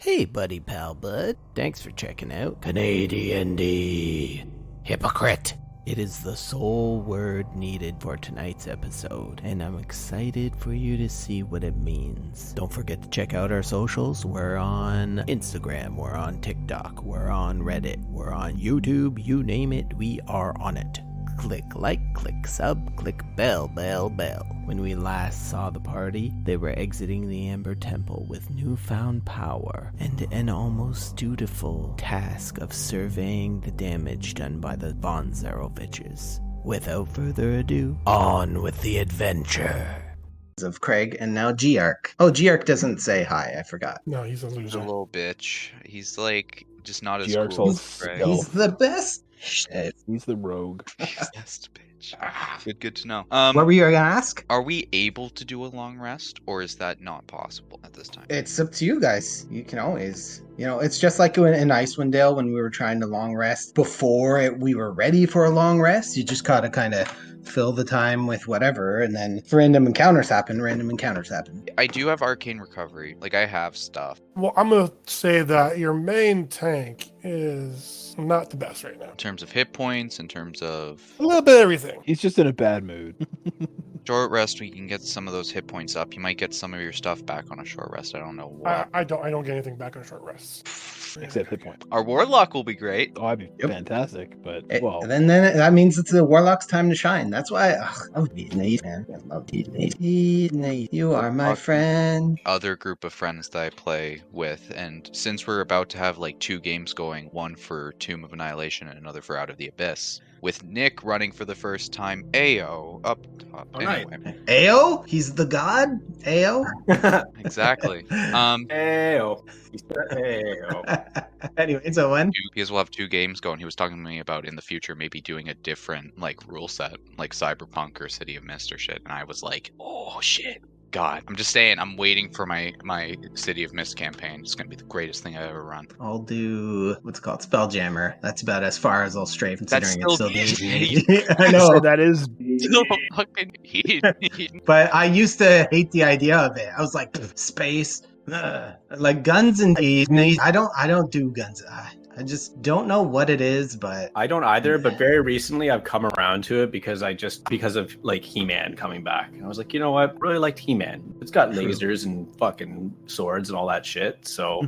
Hey buddy pal bud, thanks for checking out CanaDND. Hypocrite! It is the sole word needed for tonight's episode, and I'm excited for you to see what it means. Don't forget to check out our socials. We're on Instagram, we're on TikTok, we're on Reddit, we're on YouTube, you name it, we are on it. Click like, click sub, click bell. When we last saw the party, they were exiting the Amber Temple with newfound power and an almost dutiful task of surveying the damage done by the Von Zaroviches. Without further ado, on with the adventure. Of Craig and now G-Arc. Oh, G-Arc doesn't say hi, I forgot. No, he's a He's a loser. little bitch. He's like just not as G-Arc's cool all as Craig. stealth. He's the best. Shit. He's the rogue. Best bitch. Good to know. What were you gonna ask? Are we able to do a long rest, or is that not possible at this time? It's up to you guys. You can always, it's just like in Icewind Dale when we were trying to long rest before we were ready for a long rest. You just gotta kind of fill the time with whatever, and then if random encounters happen. I do have arcane recovery. Like, I have stuff. Well, I'm going to say that your main tank is not the best right now. In terms of hit points, in terms of A little bit of everything. He's just in a bad mood. short rest, we can get some of those hit points up. You might get some of your stuff back on a short rest. I don't know what. I don't get anything back on short rests. Except hit point. Our warlock will be great. Oh, that'd be Yep. fantastic, but Well, then that means it's the Warlock's time to shine. That's why I love Nate, man. I love Nate. You are my friend. Other group of friends that I play with, and since we're about to have like 2 games going, one for Tomb of Annihilation and another for Out of the Abyss, with Nick running for the first time AO up top. Alright. Anyway, Ao? He's the god? Ao? exactly. Ayo. Anyway, so when? Because we'll have 2 games going. He was talking to me about in the future maybe doing a different like rule set, like Cyberpunk or City of Mist or shit. And I was like, oh shit. God, I'm just saying, I'm waiting for my City of Mist campaign. It's gonna be the greatest thing I've ever run. I'll do what's it called Spelljammer. That's about as far as I'll stray, considering That's it's still still I know, that is Still fucking but I used to hate the idea of it. I was like, space, like guns and I don't do guns. I just don't know what it is, but I don't either, but very recently I've come around to it because of like He-Man coming back. And I was like, you know what? Really liked He-Man. It's got lasers and fucking swords and all that shit. So,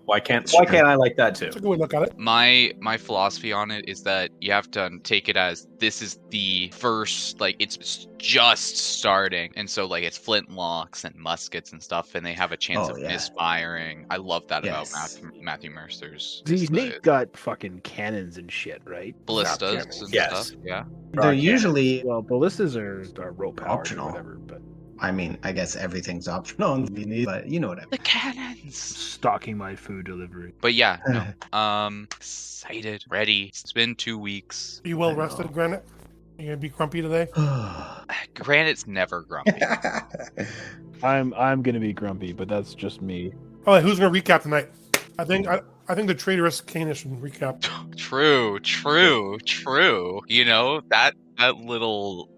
why can't I like that too? Take a good look at it. My philosophy on it is that you have to take it as this is the first, like, it's just starting, and so like it's flintlocks and muskets and stuff, and they have a chance of misfiring. I love that about Matthew Mercer's. Nate got fucking cannons and shit, right? Ballistas and Yes. stuff. Yeah. they're usually Well, ballistas are rope powered Optional. or whatever, but I mean, I guess everything's optional, but you know what I mean. The cannons. stalking my food delivery. But yeah, no. Excited, ready. It's been 2 weeks. Are you well rested, Granite? You gonna be grumpy today? Granite's never grumpy. I'm gonna be grumpy, but that's just me. All right, who's gonna recap tonight? I think the traitorous Canis should recap. True. That little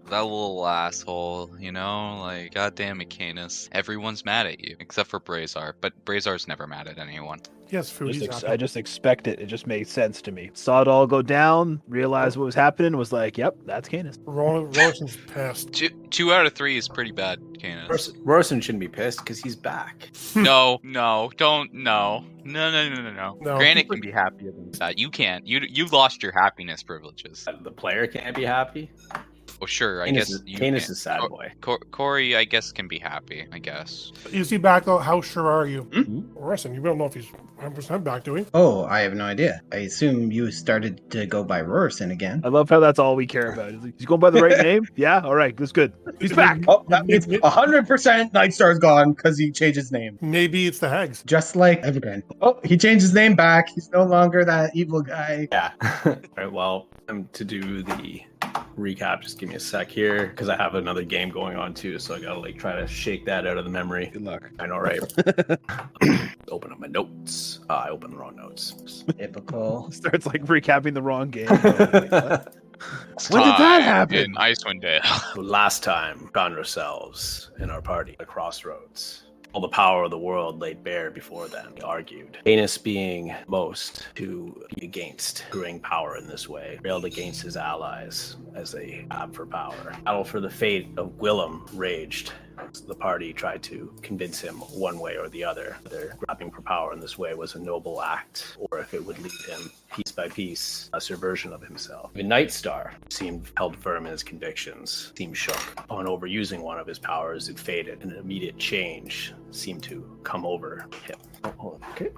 asshole, like, goddamn it, Canis. Everyone's mad at you, except for Brazar, but Brazar's never mad at anyone. Yes, food. He's happy. I just expect it. It just made sense to me. Saw it all go down, realized what was happening, was like, yep, that's Canis. Royson's pissed. 2 out of 3 is pretty bad, Canis. Rorson shouldn't be pissed because he's back. No. No. Granite can be happier than that. You can't. You lost your happiness privileges. The player can't be happy. Well, sure, I Canis guess you Canis can. is sad boy. Corey, I guess, can be happy, I guess. Is he back though? How sure are you? Hmm? Royson, you don't know if he's 100% back, do we? Oh, I have no idea. I assume you started to go by Rorson again. I love how that's all we care about. He's going by the right name? Yeah? All right, that's good. He's back. Oh, that means 100% Nightstar's gone because he changed his name. Maybe it's the Hags. Just like Evergreen. Oh, he changed his name back. He's no longer that evil guy. Yeah. All right. Well, to do the recap, just give me a sec here because I have another game going on too, so I gotta try to shake that out of the memory. Good luck. I know, right? Open up my notes. I opened the wrong notes. Typical. Starts recapping the wrong game. When did that happen? In Icewind Dale. Last time, found ourselves in our party at a crossroads. All the power of the world laid bare before them, he argued. Canis being most to be against growing power in this way, railed against his allies as they have for power. Battle for the fate of Willem raged. The party tried to convince him one way or the other whether grabbing for power in this way was a noble act, or if it would lead him piece by piece a subversion of himself. Even Nightstar seemed held firm in his convictions, seemed shook. Upon overusing one of his powers, it faded, and an immediate change seemed to come over him. Okay.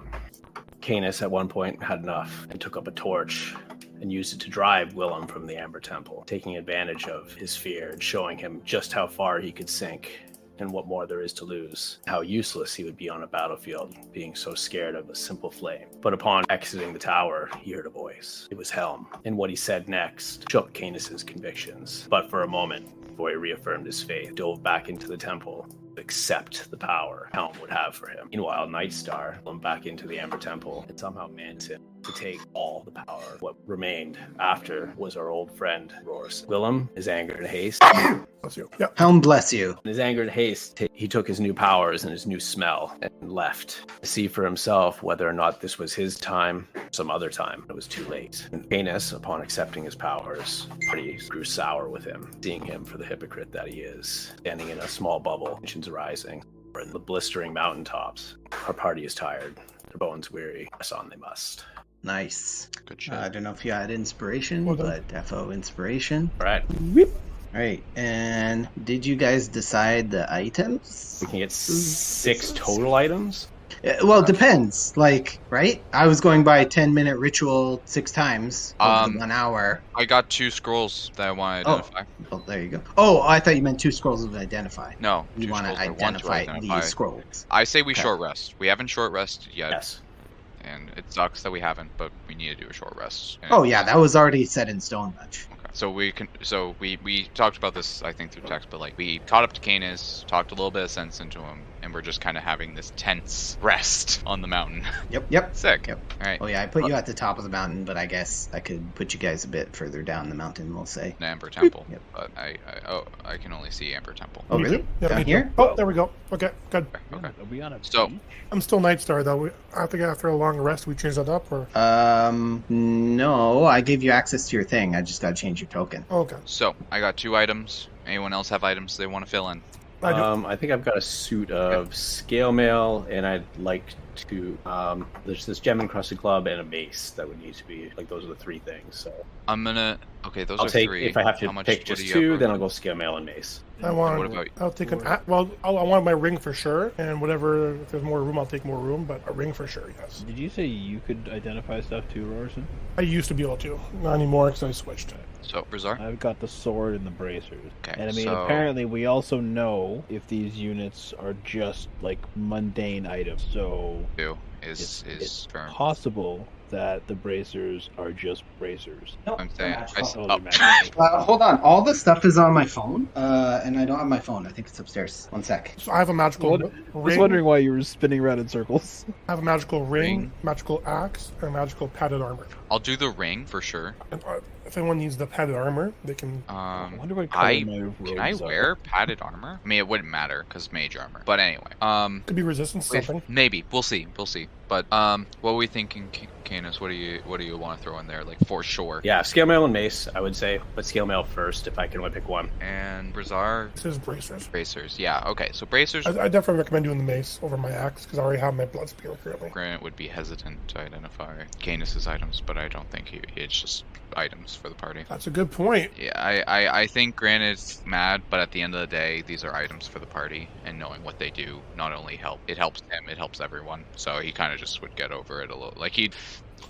Canis at one point had enough and took up a torch and used it to drive Willem from the Amber Temple, taking advantage of his fear and showing him just how far he could sink and what more there is to lose, how useless he would be on a battlefield, being so scared of a simple flame. But upon exiting the tower, he heard a voice. It was Helm, and what he said next shook Canis's convictions. But for a moment, before he reaffirmed his faith, dove back into the temple to accept the power Helm would have for him. Meanwhile, Nightstar went back into the Amber Temple and somehow managed him to take all the power. What remained after was our old friend, Roars. Willem, his anger and haste. Bless you. Yeah. Helm bless you. In his anger and haste, he took his new powers and his new smell and left to see for himself whether or not this was his time or some other time. It was too late. And Canis, upon accepting his powers, grew sour with him, seeing him for the hypocrite that he is, standing in a small bubble, tensions arising. We're in the blistering mountaintops. Our party is tired, their bones weary. Press on they must. Nice. Good shit. I don't know if you had inspiration, Well done. but defo inspiration. All right, Right. And did you guys decide the items? we can get 6 total items. Well, it depends. Like, right? I was going by 10-minute ritual 6 times of the 1 hour. I got 2 scrolls that I want to identify. Well, there you go. Oh, I thought you meant 2 scrolls of identify. No, You 2 want to scrolls I want to identify identify. these scrolls. I say we Okay. short rest. We haven't short rested yet, Yes. and it sucks that we haven't, but we need to do a short rest. And Oh, yeah, that was already set in stone much. Okay. So we talked about this, I think, through text, but like we caught up to Canis, talked a little bit of sense into him, and we're just kind of having this tense rest on the mountain. Yep. Sick. Yep. All right. Oh, yeah, I put you at the top of the mountain, but I guess I could put you guys a bit further down the mountain, we'll say. Amber Temple. Yep. But I can only see Amber Temple. Oh, Me really? too. Yeah, Down me too. here? Oh, there we go. Okay, good. Okay. Are we on a So- beach? I'm still Nightstar, though. I think after a long rest, we change that up, or... No, I gave you access to your thing. I just gotta change your token. Oh, okay. So I got 2 items. Anyone else have items they want to fill in? I do. I think I've got a suit of scale mail, and I'd like to. There's this gem encrusted club and a mace that would need to be like those are the 3 things. So I'm gonna. Okay, those I'll are take 3. if I have to How much pick what just do you 2, have? then I'll go scale mail and mace. I want. what about you? I'll take an. Well, I want my ring for sure, and whatever. If there's more room, I'll take more room. But a ring for sure, yes. Did you say you could identify stuff too, Rorson? I used to be able to, not anymore because I switched. So Brazar. I've got the sword and the bracers. Okay, And I mean, so- apparently we also know if these units are just like mundane items. So Is firm. possible that the bracers are just bracers. I'm saying. Totally Oh. magic. Hold on. All this stuff is on my phone, and I don't have my phone. I think it's upstairs. One sec. So I have a magical What- I was ring. wondering why you were spinning around in circles. I have a magical ring, Ring. magical axe, and magical padded armor. I'll do the ring for sure. And, if anyone needs the padded armor, they can. I wonder what I color my robes can I are. wear padded armor? I mean, it wouldn't matter because mage armor. But anyway, Could be resistance to something. maybe we'll see. But what are we thinking, Canis? What do you want to throw in there, like for sure? Yeah, scale mail and mace, I would say, but scale mail first if I can only pick one. And Brazar, This is bracers. bracers. Yeah, okay. So bracers. I definitely recommend doing the mace over my axe because I already have my blood spear currently. Grant would be hesitant to identify Canis's items, but I don't think it's just items for the party. That's a good point. Yeah, I think Grant is mad, but at the end of the day, these are items for the party, and knowing what they do not only helps him, it helps everyone. So he kind of just would get over it a little. Like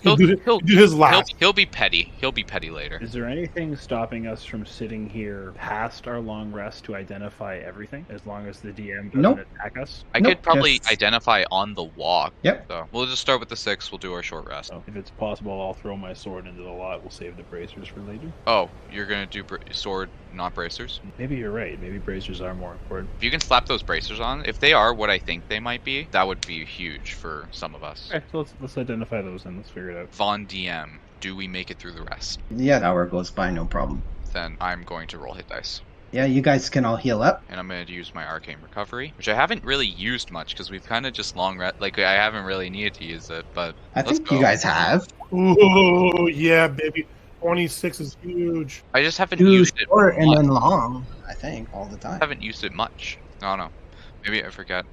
He'll do his last. he'll be petty. He'll be petty later. Is there anything stopping us from sitting here past our long rest to identify everything, as long as the DM doesn't Nope. attack us? I Nope, could probably just- identify on the walk. Yep. So we'll just start with the 6. We'll do our short rest. So if it's possible, I'll throw my sword into the lot. We'll save the bracers for later. Oh, you're gonna do sword, not bracers? Maybe you're right. Maybe bracers are more important. If you can slap those bracers on, if they are what I think they might be, that would be huge for some of us. Okay, so let's identify those and let's figure it out. Von DM, do we make it through the rest? Yeah, the hour goes by, no problem. Then I'm going to roll hit dice. Yeah, you guys can all heal up. And I'm going to use my arcane recovery, which I haven't really used much because we've kind of just like I haven't really needed to use it, but I let's think go. you guys have. Ooh, yeah, baby. 26 is huge. I just haven't Do used it short and much. then long, I think, all the I time. haven't used it much. I don't know. Maybe I forgot.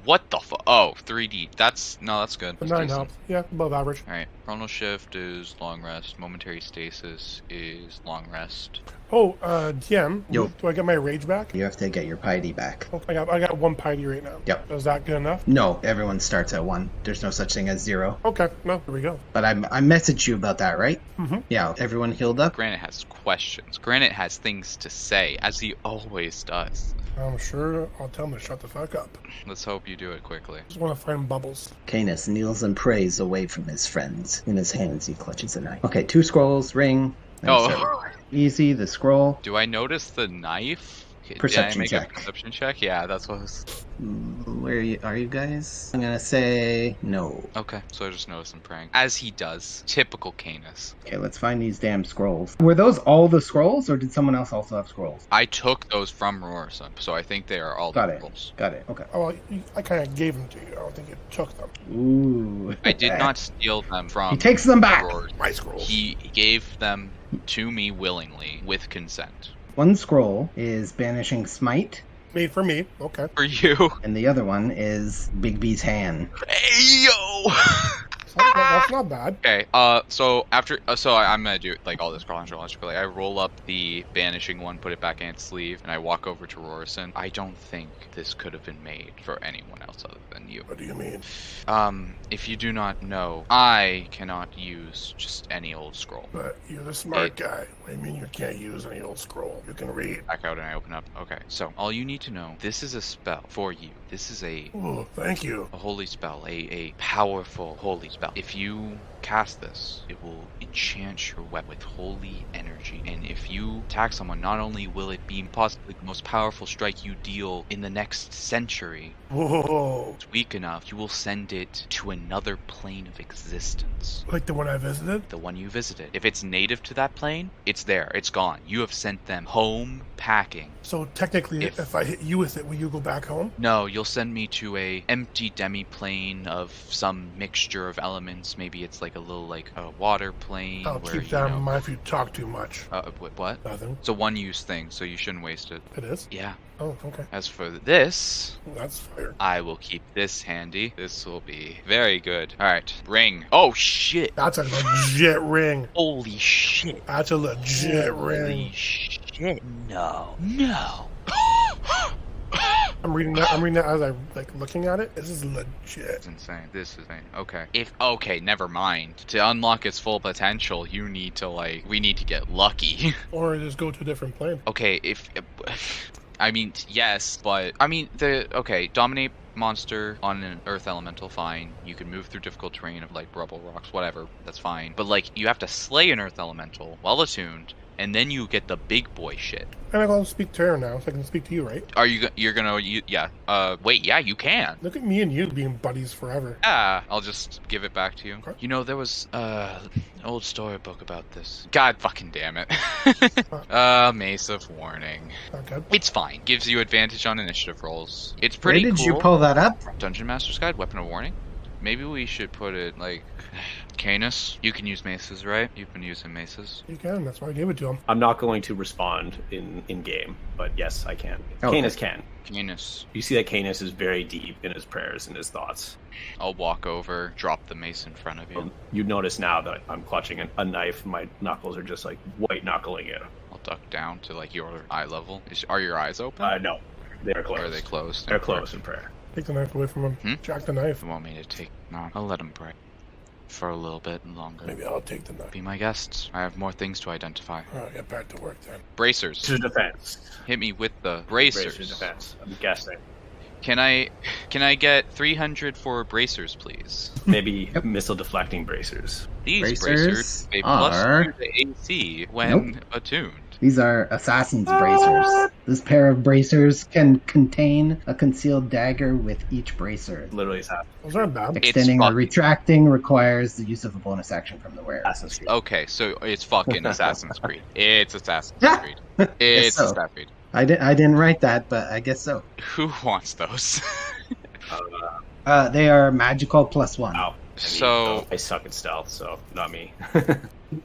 What the fuck? Oh, 3D. That's good. The That's 9 decent. helps. Yeah, above average. All right. Chronal shift is long rest. Momentary stasis is long rest. Oh, DM. Yo. Do I get my rage back? You have to get your piety back. Oh, I got 1 piety right now. Yep. Is that good enough? No, everyone starts at 1. There's no such thing as 0. Okay, no, here we go. But I messaged you about that, right? Mm-hmm. Yeah, everyone healed up? Granite has questions. Granite has things to say, as he always does. I'm sure I'll tell him to shut the fuck up. Let's hope you do it quickly. Just want to find bubbles. Canis kneels and prays away from his friends. In his hands, he clutches a knife. Okay, 2 scrolls, ring. and Oh. start. Easy, the scroll. Do I notice the knife? Perception Did I make check. a perception check? Yeah, that's what I was... Where are you guys? I'm gonna say no. Okay, so I just noticed him praying. As he does. Typical Canis. Okay, let's find these damn scrolls. Were those all the scrolls, or did someone else also have scrolls? I took those from Rorson, so I think they are all Got the it. rules. Got it. Okay. Oh, well, I kind of gave them to you. I don't think you took them. Ooh. I did not steal them from He takes them back. Rorson. My scrolls. He gave them to me willingly, with consent. One scroll is Banishing Smite, Made for me. Okay. For you. and the other one is Big B's Hand. Hey, yo! That's not bad. Okay, so after, I'm gonna do like all this chronologically. I roll up the banishing one, put it back in its sleeve, and I walk over to Rorson. I don't think this could have been made for anyone else other than you. What do you mean? If you do not know, I cannot use just any old scroll. But you're the smart guy. What do you mean you can't use any old scroll? You can read. Back out and I open up. Okay, so all you need to know, this is a spell for you. This is a Oh, thank you. holy spell, a powerful holy spell. If you cast this, it will enchant your weapon with holy energy. And if you attack someone, not only will it be possibly the most powerful strike you deal in the next century, Whoa. it's weak enough, you will send it to another plane of existence. Like the one I visited? The one you visited. If it's native to that plane, it's there. It's gone. You have sent them home packing. So technically, If- if I hit you with it, will you go back home? No, you'll send me to a empty demi-plane of some mixture of elements. Maybe it's like a little like a water plane I'll where keep you that in know. mind if you talk too much. What? Nothing. It's a one-use thing, so you shouldn't waste it. It is? Yeah. Oh, okay. As for this, That's fire. I will keep this handy. This will be very good. All right, ring. Oh shit! That's a legit ring. Holy shit! That's a legit Holy ring. shit! No. No. I'm reading that as I like looking at it. This is legit. It's insane. This is insane. Okay, never mind. To unlock its full potential, you need to we need to get lucky. Or just go to a different plane. Okay, I mean, yes, but I mean dominate monster on an earth elemental, fine. You can move through difficult terrain of like rubble, rocks, whatever, that's fine. But you have to slay an earth elemental, well attuned, and then you get the big boy shit. And I can speak Terran now, so I can speak to you, right? Are you're gonna yeah. Wait, yeah, you can. Look at me and you being buddies forever. Yeah, I'll just give it back to you. Okay. You know, there was an old storybook about this. God fucking damn it. Mace of Warning. Okay. It's fine. Gives you advantage on initiative rolls. It's Where pretty did cool. you pull that up? Dungeon Master's Guide, Weapon of Warning. Maybe we should put it Canis. You can use maces, right? You've been using maces. You can. That's why I gave it to him. I'm not going to respond in game, but yes, I can. Okay. Canis can. Canis. You see that Canis is very deep in his prayers and his thoughts. I'll walk over, drop the mace in front of you. You notice now that I'm clutching a knife. My knuckles are just white knuckling it. I'll duck down to your eye level. Are your eyes open? No, they're Or closed. are they closed? They're closed in prayer. Take the knife away from him. Jack the knife. You want me to take? No, I'll let him pray for a little bit longer. Maybe I'll take the knife. Be my guests. I have more things to identify. Alright, get back to work then. Bracers. To defense. Hit me with the Bracer bracers. defense. I'm guessing. Can I get 300 for bracers, please? Maybe missile deflecting bracers. These Bracers bracers a plus are- 2 to AC when attuned. These are assassin's bracers. This pair of bracers can contain a concealed dagger with each bracer. Literally assassin's Those aren't bad. Extending or fucking- retracting requires the use of a bonus action from the wearer. Creed. Okay, so it's fucking Assassin's Creed. It's Assassin's Yeah. Creed. It's so. Assassin's Creed. I didn't write that, but I guess so. Who wants those? They are magical +1. Wow. So I suck at stealth, so not me.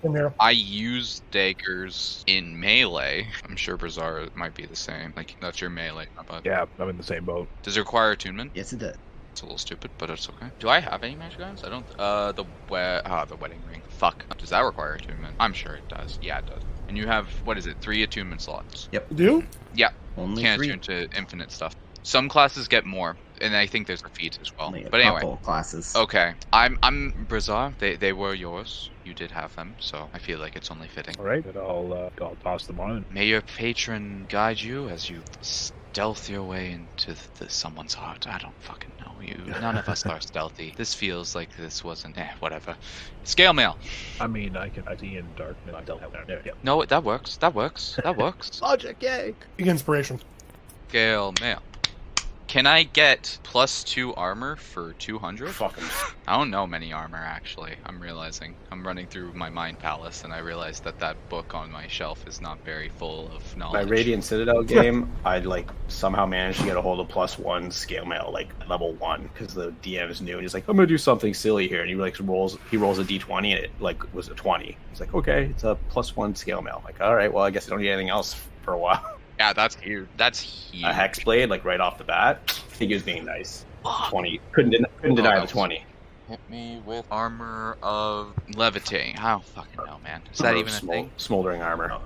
In there. I use daggers in melee. I'm sure Bazaar might be the same. Like, that's your melee. But Yeah, I'm in the same boat. does it require attunement? Yes, it does. It's a little stupid, but it's okay. Do I have any magic items? I don't. The wedding ring. Fuck. Does that require attunement? I'm sure it does. Yeah, it does. And you have, what is it, 3 attunement slots? You do? Yeah. Only Can't 3. attune to infinite stuff. Some classes get more, and I think there's a feat as well. Only a But anyway. couple classes. Okay. I'm Brazar. They were yours. You did have them, so I feel like it's only fitting. All right, but I'll toss them on. May your patron guide you as you stealth your way into someone's heart. I don't fucking know you. None of us are stealthy. This feels like this wasn't. Whatever. Scale mail. I mean, I can see in darkness. I don't have that. Yeah. No, that works. That works. That works. Logic, yay! Big inspiration. Scale mail. Can I get +2 armor for 200? Fucking. I don't know many armor, actually. I'm realizing. I'm running through my mind palace, and I realized that book on my shelf is not very full of knowledge. My Radiant Citadel game, I'd somehow managed to get a hold of +1 scale mail, level 1, because the DM is new, and he's like, I'm gonna do something silly here, and he rolls a d20, and it was a 20. He's like, okay, it's a +1 scale mail. I'm like, all right, well, I guess I don't need anything else for a while. Yeah, that's huge. That's huge. A Hexblade, right off the bat. I think he was being nice. 20. Couldn't deny the 20. Hit me with armor of levitating. I don't fucking know, man. Is that even a thing? Smoldering armor.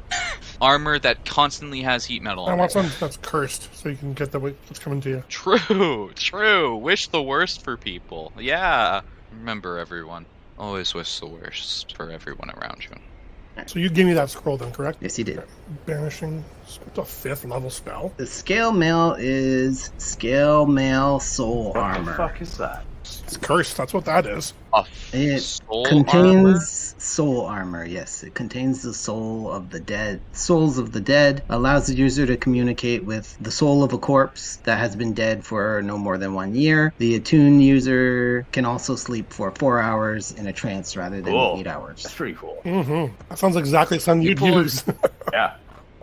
Armor that constantly has heat metal I on want it. something that's cursed, so you can get what's coming to you. True. Wish the worst for people. Yeah. Remember, everyone. Always wish the worst for everyone around you. So you gave me that scroll then, correct? Yes, you did. Banishing. It's a 5th level spell. The scale mail is scale mail soul armor. What the fuck is that? It's cursed. That's what that is. It soul contains armor? soul armor. Yes, it contains the soul of the dead. Souls of the dead allows the user to communicate with the soul of a corpse that has been dead for no more than 1 year. The attuned user can also sleep for 4 hours in a trance rather than Cool. 8 That's hours. pretty cool. Mm-hmm. That sounds exactly something you'd People- use. Yeah.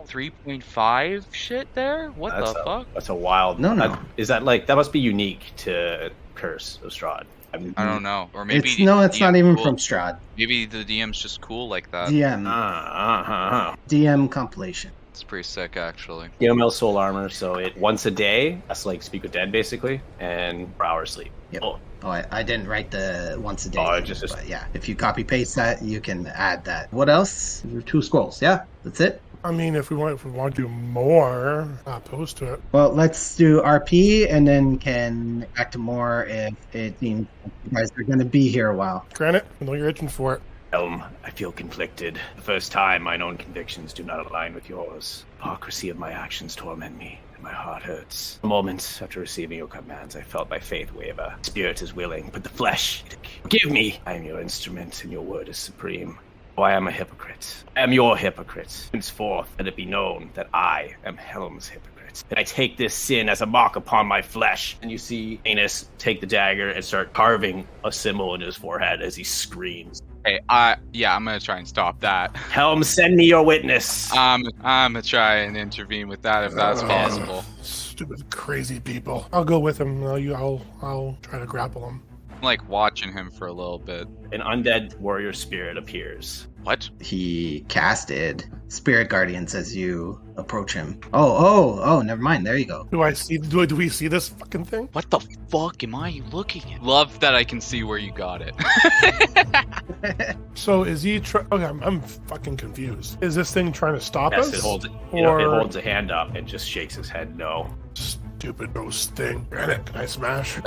3.5 shit there? What the fuck? That's a wild. No. Is that that must be unique to Curse of Strahd? I don't know. Or maybe It's not DM even cool. from Strahd. Maybe the DM's just cool like that. DM. DM compilation. It's pretty sick, actually. Mail soul armor, so it once a day. That's speak with dead basically, and 4 hours sleep. Yep. Oh, Oh, I didn't write the once a day. Oh, thing, but yeah, if you copy paste that, you can add that. What else? There are 2 scrolls. Yeah, that's it. I mean, if we want to do more, not opposed to it. Well, let's do RP and then can act more if it seems you guys are going to be here a while. Granted, I know you're itching for it. I feel conflicted. The first time mine own convictions do not align with yours. Hypocrisy of my actions torment me, and my heart hurts. Moments after receiving your commands, I felt my faith waver. Spirit is willing, but the flesh, forgive me! I am your instrument, and your word is supreme. Oh, I am a hypocrite. I am your hypocrite. Henceforth, let it be known that I am Helm's hypocrite. And I take this sin as a mark upon my flesh. And you see Anus take the dagger and start carving a symbol in his forehead as he screams. Hey, I'm gonna try and stop that. Helm, send me your witness. I'm gonna try and intervene with that if that's possible. Stupid, crazy people. I'll go with him. I'll try to grapple him. I'm like watching him for a little bit. An undead warrior spirit appears. What? He casted Spirit Guardians as you approach him. Oh, never mind. There you go. Do we see this fucking thing? What the fuck am I looking at? Love that I can see where you got it. So is he okay, I'm fucking confused. Is this thing trying to stop Yes, us? it holds Or- it holds a hand up and just shakes his head no. Stupid ghost thing. Granite, can I smash?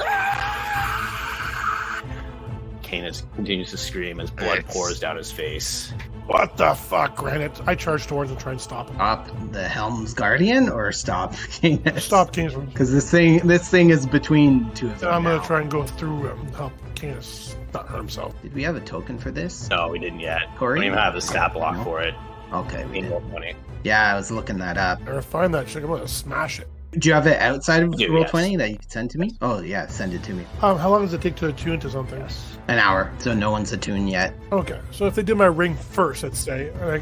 Canis continues to scream as blood pours down his face. What the fuck, Granite? I charge towards and try and stop him. Stop the Helm's Guardian or stop Canis? Stop Canis. Because this thing is between 2 of them. I'm now. gonna try and go through him and help Canis not hurt himself. Did we have a token for this? No, we didn't yet. Corey? We don't even have the stat block No. for it. Okay, we We need did. more money. Yeah, I was looking that up. Better find that shit. I'm gonna smash it. Do you have it outside of do, Roll20 yes. that you could send to me? Oh, yeah, send it to me. How long does it take to attune to something? Yes. An hour, so no one's attuned yet. Okay, so if they do my ring first, let's say, and I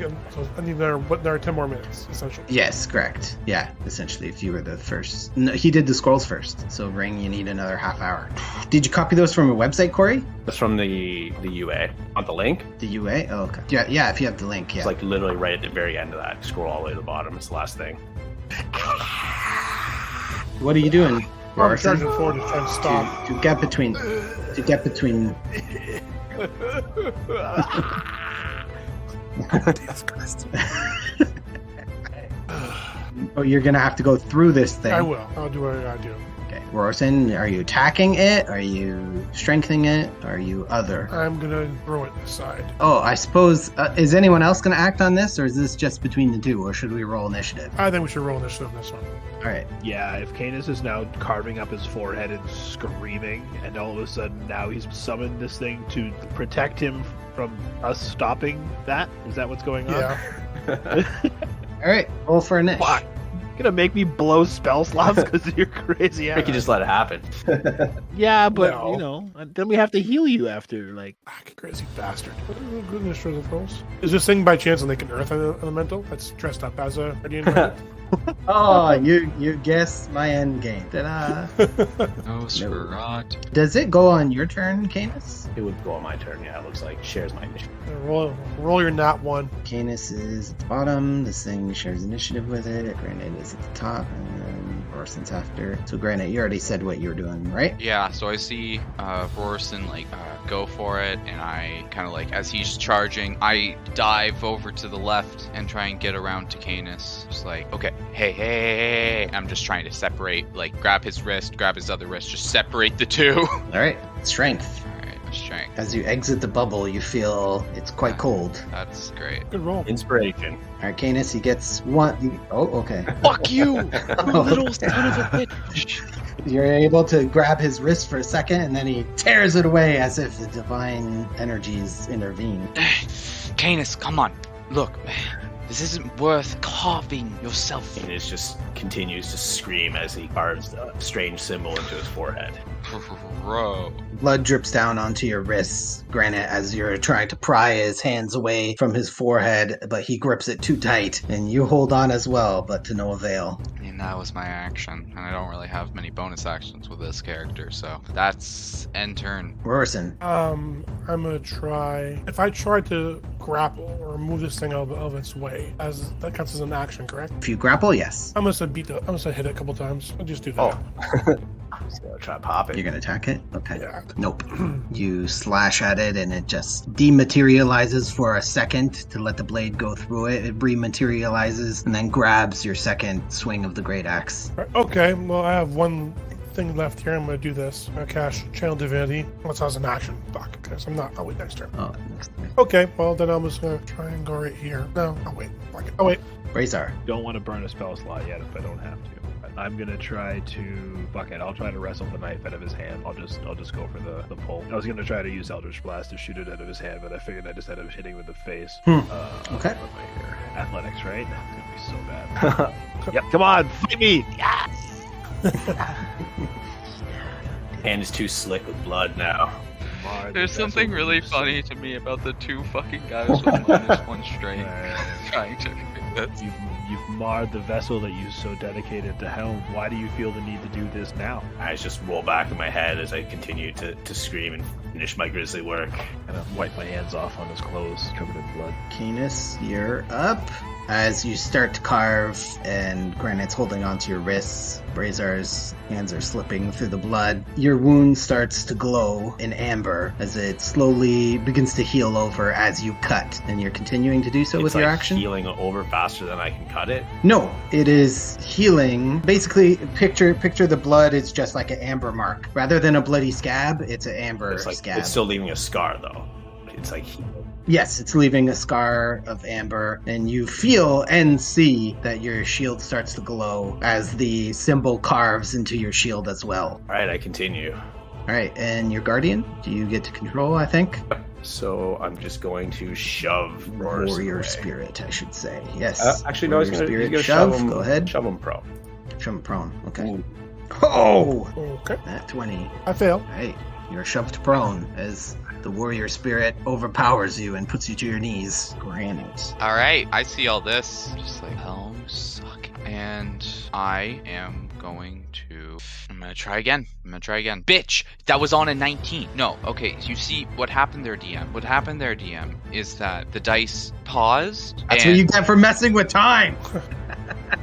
need another 10 more minutes, essentially. Yes, correct. Yeah, essentially, if you were the first. No, he did the scrolls first, so ring, you need another half hour. Did you copy those from a website, Corey? That's from the UA. Want the link? The UA? Oh, okay. Yeah, if you have the link, yeah. It's like literally right at the very end of that. Scroll all the way to the bottom. It's the last thing. What are you doing? I'm Rorson? charging forward to try and stop. To get between. Jesus Christ. Oh, you're gonna have to go through this thing. I will. I'll do what I gotta do. Okay, Rorson, are you attacking it? Are you strengthening it? Are you other? I'm gonna throw it aside. Oh, I suppose. Is anyone else gonna act on this, or is this just between the two, or should we roll initiative? I think we should roll initiative on this one. All right. Yeah, if Canis is now carving up his forehead and screaming, and all of a sudden now he's summoned this thing to protect him from us stopping that? Is that what's going on? Yeah. All right. Roll for initiative. Fuck. Gonna make me blow spell slots because of your crazy ass. We can just let it happen. Yeah, but No. then we have to heal you after. Like, Crazy bastard. Good initiative rolls. Is this thing by chance like an earth elemental that's dressed up as a guardian? Oh, you guessed my end game. Ta-da. Nosferatu. Does it go on your turn, Canis? It would go on my turn. Yeah, it looks like shares my initiative. roll your nat one. Canis is at the bottom. This thing shares initiative with it. Granite is at the top, and then Rorson's after. So, Granite, you already said what you were doing, right? Yeah, so I see Rorson go for it, and I kind of as he's charging, I dive over to the left and try and get around to Canis. Just okay, hey. I'm just trying to separate, grab his wrist, grab his other wrist, just separate the two. All right. Strength. All right, strength. As you exit the bubble, you feel it's quite cold. That's great. Good roll. Inspiration. All right, Canis, he gets one. Oh, okay. Fuck you, little son of a bitch. You're able to grab his wrist for a second, and then he tears it away as if the divine energies intervene. Canis, come on. Look, this isn't worth carving yourself. And it just continues to scream as he carves a strange symbol into his forehead. Bro. Blood drips down onto your wrists, Granite, as you're trying to pry his hands away from his forehead, but he grips it too tight, and you hold on as well, but to no avail. And that was my action, and I don't really have many bonus actions with this character, so that's end turn. Rorson. I'm gonna try. If I try to grapple or move this thing out of its way, as that counts as an action, correct? If you grapple, yes. I'm gonna hit it a couple times. I'll just do that. Oh. Just gonna try to pop it. You're gonna attack it? Okay. Yeah. Nope. You slash at it and it just dematerializes for a second to let the blade go through it. It rematerializes and then grabs your second swing of the great axe. Okay, well, I have one thing left here. I'm gonna do this. I'm gonna cast Channel Divinity. What's as an action? Fuck, because I'm not. I'll wait next turn. Oh, next time. Okay, well, then I'm just gonna try and go right here. No, I'll wait. Fuck it. I'll wait. Razor. don't want to burn a spell slot yet if I don't have to. I'm gonna try to I'll try to wrestle the knife out of his hand. I'll just go for the pull. I was gonna try to use Eldritch Blast to shoot it out of his hand, but I figured I just had him hitting with the face. Okay. What am I here? Athletics, right? It's gonna be so bad. Yep. Come on, fight me! Yeah. Hand is too slick with blood now. There's something really funny to me about the two fucking guys with -1 strength trying to do this. You've marred the vessel that you so dedicated to Helm. Why do you feel the need to do this now? I just roll back in my head as I continue to scream and finish my grisly work. And I wipe my hands off on his clothes covered in blood. Canis, you're up. As you start to carve and Granite's holding onto your wrists, Razor's hands are slipping through the blood. Your wound starts to glow in amber as it slowly begins to heal over as you cut. And you're continuing to do so with your action? Healing over faster than I can cut it. No, it is healing. Basically, picture the blood is just like an amber mark. Rather than a bloody scab, it's an amber scab. It's still leaving a scar though. It's like Yes, it's leaving a scar of amber, and you feel and see that your shield starts to glow as the symbol carves into your shield as well. all right, I continue. All right, and your guardian, do you get to control, I think? So I'm just going to shove Roars Warrior away. spirit, I should say. Yes. Actually, no, he's Warrior gonna spirit, shove him. Go ahead. Shove him pro. Shove him prone. Okay. Oh! Okay. At 20. I fail. Right. You're shoved prone as the warrior spirit overpowers you and puts you to your knees. Granite. All right, I see all this. Just like, hell, suck. And I am going to. I'm gonna try again. Bitch, that was on a 19. No, okay. So you see what happened there, DM. What happened there, DM, is that the dice paused. That's what you get for messing with time.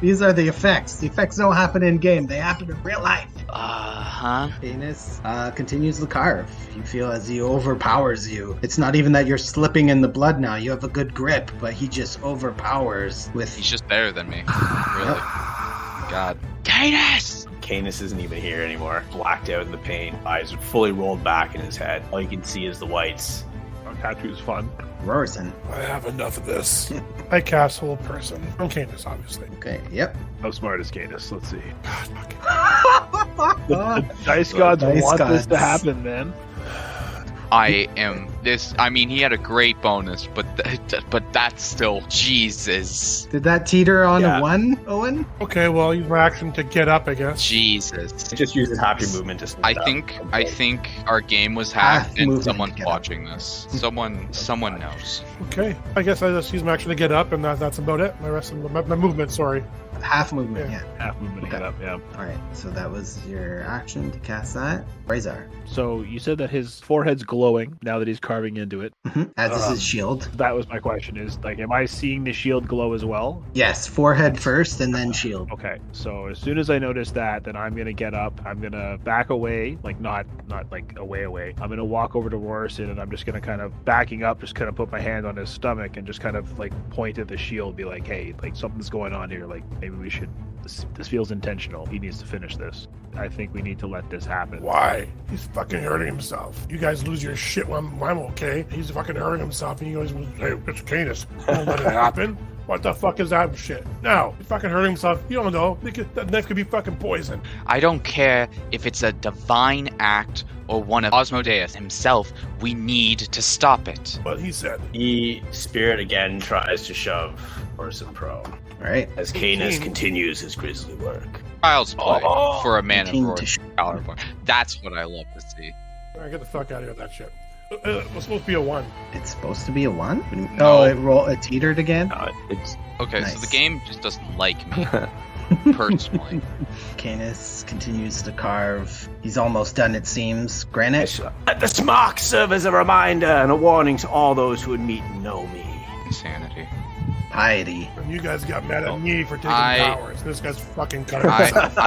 These are the effects. The effects don't happen in game. They happen in real life. Canis continues the carve. You feel as he overpowers you. It's not even that you're slipping in the blood now. You have a good grip, but he just overpowers with... He's just better than me. Really. God. Canis! Canis isn't even here anymore. Blacked out in the pain. Eyes are fully rolled back in his head. All you can see is the whites. Tattoo's fun. Rorson. I have enough of this. I cast Whole Person. I'm Canis, obviously. Okay, yep. How smart is Canis? Let's see. God, The dice gods want this to happen, man. I am this. I mean, he had a great bonus, but that's still Jesus. Did that teeter on a 1, Owen? Okay, well, use my action to get up, I guess. Jesus. It just uses half your movement to stand I up. think our game was hacked, and someone's watching this. Someone knows. Okay, I guess I just use my action to get up, and that's about it. My rest of my movement. Sorry. Half movement, yeah. Half movement to get up, yeah. Alright, so that was your action to cast that. Razor. So you said that his forehead's glowing now that he's carving into it. As is his shield. That was my question, is like, am I seeing the shield glow as well? Yes, forehead first and then shield. Okay, so as soon as I notice that, then I'm gonna get up. I'm gonna back away, like not like away. I'm gonna walk over to Rorson, and I'm just gonna kind of backing up, just kind of put my hand on his stomach and just kind of like point at the shield, be like, hey, like something's going on here. Like maybe we should. This feels intentional. He needs to finish this. I think we need to let this happen. Why? He's fucking hurting himself. You guys lose your shit when I'm okay. He's fucking hurting himself, and you guys, hey, it's Canis. Don't let it happen. What the fuck is that shit? No, he's fucking hurting himself. You don't know. That knife could be fucking poison. I don't care if it's a divine act or one of Osmodeus himself. We need to stop it. What he said. The spirit again tries to shove Rorson prone. Alright. As Canis continues his grisly work. Child's play for a man of 18 roar. to Power. That's what I love to see. All right, get the fuck out of here with that shit. It was supposed to be a 1. It's supposed to be a 1? No. Oh, it teetered again? It's Okay, Nice. so the game just doesn't like me personally. Canis continues to carve. He's almost done, it seems. Granite? Let this mark serve as a reminder and a warning to all those who would meet and know me. Insanity. Piety. And you guys got mad at me for taking I- powers. This guy's fucking cutting himself.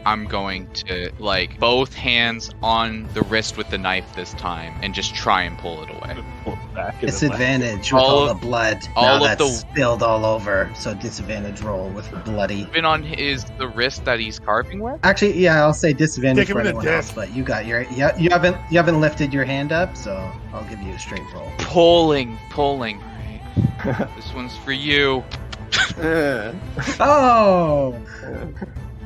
I'm going to like both hands on the wrist with the knife this time and just try and pull it away. Disadvantage with all the blood. all Now of that's the- spilled all over. So disadvantage roll with bloody. Been on the wrist that he's carving with. Actually, yeah, I'll say disadvantage Take him for in the anyone dick. else, but you got your you haven't lifted your hand up, so I'll give you a straight roll. Pulling. Right. This one's for you. Oh!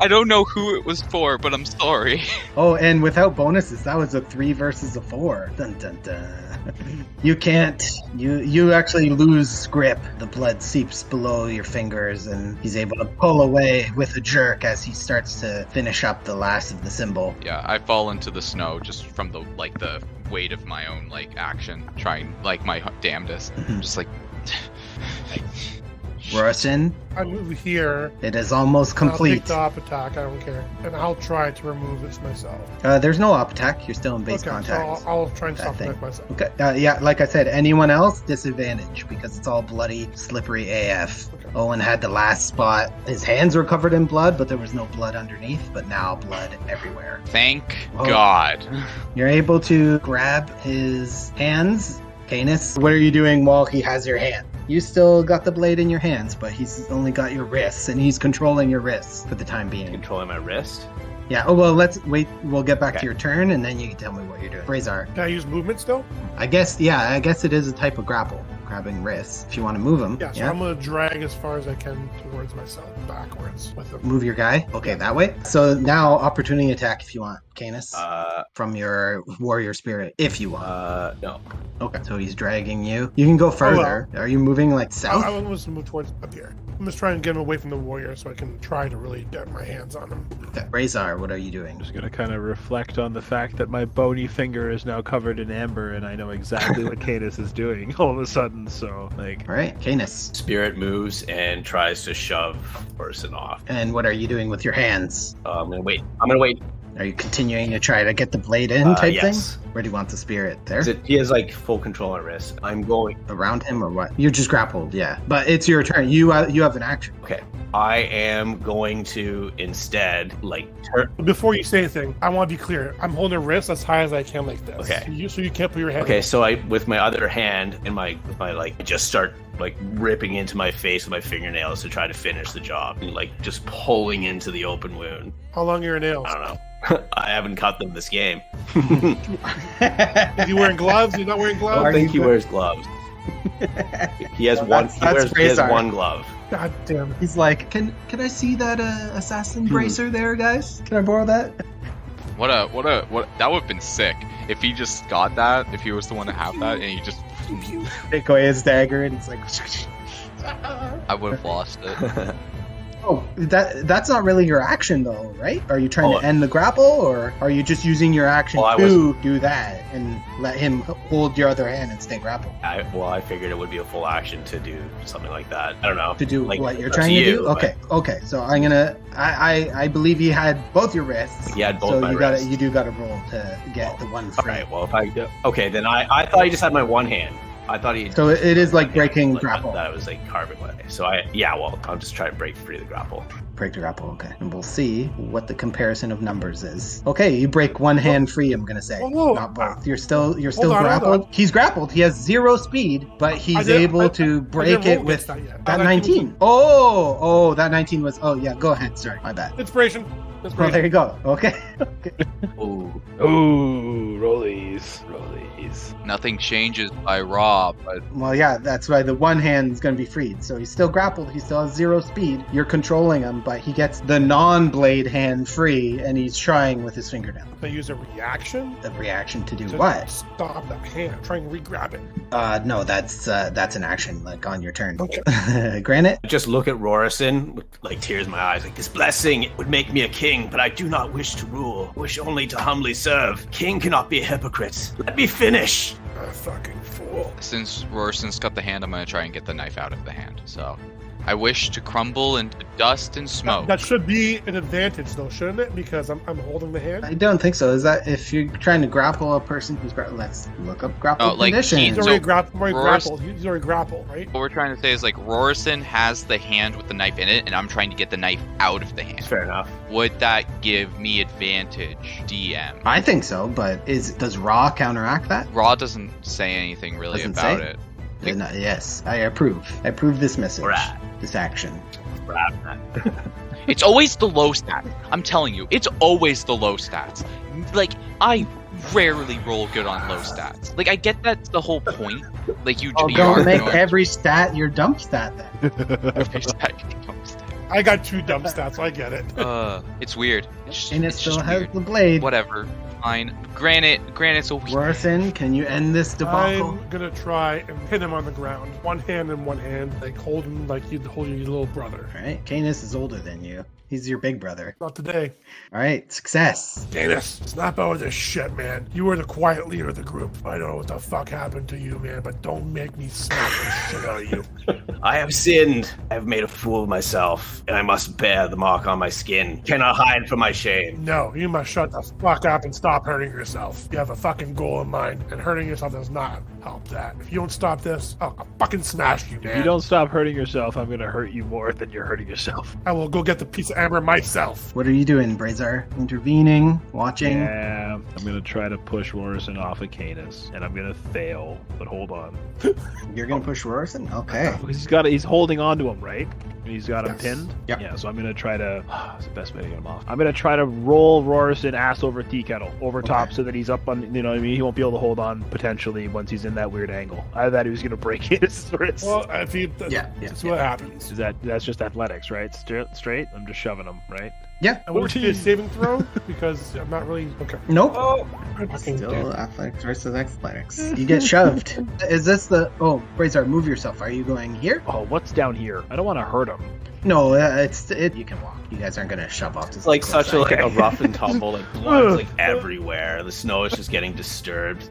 I don't know who it was for, but I'm sorry. Oh, and without bonuses, that was a 3 versus a 4. Dun dun dun. You can't. You actually lose grip. The blood seeps below your fingers, and he's able to pull away with a jerk as he starts to finish up the last of the symbol. Yeah, I fall into the snow just from the weight of my own action, trying my damnedest. Just Rorson, I move here. it is almost I'll take complete. the op attack. I don't care. And I'll try to remove this myself. There's no op attack. You're still in base Okay, contact. so I'll try and That stop thing. it myself. Okay. Yeah, like I said, anyone else, disadvantage because it's all bloody, slippery AF. Okay. Owen had the last spot. His hands were covered in blood, but there was no blood underneath, but now blood everywhere. Thank Oh. God. You're able to grab his hands. Canis, what are you doing while he has your hand? You still got the blade in your hands, but he's only got your wrists, and he's controlling your wrists for the time being. Controlling my wrist. Yeah, oh well, let's wait. We'll get back Okay. to your turn, and then you can tell me what you're doing. Razor. Can I use movement still? I guess it is a type of grapple. grabbing wrists. If you want to move him, Yeah, so I'm gonna drag as far as I can towards myself, backwards with him. Move your guy. Okay, that way. So now opportunity attack if you want, Canis. From your warrior spirit, if you want. No. Okay, so he's dragging you. You can go further. Are you moving like south? I want to move towards up here. I'm just trying to get him away from the warrior so I can try to really get my hands on him. Okay. Razor, what are you doing? Just gonna kind of reflect on the fact that my bony finger is now covered in amber, and I know exactly what Canis is doing all of a sudden. So, like, All right, Canis. Spirit moves and tries to shove person off. And what are you doing with your hands? I'm gonna wait. Are you continuing to try to get the blade in type yes. thing? Where do you want the spirit? There? He has like full control on wrist. I'm going. Around him or what? You're just grappled, yeah. But it's your turn. You have an action. Okay. I am going to instead Before you say anything, I want to be clear. I'm holding a wrist as high as I can like this. Okay. So you can't put your hand. Okay, so I with my other hand and I just start like ripping into my face with my fingernails to try to finish the job and like just pulling into the open wound. How long are your nails? I don't know. I haven't cut them this game. Is he wearing gloves? He's not wearing I gloves? don't think he wears gloves. He has one. He has one glove. God damn it. He's like, can I see that assassin bracer there, guys? Can I borrow that? What that would have been sick if he just got that, if he was the one to have that, and he just Take away his dagger, and he's like, I would have lost it. oh, that's not really your action though, right? Are you trying to end the grapple, or are you just using your action to do that and let him hold your other hand and stay grappled? I figured it would be a full action to do something like that. I don't know. To do like, what you're trying to do? Okay. So I'm gonna. I believe he had both your wrists. He had both so my you wrists. You do gotta roll to get the one free. All right. Well, then I thought he just had my one hand. I thought he. So it is like breaking grapple. That was like carving away. So I'll just try to break free the grapple. Break the grapple, okay. And we'll see what the comparison of numbers is. Okay, you break one hand free, I'm gonna say. Whoa. Not both. You're still Hold grappled. on. He's grappled. He has 0 speed, but he's able to break it with that 19. Oh, that 19 was. Oh yeah, go ahead. Sorry, my bad. Inspiration. Oh, there you go. Okay. Ooh. ooh, rollies. Nothing changes by Rob, but Well, yeah, that's why the one hand is going to be freed. So he's still grappled. He still has 0 speed. You're controlling him, but he gets the non-blade hand free, and he's trying with his fingernail. They use a reaction. A reaction to do To what? Stop that hand. Try and re-grab it. No, that's an action, like on your turn. Okay. Granite? Just look at Rorison with like tears in my eyes. Like, this blessing would make me a king, but I do not wish to rule. Wish only to humbly serve. King cannot be a hypocrite. Let me finish. Fucking fool. since Rorson's got the hand, I'm gonna try and get the knife out of the hand. So, I wish to crumble into dust and smoke. That should be an advantage, though, shouldn't it? Because I'm holding the hand. I don't think so. Is that if you're trying to grapple a person who's let's look up grapple condition. He's already, So, grappled. He's already grappled, right? What we're trying to say is like Rorson has the hand with the knife in it, and I'm trying to get the knife out of the hand. Fair enough. Would that give me advantage, DM? I think so, but does Raw counteract that? Raw doesn't say anything really Doesn't about say? it. Yes, I approve. I approve this message. Right. This action. It's always the low stat. I'm telling you, it's always the low stats. Like, I rarely roll good on low stats. Like, I get that's the whole point. Like, you Don't are make going- every stat your dump stat then. every stat you don't stat. I got 2 dump stats, so I get it. It's weird. It's And it it's still just has weird. the blade. Whatever. Fine. Granite's a weak. Rorson, can you end this debacle? I'm gonna try and hit him on the ground. One hand in one hand, like hold him like you'd hold your little brother. Alright, Canis is older than you. He's your big brother. Not today. Alright, success. Canis, snap out of this shit, man. You were the quiet leader of the group. I don't know what the fuck happened to you, man, but don't make me slap the shit out of you. I have sinned. I have made a fool of myself, and I must bear the mark on my skin. Cannot hide from my shame. No, you must shut the fuck up and stop hurting yourself. You have a fucking goal in mind, and hurting yourself does not help that. If you don't stop this, I'll fucking smash you, man. If you don't stop hurting yourself, I'm gonna hurt you more than you're hurting yourself. I will go get the piece of amber myself. What are you doing, Brazar? Intervening? Watching? Yeah, I'm gonna try to push Rorson off of Canis, and I'm gonna fail. But hold on, You're gonna push Rorson? Okay. he's holding on to him, right? He's got him Yes. pinned. Yep. Yeah, so I'm gonna try to. It's the best way to get him off. I'm gonna try to roll Rorson ass over tea kettle over top, so that he's up on. You know what I mean? He won't be able to hold on potentially once he's in that weird angle. I thought he was gonna break his wrist. Well, if you, that's what happens. That's just athletics, right? Straight. I'm just shoving him, right? Yeah. I want to be a saving throw because I'm not really okay. Nope. Oh, Still athletics versus athletics. You get shoved. Is this the... Oh, Brazar, move yourself. Are you going here? Oh, what's down here? I don't want to hurt him. No, you can walk. You guys aren't going to shove off it's like such a rough and tumble, like blood's like everywhere. The snow is just getting disturbed.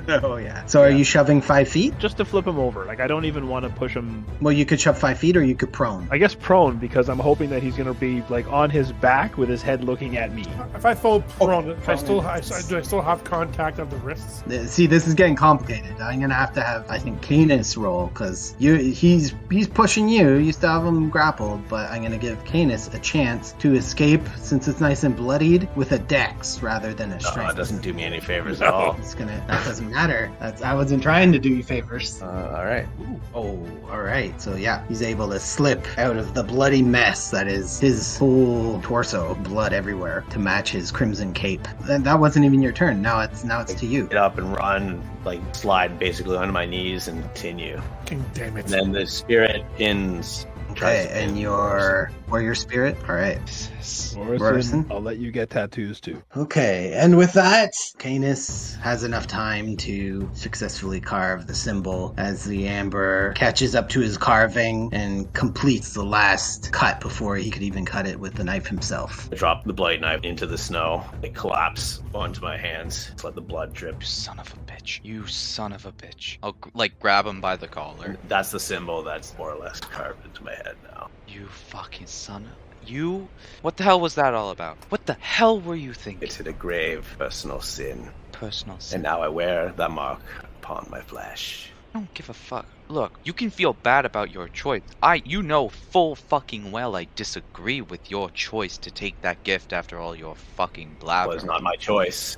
Oh, yeah. So are you shoving 5 feet? Just to flip him over. Like, I don't even want to push him. Well, you could shove 5 feet or you could prone. I guess prone, because I'm hoping that he's going to be, like, on his back with his head looking at me. If I fall prone, do I still have contact of the wrists? See, this is getting complicated. I'm going to have, I think, Canis roll, because he's pushing you. You still have him grappled, but I'm going to give Canis a chance to escape, since it's nice and bloodied, with a dex rather than a strength. It doesn't do me any favors at all. That doesn't matter. I wasn't trying to do you favors. All right. Oh, all right. So yeah, he's able to slip out of the bloody mess that is his whole torso, blood everywhere, to match his crimson cape. That wasn't even your turn. Now it's to you. Get up and run, like slide basically onto my knees and continue. King damn it. And then the spirit pins. Okay, and your warrior spirit. All right. Morrison, I'll let you get tattoos too. Okay, and with that, Canis has enough time to successfully carve the symbol as the amber catches up to his carving and completes the last cut before he could even cut it with the knife himself. I drop the blade knife into the snow. It collapses onto my hands. Just let the blood drip. You son of a bitch. You son of a bitch. I'll grab him by the collar. That's the symbol that's more or less carved into my head now. You fucking son of... You? What the hell was that all about? What the hell were you thinking? It's a grave personal sin. Personal sin. And now I wear that mark upon my flesh. I don't give a fuck. Look, you can feel bad about your choice. You know full fucking well I disagree with your choice to take that gift after all your fucking blabber. It was not my choice.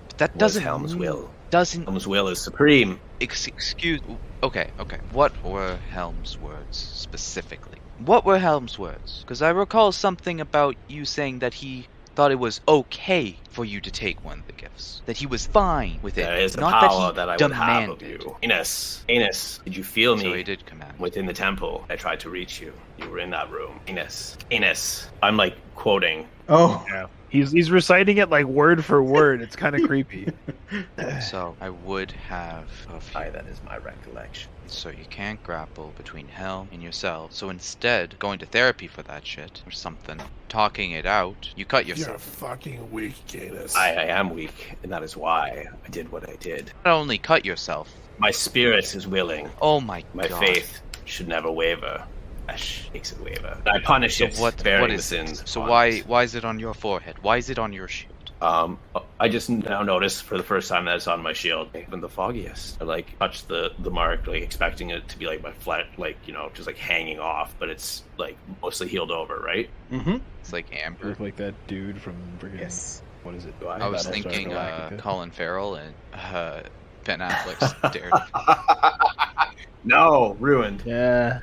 But that doesn't... Helm's will. Helm's will is supreme. Excuse... Okay. What were Helm's words, specifically? What were Helm's words? Because I recall something about you saying that he thought it was okay for you to take one of the gifts. That he was fine with it. There is the not power that I would have of you. Anus, did you feel me? So he did command. Within the temple, I tried to reach you. You were in that room. Anus. I'm like quoting. Oh. Yeah. He's reciting it like word for word. It's kind of creepy. So I would have a few. Aye, that is my recollection. So you can't grapple between Helm and yourself. So instead, going to therapy for that shit or something, talking it out, you cut yourself. You're fucking weak, Canis. I am weak, and that is why I did what I did. Not only cut yourself. My spirit is willing. Oh my god. My faith should never waver. Ash makes it waver. I punish it, bearing the sins. So why is it on your forehead? Why is it on your shield? I just now noticed for the first time that it's on my shield. Even the foggiest. I like touch the mark, like expecting it to be like my flat, like, you know, just like hanging off, but it's like mostly healed over, right? Mm-hmm. It's like amber. You look like that dude from friggin'... Yes. What is it? I was thinking Colin Farrell and Ben Affleck's Daredevil. No, ruined. Yeah.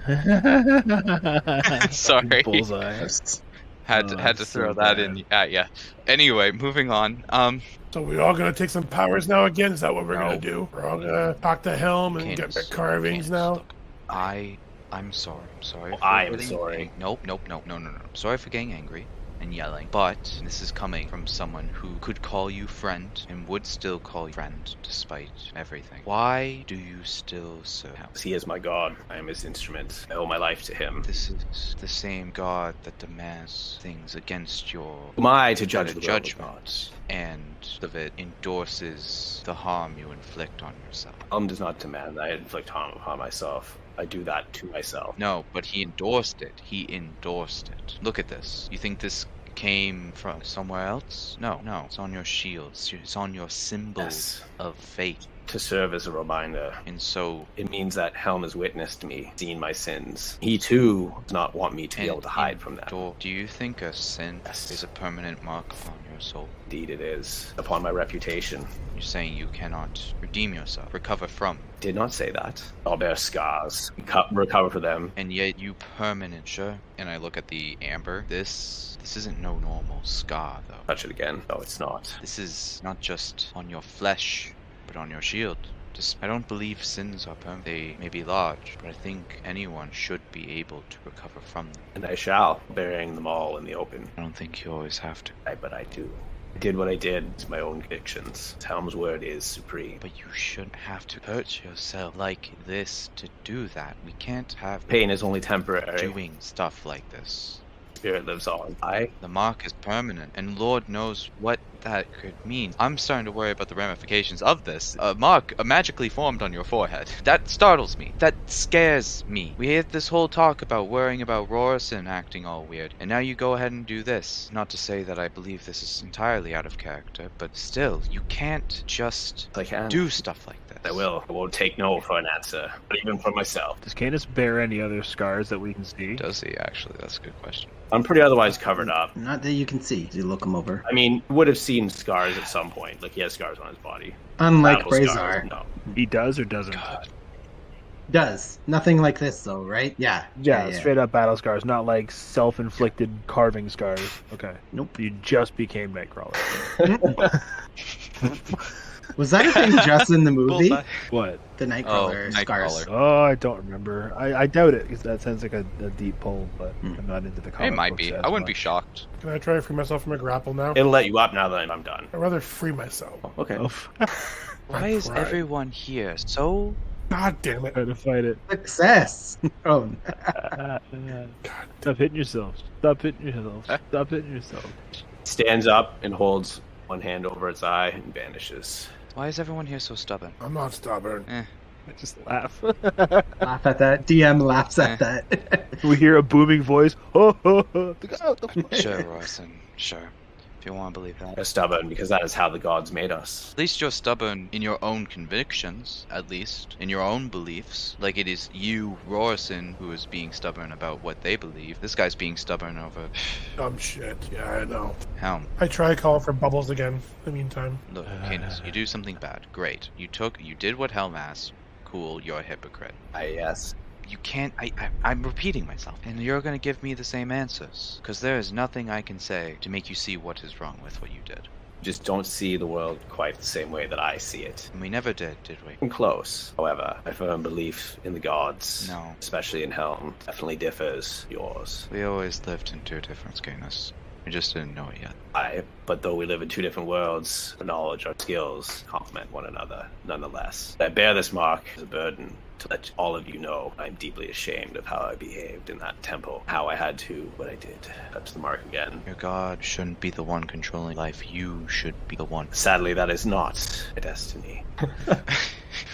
Sorry. Bullseye. Had to throw that in. Yeah. Anyway, moving on. So we all gonna take some powers now again? Is that what we're gonna do? We're all gonna talk to Helm and get the carvings now? Look, I'm sorry. I'm sorry. I am sorry. Nope. No. I'm sorry for getting angry and yelling, but this is coming from someone who could call you friend and would still call you friend despite everything. Why do you still serve him? He is my god. I am his instrument. I owe my life to him. This is the same god that demands things against your Who am I to judge the judgment, and of it endorses the harm you inflict on yourself. Does not demand that I inflict harm upon myself. I do that to myself. No, but he endorsed it. Look at this. You think this came from somewhere else? No. It's on your shield. It's on your symbol of fate. To serve as a reminder. And so... It means that Helm has witnessed me, seen my sins. He too does not want me to be able to hide from that. Do you think a sin is a permanent mark upon your soul? Indeed it is. Upon my reputation. You're saying you cannot redeem yourself, recover from. Did not say that. I'll bear scars, recover for them. And yet you permanent, sure? And I look at the amber. This isn't no normal scar, though. Touch it again. No, it's not. This is not just on your flesh, but on your shield. I don't believe sins are permanent. They may be large, but I think anyone should be able to recover from them. And I shall, burying them all in the open. I don't think you always have to. But I do. I did what I did. It's my own convictions. Helm's word is supreme. But you shouldn't have to hurt yourself like this to do that. We can't have Pain is only temporary. doing stuff like this. Spirit lives on. The mark is permanent, and Lord knows what that could mean. I'm starting to worry about the ramifications of this. A mark magically formed on your forehead. That startles me. That scares me. We had this whole talk about worrying about Rorison acting all weird, and now you go ahead and do this. Not to say that I believe this is entirely out of character, but still, you can't just do stuff like this. I will. I won't take no for an answer, not even for myself. Does Canis bear any other scars that we can see? Does he, actually? That's a good question. I'm pretty otherwise covered up. Not that you can see. You look him over. I mean, would have seen scars at some point. Like, he has scars on his body. Unlike Battle scars, Brazar. no. He does or doesn't? God. Does. Nothing like this, though, right? Yeah. Yeah, straight up battle scars, not like self-inflicted carving scars. Okay. Nope. You just became Nightcrawler. Was that a thing just in the movie? What? The Nightcrawler scars. Nightcrawler. Oh, I don't remember. I doubt it, because that sounds like a deep pull, but I'm not into the comic It might books be. as I wouldn't be much. shocked. Can I try to free myself from a grapple now? It'll let you up now that I'm done. I'd rather free myself. Okay. Oh, Why is pride. everyone here so... God damn it. trying to fight it. Success. Oh, Stop hitting yourself. Stop hitting yourself. Stop hitting yourself. Stands up and holds one hand over its eye and vanishes. Why is everyone here so stubborn? I'm not stubborn. I just laugh. laugh at that. DM laughs at that. We hear a booming voice. Oh, oh, oh. Sure, Rorison. Sure. If you want to believe that. We're stubborn because that is how the gods made us. At least you're stubborn in your own convictions, at least. In your own beliefs. Like it is you, Rorison, who is being stubborn about what they believe. This guy's being stubborn over... Dumb shit. Yeah, I know. Helm. I try calling for bubbles again in the meantime. Look, Canis, you do something bad. Great. You did what Helm asked. Cool, you're a hypocrite. Yes. You can't... I'm repeating myself. And you're gonna give me the same answers. Because there is nothing I can say to make you see what is wrong with what you did. Just don't see the world quite the same way that I see it. And we never did we? I'm close. However, my firm belief in the gods, No. especially in Helm, definitely differs yours. We always lived in two different Canis. We just didn't know it yet. But though we live in two different worlds, our knowledge, our skills complement one another, nonetheless. I bear this mark as a burden to let all of you know I'm deeply ashamed of how I behaved in that temple, how I had to, what I did. Touch the mark again. Your god shouldn't be the one controlling life. You should be the one. Sadly, that is not my destiny.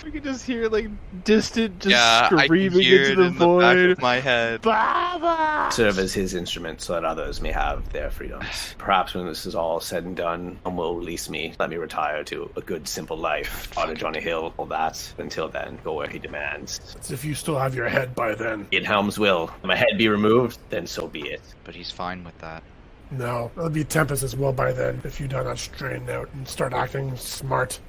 We can just hear like distant, just I can screaming hear into it the in the back void. of my head. Baba! Serve as his instrument so that others may have their freedoms. Perhaps when this is all said and done, will release me, let me retire to a good, simple life, cottage on a hill, all that. Until then, go where he demands. As if you still have your head by then. In Helm's will, if my head be removed, then so be it. But he's fine with that. No, it'll be Tempest as well by then if you do not straighten out and start acting smart.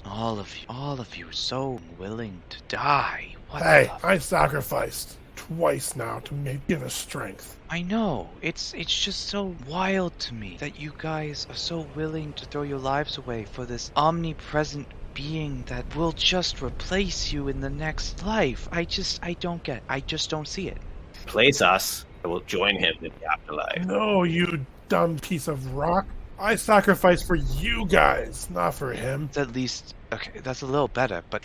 All of you so willing to die. What Hey, the... I sacrificed twice now to give us strength. I know. It's just so wild to me that you guys are so willing to throw your lives away for this omnipresent being that will just replace you in the next life. I don't get it. I just don't see it. Place us, I will join him in the afterlife. No, you dumb piece of rock. I sacrificed for you guys, not for him. It's at least... Okay, that's a little better, but...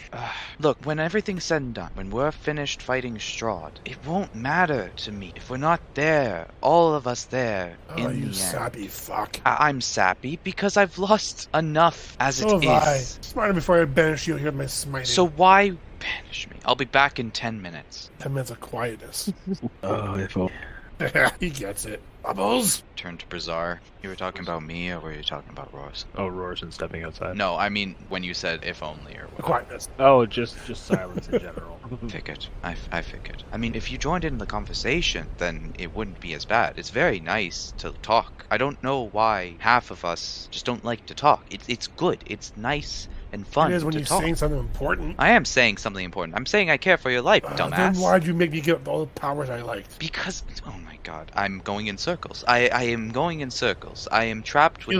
look, when everything's said and done, when we're finished fighting Strahd, it won't matter to me if we're not there, all of us there, Oh, in the you end. sappy fuck. I'm sappy because I've lost enough as So it have I. is. Smarter before I banish you here with my smiting. So why banish me? I'll be back in 10 minutes. 10 minutes of quietness. Oh, if only. He gets it. Bubbles? Turn to Brazar. You were talking about me, or were you talking about Roars? Oh, Rorison stepping outside. No, I mean when you said if only or what. Quietness. Oh, just silence in general. Figured. I figured. I mean, if you joined in the conversation, then it wouldn't be as bad. It's very nice to talk. I don't know why half of us just don't like to talk. It's good. It's nice and fun It is when to you're talk. saying something important. I am saying something important. I'm saying I care for your life, Then dumbass. why'd you make me get all the powers I liked? Because, oh my god, I'm going in circles. I am going in circles. I am trapped with...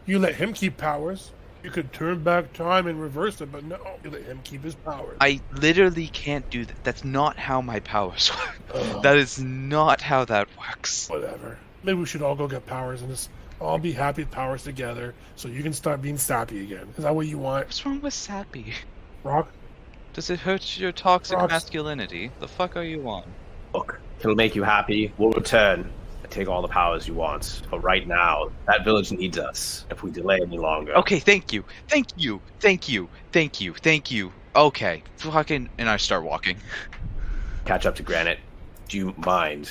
You let him keep powers. You could turn back time and reverse it, but no, you let him keep his powers. I literally can't do that. That's not how my powers work. That is not how that works. Whatever. Maybe we should all go get powers and just all be happy with powers together so you can start being sappy again. Is that what you want? What's wrong with sappy? Rock? Does it hurt your toxic Rocks. masculinity? The fuck are you on? Look, it'll make you happy. We'll return and take all the powers you want. But right now, that village needs us. If we delay any longer. Okay, thank you. Thank you. Thank you. Thank you. Thank you. Okay. Fucking. And I start walking. Catch up to Granite. Do you mind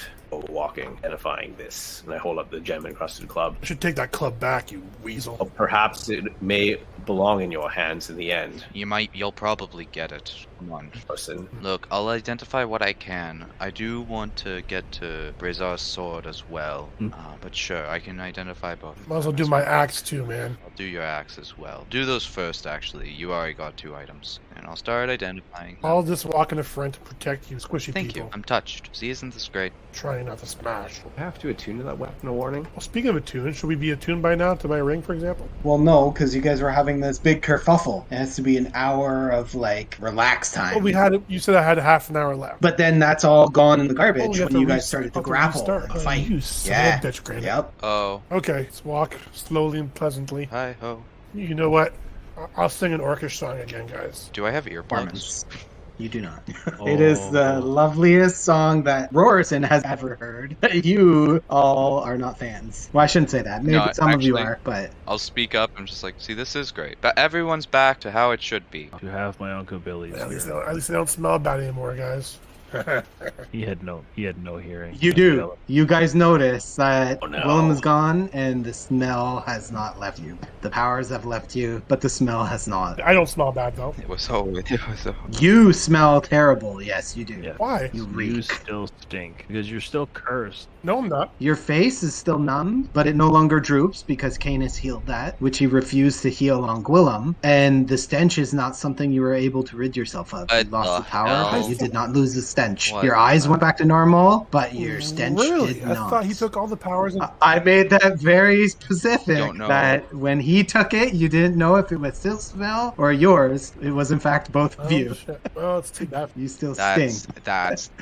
walking, identifying this? And I hold up the gem-encrusted club. I should take that club back, you weasel. Well, perhaps it may belong in your hands in the end. You'll probably get it. Come on. Listen, Look, I'll identify what I can. I do want to get to Berez's sword as well. But sure, I can identify both. of Might as well them do as my axe too, man. I'll do your axe as well. Do those first, actually. You already got 2 items. And I'll start identifying them. I'll just walk in the front to protect you, squishy Thank people. you. I'm touched. See, isn't this great? Trying not to smash. I have to attune to that weapon a warning. Well, speaking of attuned, should we be attuned by now to my ring, for example? Well, no, because you guys were having this big kerfuffle. It has to be an hour of like relax time. Well, we had. You said I had half an hour left. But then that's all gone in the garbage Oh, we have when to you guys restart- started to have to grapple restart. and Oh, fight. you son Yeah. of a bitch, Granny. Yep. Oh. Okay, let's walk slowly and pleasantly. Hi ho. You know what? I'll sing an orcish song again, guys. Do I have earplugs? You do not. It is the loveliest song that Rorison has ever heard. You all are not fans. Well, I shouldn't say that. Maybe No, some of you actually- are, but I'll speak up. I'm just like, see, this is great. But everyone's back to how it should be. To have my Uncle Billy's At least, here. I don't smell bad anymore, guys. He had no hearing. you do. You guys notice that Oh, no. Willem is gone and the smell has not left you. The powers have left you, but the smell has not. I don't smell bad though. It was so. You smell terrible. Yes, you do. Yeah. Why? You You reek. still stink because you're still cursed. No, I'm not. Your face is still numb, but it no longer droops because Canis healed that, which he refused to heal on Gwillem. And the stench is not something you were able to rid yourself of. You What lost the the power, hell? but you did not lose the stench. What Your eyes the- went back to normal, but your stench Really? did I not. thought he took all the powers. And... I made that very specific Don't know. that when he took it, you didn't know if it was his smell or yours. It was, in fact, both of Oh, you. shit. Well, it's too bad. You still That's stink.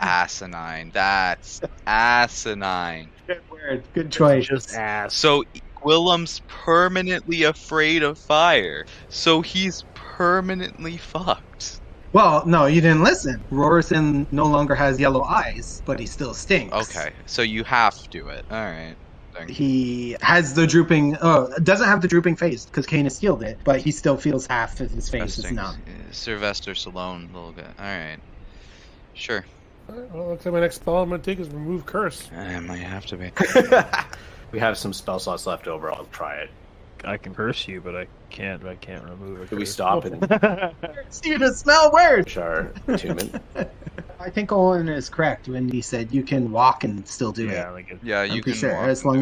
asinine. That's asinine. Good word. Good choice. Just ass. So Willem's permanently afraid of fire. So he's permanently fucked. Well, no, you didn't listen. Rorison no longer has yellow eyes, but he still stinks. Okay, so you have to do it. All right. He has the drooping, doesn't have the drooping face because Canis healed it, but he still feels half of his face is numb. Sylvester Stallone a little bit. All right. Sure. All right, well, looks like my next spell I'm going to take is remove curse. I might have to be. We have some spell slots left over. I'll try it. I can curse you, but I can't remove it. Do we stop and You to smell weird. push our attunement? I think Owen is correct when he said you can walk and still do Yeah, it. like it, Yeah, I'm you pretty can sure walk as and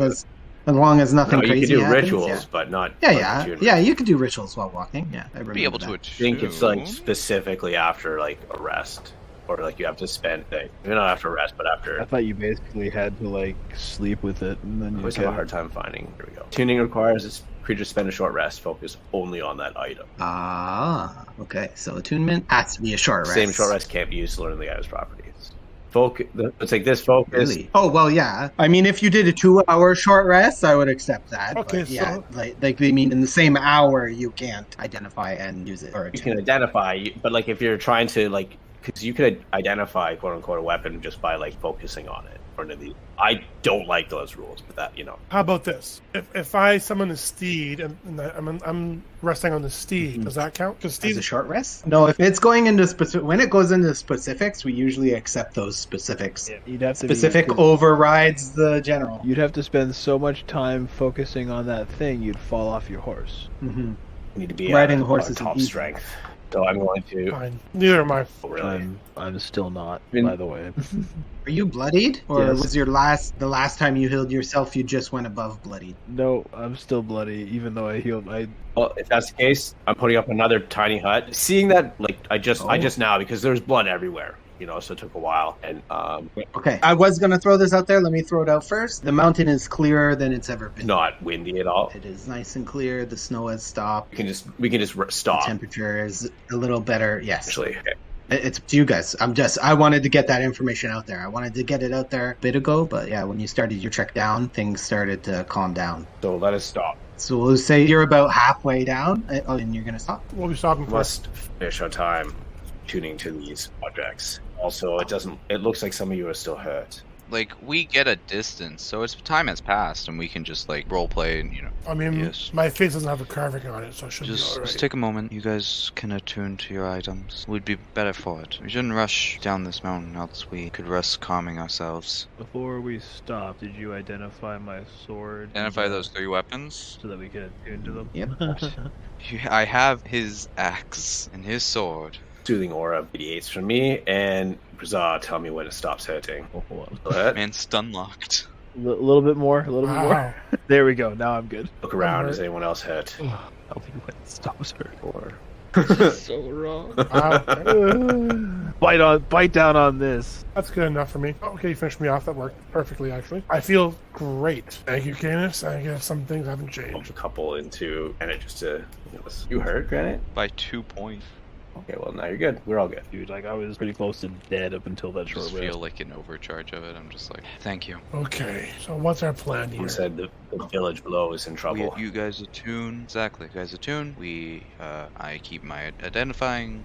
long do as nothing No, you crazy can do happens, rituals, yeah. but not. Yeah, like yeah, attunement. yeah. You can do rituals while walking. Yeah, I it. remember Be able to that. I think it's like attune. specifically after like a rest, or like you have to spend. Maybe not after rest, but I after. thought you basically had to like sleep with it and then I you always have a hard time finding. Here we go. Tuning requires this creature spend a short rest, focus only on that item. Ah, okay. So attunement has to be a short rest. Same short rest can't be used to learn the item's properties. Focus. It's like this focus. Really? Oh well, yeah. I mean, if you did a 2-hour short rest, I would accept that. Okay, but yeah, so- like they mean in the same hour you can't identify and use it or You attune. can identify, but like if you're trying to like, because you could identify quote unquote a weapon just by like focusing on it. Or the, I don't like those rules, but that How about this? If I summon a steed and I'm resting on the steed, does that count? Because As steed a short rest? No, if it's going into when it goes into specifics, we usually accept those specifics. Yeah, you'd have to Specific overrides the general. You'd have to spend so much time focusing on that thing, you'd fall off your horse. Mm-hmm. need to be Riding at a horse is top easy. strength. So I'm going to fine. Neither am I. really. I'm still not, I mean- by the way. Are you bloodied, or Yes. was the last time you healed yourself? You just went above bloodied. No, I'm still bloody, even though I healed. Well, if that's the case, I'm putting up another tiny hut. Seeing that, like I just now because there's blood everywhere. so it took a while. And Okay, I was going to throw this out there. Let me throw it out first. The mountain is clearer than it's ever been. not windy at all. It is nice and clear. The snow has stopped. We can just The stop. temperature is a little better. Yes. Actually, okay. It's up to you guys. I wanted to get that information out there. I wanted to get it out there a bit ago, but yeah, when you started your trek down, things started to calm down. So let us stop. So we'll say you're about halfway down, and you're going to stop. We'll be stopping We for. must finish our time tuning to these objects. Also, it looks like some of you are still hurt. Like, we get a distance, so it's time has passed, and we can just, like, roleplay and, I mean, Yes. my face doesn't have a carving on it, so it should be just alright. take a moment. You guys can attune to your items. We'd be better for it. We shouldn't rush down this mountain, else we could risk calming ourselves. Before we stop, did you identify my sword? Identify those 3 weapons. so that we can attune to them. Yep. I have his axe and his sword. Soothing aura radiates from me, and Brazar, tell me when it stops hurting. Oh, hold on. Go ahead. Man, stun locked. A little bit more. A little bit more. Wow. There we go. Now I'm good. Look around. hurt. Is anyone else hurt? Tell me when it stops hurting. Or So wrong. Wow. Bite down on this. That's good enough for me. Okay, you finished me off. That worked perfectly, actually. I feel great. Thank you, Canis. I guess some things haven't changed. a couple into Granite just to. You hurt, Granite? By 2 points. Okay, well now you're good. We're all good. Dude, like I was pretty close to dead up until that I short just rest. feel like an overcharge of it. I'm just like, thank you. Okay, so what's our plan here? You said the village below is in trouble. You guys attune. Exactly. You guys attune. I keep my identifying.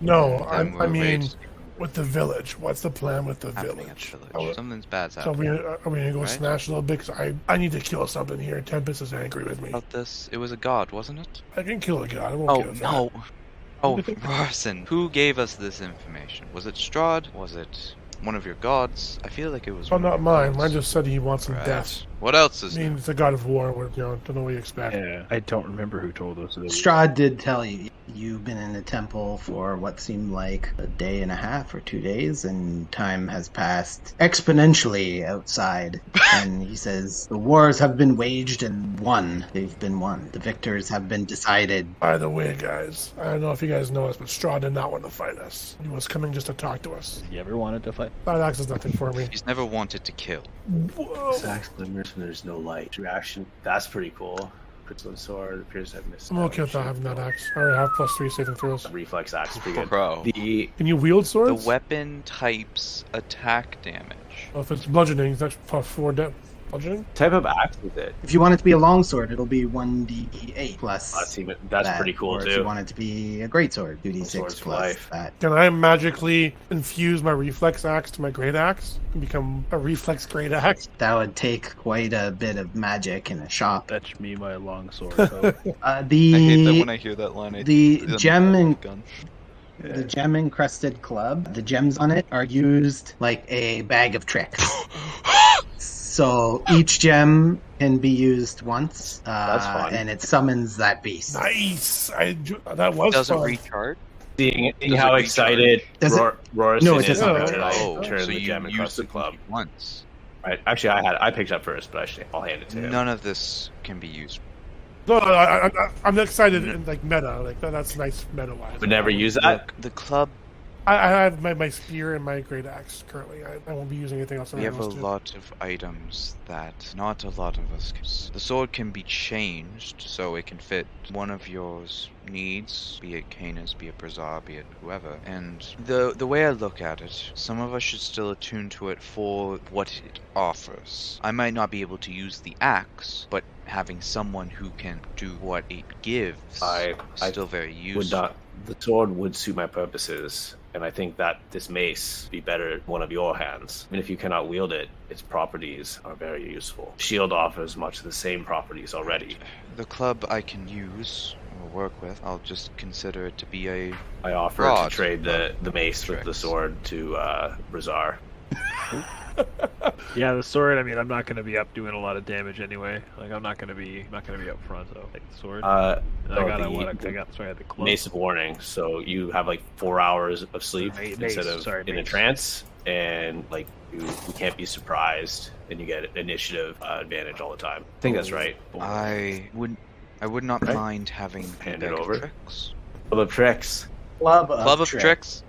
No, and I we're mean, ready to with the village. What's the plan with the happening at village? the village. Oh, Something's bad's So happening. are we gonna go Right? smash a little bit? Cause I need to kill something here. Tempest is angry with me. About this, it was a god, wasn't it? I can kill a god. I won't Oh kill that. no. Oh, Larson, who gave us this information? Was it Strahd? Was it one of your gods? I feel like it was. Oh, one of not your mine. gods. Mine just said he wants some Perhaps. death. What else is I mean, new? it's a god of war. Don't know what you expect. Yeah, I don't remember who told us this. Strahd did tell you you've been in the temple for what seemed like a day and a half or 2 days, and time has passed exponentially outside. And he says the wars have been waged and won. They've been won. The victors have been decided. By the way, guys, I don't know if you guys know this, but Straw did not want to fight us. He was coming just to talk to us. You ever wanted to fight? That axe is nothing for me. He's never wanted to kill. Whoa. Sax glimmers when there's no light. Reaction. That's pretty cool. Crystalline sword appears to have missed. I'm okay with not having that axe. I already have +3 saving throws. Reflex axe is pretty good. Bro. The Can you wield The swords? weapon types attack damage. Well, if it's bludgeoning, that's +4 bludgeoning. type of axe is it? If you want it to be a longsword, it'll be 1d8 plus. That's that. pretty cool Or if you too. want it to be a greatsword, 2d6 Swords for plus life. that. Can I magically infuse my reflex axe to my great axe and become a reflex great axe? That would take quite a bit of magic in a shop. Fetch me my long sword. So. I hate that when I hear that line. the gem and gun. the gem encrusted club, the gems on it are used like a bag of tricks. So each gem can be used once, That's fun. and it summons that beast. Nice. That was Doesn't fun. recharge. Seeing Does how it excited Does it- Rorison No, it is doesn't. after I Oh, turn so the you gem use across the the club. once. Right. Actually, I picked up first, but I'll hand it to him. None of this can be used. No, I'm excited in like meta. Like that's nice meta wise. Would never use that. The club. I have my spear and my great axe currently. I won't be using anything else. We have a lot of items that not a lot of us can. The sword can be changed so it can fit one of yours needs, be it Canis, be it Brazar, be it whoever. And the way I look at it, some of us should still attune to it for what it offers. I might not be able to use the axe, but having someone who can do what it gives I still very useful. Would not. The sword would suit my purposes, and I think that this mace be better in one of your hands. Even if you cannot wield it, its properties are very useful. Shield offers much of the same properties already. The club I can use or work with, I'll just consider it to be a I offer Rod. to trade the mace with the Tricks. sword to Brazar. Yeah, the sword. I mean, I'm not going to be up doing a lot of damage anyway. Like, I'm not going to be up front. So, take the sword. And No, I the got the club. mace of warning. So you have like 4 hours of sleep Mace, instead of in a mace. trance, and like you can't be surprised, and you get initiative advantage all the time. I think that's right. I would not Right. mind having a Hand deck it of over. tricks. Full of tricks. Club Club of tricks.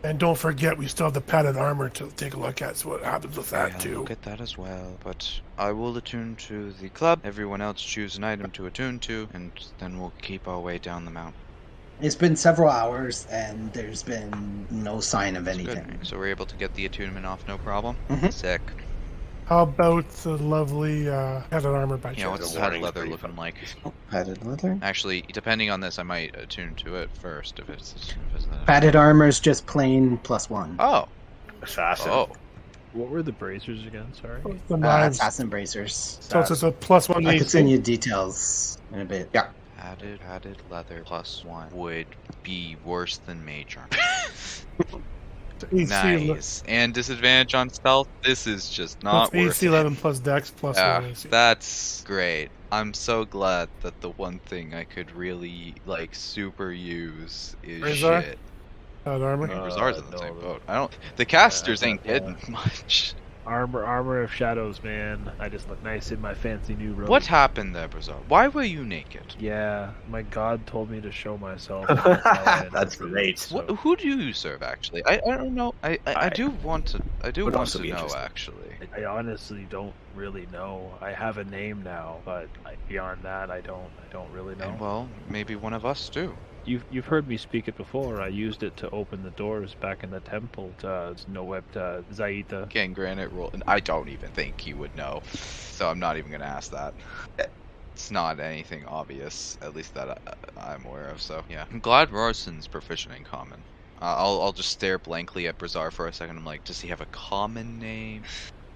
And don't forget, we still have the padded armor to take a look at, so what happens with that, Yeah, too. look at that as well. But I will attune to the club. Everyone else choose an item to attune to, and then we'll keep our way down the mountain. It's been several hours, and there's been no sign of That's anything. good. So we're able to get the attunement off, no problem. Mhm. Sick. How about the lovely padded armor by Yeah, chance? what's The that warning's leather pretty looking like? Oh, padded leather? Actually, depending on this, I might attune to it first if it's Padded armor is just plain +1. Oh. Assassin. Oh. What were the bracers again? Sorry. The knives. Assassin bracers. So it's just a +1 I could AC. send you details in a bit. Yeah. Padded leather +1 would be worse than mage armor. AC Nice. And disadvantage on stealth? This is just not worth AC it. 11 plus Dex plus Yeah, 1 AC. that's great. I'm so glad that the one thing I could really, like, super use is Razor? shit. Padded armor. I mean, Razar's in the no, same the- boat. I don't. The casters Yeah, ain't getting much. Armor of shadows, man. I just look nice in my fancy new robe. What happened there, Brazar? Why were you naked? Yeah, my god told me to show myself. and that's how I ended That's up great. so- Who do you serve, actually? I don't know. I do want to. I do Would want also to be know, interesting. actually. I honestly don't really know. I have a name now, but beyond that, I don't really know. And well, maybe one of us do. You've heard me speak it before. I used it to open the doors back in the temple to Zaita. Again, granite roll, and I don't even think he would know, so I'm not even gonna ask that. It's not anything obvious, at least that I'm aware of. So yeah, I'm glad Rorson's proficient in common. I'll just stare blankly at Brazar for a second. I'm like, does he have a common name?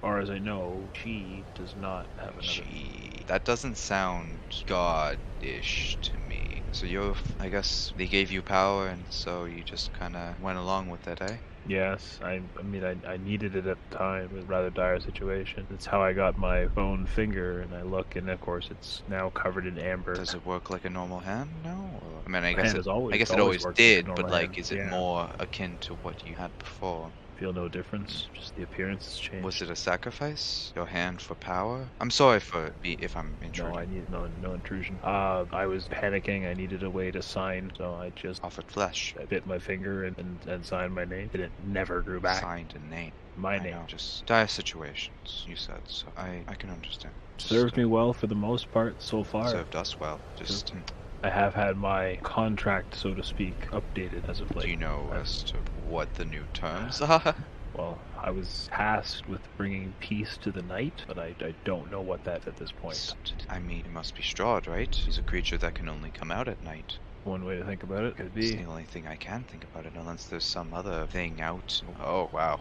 Or as I know, she does not have another. Gee, that doesn't sound god-ish to me. So I guess they gave you power, and so you just kind of went along with it, eh? Yes, I mean, I needed it at the time. It was a rather dire situation. It's how I got my bone finger, and I look, and of course, it's now covered in amber. Does it work like a normal hand now? Or, I mean, I My guess hand it, has always- I guess it always always worked like a did, but normal like, hand, is it yeah. more akin to what you had before? Feel no difference. Just the appearance has changed. Was it a sacrifice? Your hand for power? I'm sorry if I'm No, intruding. I need no intrusion. I was panicking. I needed a way to sign, so I just Offered flesh. bit my finger and signed my name, and it never grew back. Signed a name. My I name know, just dire situations, you said, so I can understand. Just, served me well for the most part so far. served us well. Just, I have had my contract, so to speak, updated as of late. do you know as to what the new terms are? Well, I was tasked with bringing peace to the night, but I don't know what that at this point. I mean, it must be Strahd, right? He's a creature that can only come out at night. One way to think about it could It's be. the only thing I can think about it, unless there's some other thing out. Oh, wow.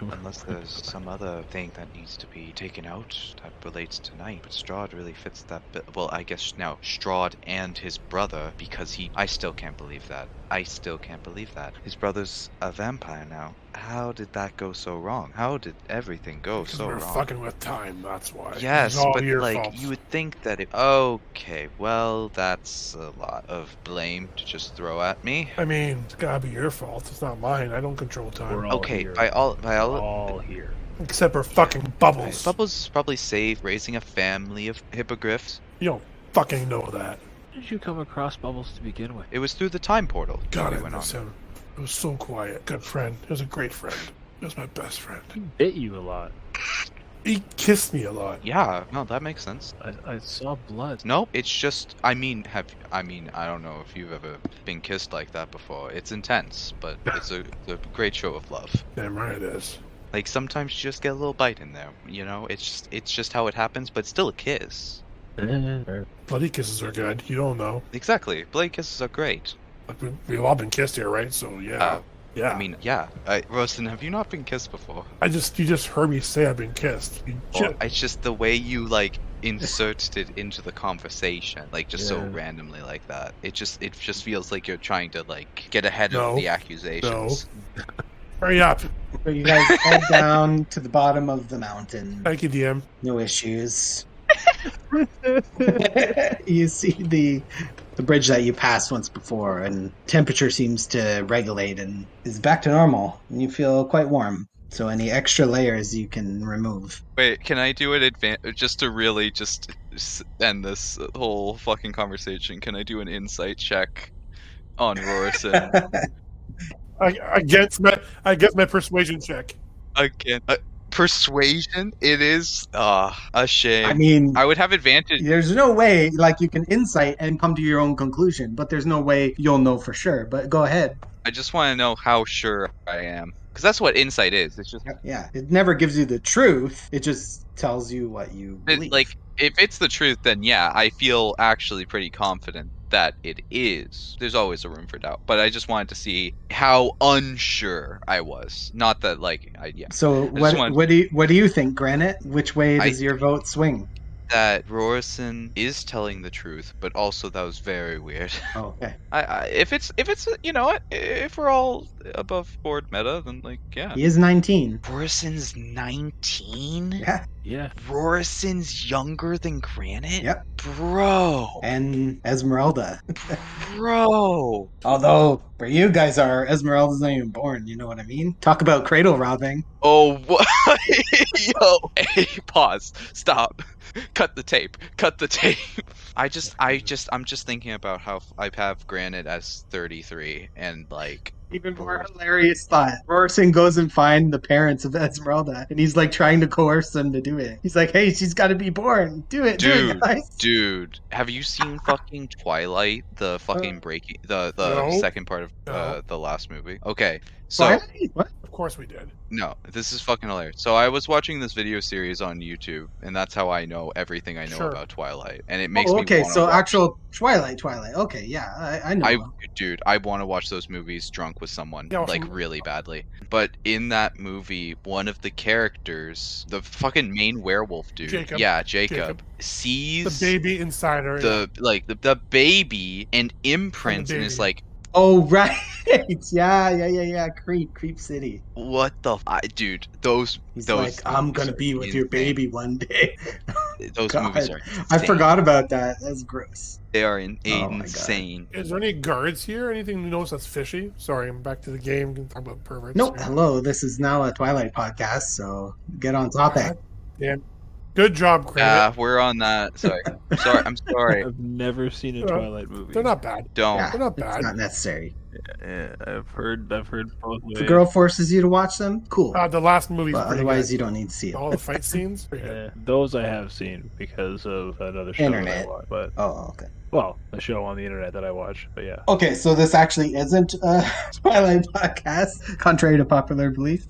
Unless there's some other thing that needs to be taken out that relates to night. But Strahd really fits that bit. Well, I guess now Strahd and his brother, because I still can't believe that. I still can't believe that. His brother's a vampire now. How did that go so wrong? How did everything go Because so we're wrong? fucking with time, that's why. Yes, It's all but your like fault. you would think that it. Okay, well, that's a lot of blame to just throw at me. I mean, it's gotta be your fault. It's not mine. I don't control time. We're all Okay, here. by all, We're all here. Except for fucking Bubbles. Bubbles is probably safe raising a family of hippogriffs. You don't fucking know that. How did you come across Bubbles to begin with? It was through the time portal. God, we I went on. miss him. It was so quiet. Good friend. He was a great friend. He was my best friend. He bit you a lot. He kissed me a lot. Yeah, no, that makes sense. I saw blood. Nope, it's just. I mean, I don't know if you've ever been kissed like that before. It's intense, but it's a great show of love. Damn right it is. Like sometimes you just get a little bite in there. You know, it's just how it happens, but it's still a kiss. Bloody kisses are good. You don't know. Exactly. Blade kisses are great. Like, we've all been kissed here, right? So yeah. Yeah. I mean, yeah. Roastin, have you not been kissed before? you just heard me say I've been kissed. Well, it's just the way you like inserted it into the conversation, like just so Yeah. randomly like that. It just feels like you're trying to like get ahead No. of the accusations. Hurry up. So you guys head down to the bottom of the mountain. Thank you, DM. No issues. You see the bridge that you passed once before, and temperature seems to regulate and is back to normal, and you feel quite warm. So any extra layers you can remove. Wait, can I do an just to really just end this whole fucking conversation? Can I do an insight check on Rorison? I guess my persuasion check. Again, persuasion. It is a shame. I mean, I would have advantage. there's no way, like, you can insight and come to your own conclusion, but there's no way you'll know for sure. But go ahead. I just want to know how sure I am, because that's what insight is. It's just Yeah, it never gives you the truth. It just tells you what you believe. like, if it's the truth, then yeah, I feel actually pretty confident that it is. There's always a room for doubt, but I just wanted to see how unsure I was. Not that So what do you think, Granite? Which way does your vote swing? That Rorison is telling the truth, but also that was very weird. Oh, okay. If it's you know what, if we're all above board meta, then like yeah. He is 19. Rorison's 19? Yeah. Yeah. Rorison's younger than Granite? Yep. Bro. And Esmeralda. Bro. Although, where you guys are, Esmeralda's not even born, you know what I mean? Talk about cradle robbing. Oh, what? Yo. Hey, pause. Stop. Cut the tape. I'm just thinking about how I have Granite as 33 and like Even more hilarious thought. Rorison goes and finds the parents of Esmeralda, and he's like trying to coerce them to do it. He's like, "Hey, she's got to be born. Do it, guys." Dude, have you seen fucking Twilight? The fucking breaking, the No. second part of No. the last movie. Okay, so Twilight? What? Of course we did. no, this is fucking hilarious. So I was watching this video series on YouTube, and that's how I know everything I know Sure. about Twilight, and it makes Oh, me okay, wanna so watch. actual Twilight. Okay, yeah, I know. Dude, I want to watch those movies drunk with someone, Yeah, like from- really badly. But in that movie, one of the characters, the fucking main werewolf dude, Jacob. yeah, Jacob, Jacob. sees The baby inside her. the baby and imprints and is baby. like, Oh, right. Yeah. Creep City. what the dude, those He's those like, I'm movies gonna are be with your insane. baby one day. Those God. movies are I insane. forgot about that. That's gross. They are Oh my God. insane. Is there any guards here? Anything you notice that's fishy? Sorry, I'm back to the game. Talk about perverts. Nope. here. Hello. This is now a Twilight podcast, so get on topic. Damn. Good job, Granite. We're on that. Sorry, I'm sorry. I've never seen a Uh, Twilight movie. They're not bad. Don't. Yeah, They're not it's bad. not necessary. Yeah, I've heard both If ways. a girl forces you to watch them, cool. The last movie's But pretty otherwise, good. you don't need to see it. All the fight scenes. Pretty good. Those I have seen because of another show that I Internet. watched. But Oh, okay. well, a show on the internet that I watched. But yeah. Okay, so this actually isn't a Twilight podcast, contrary to popular belief.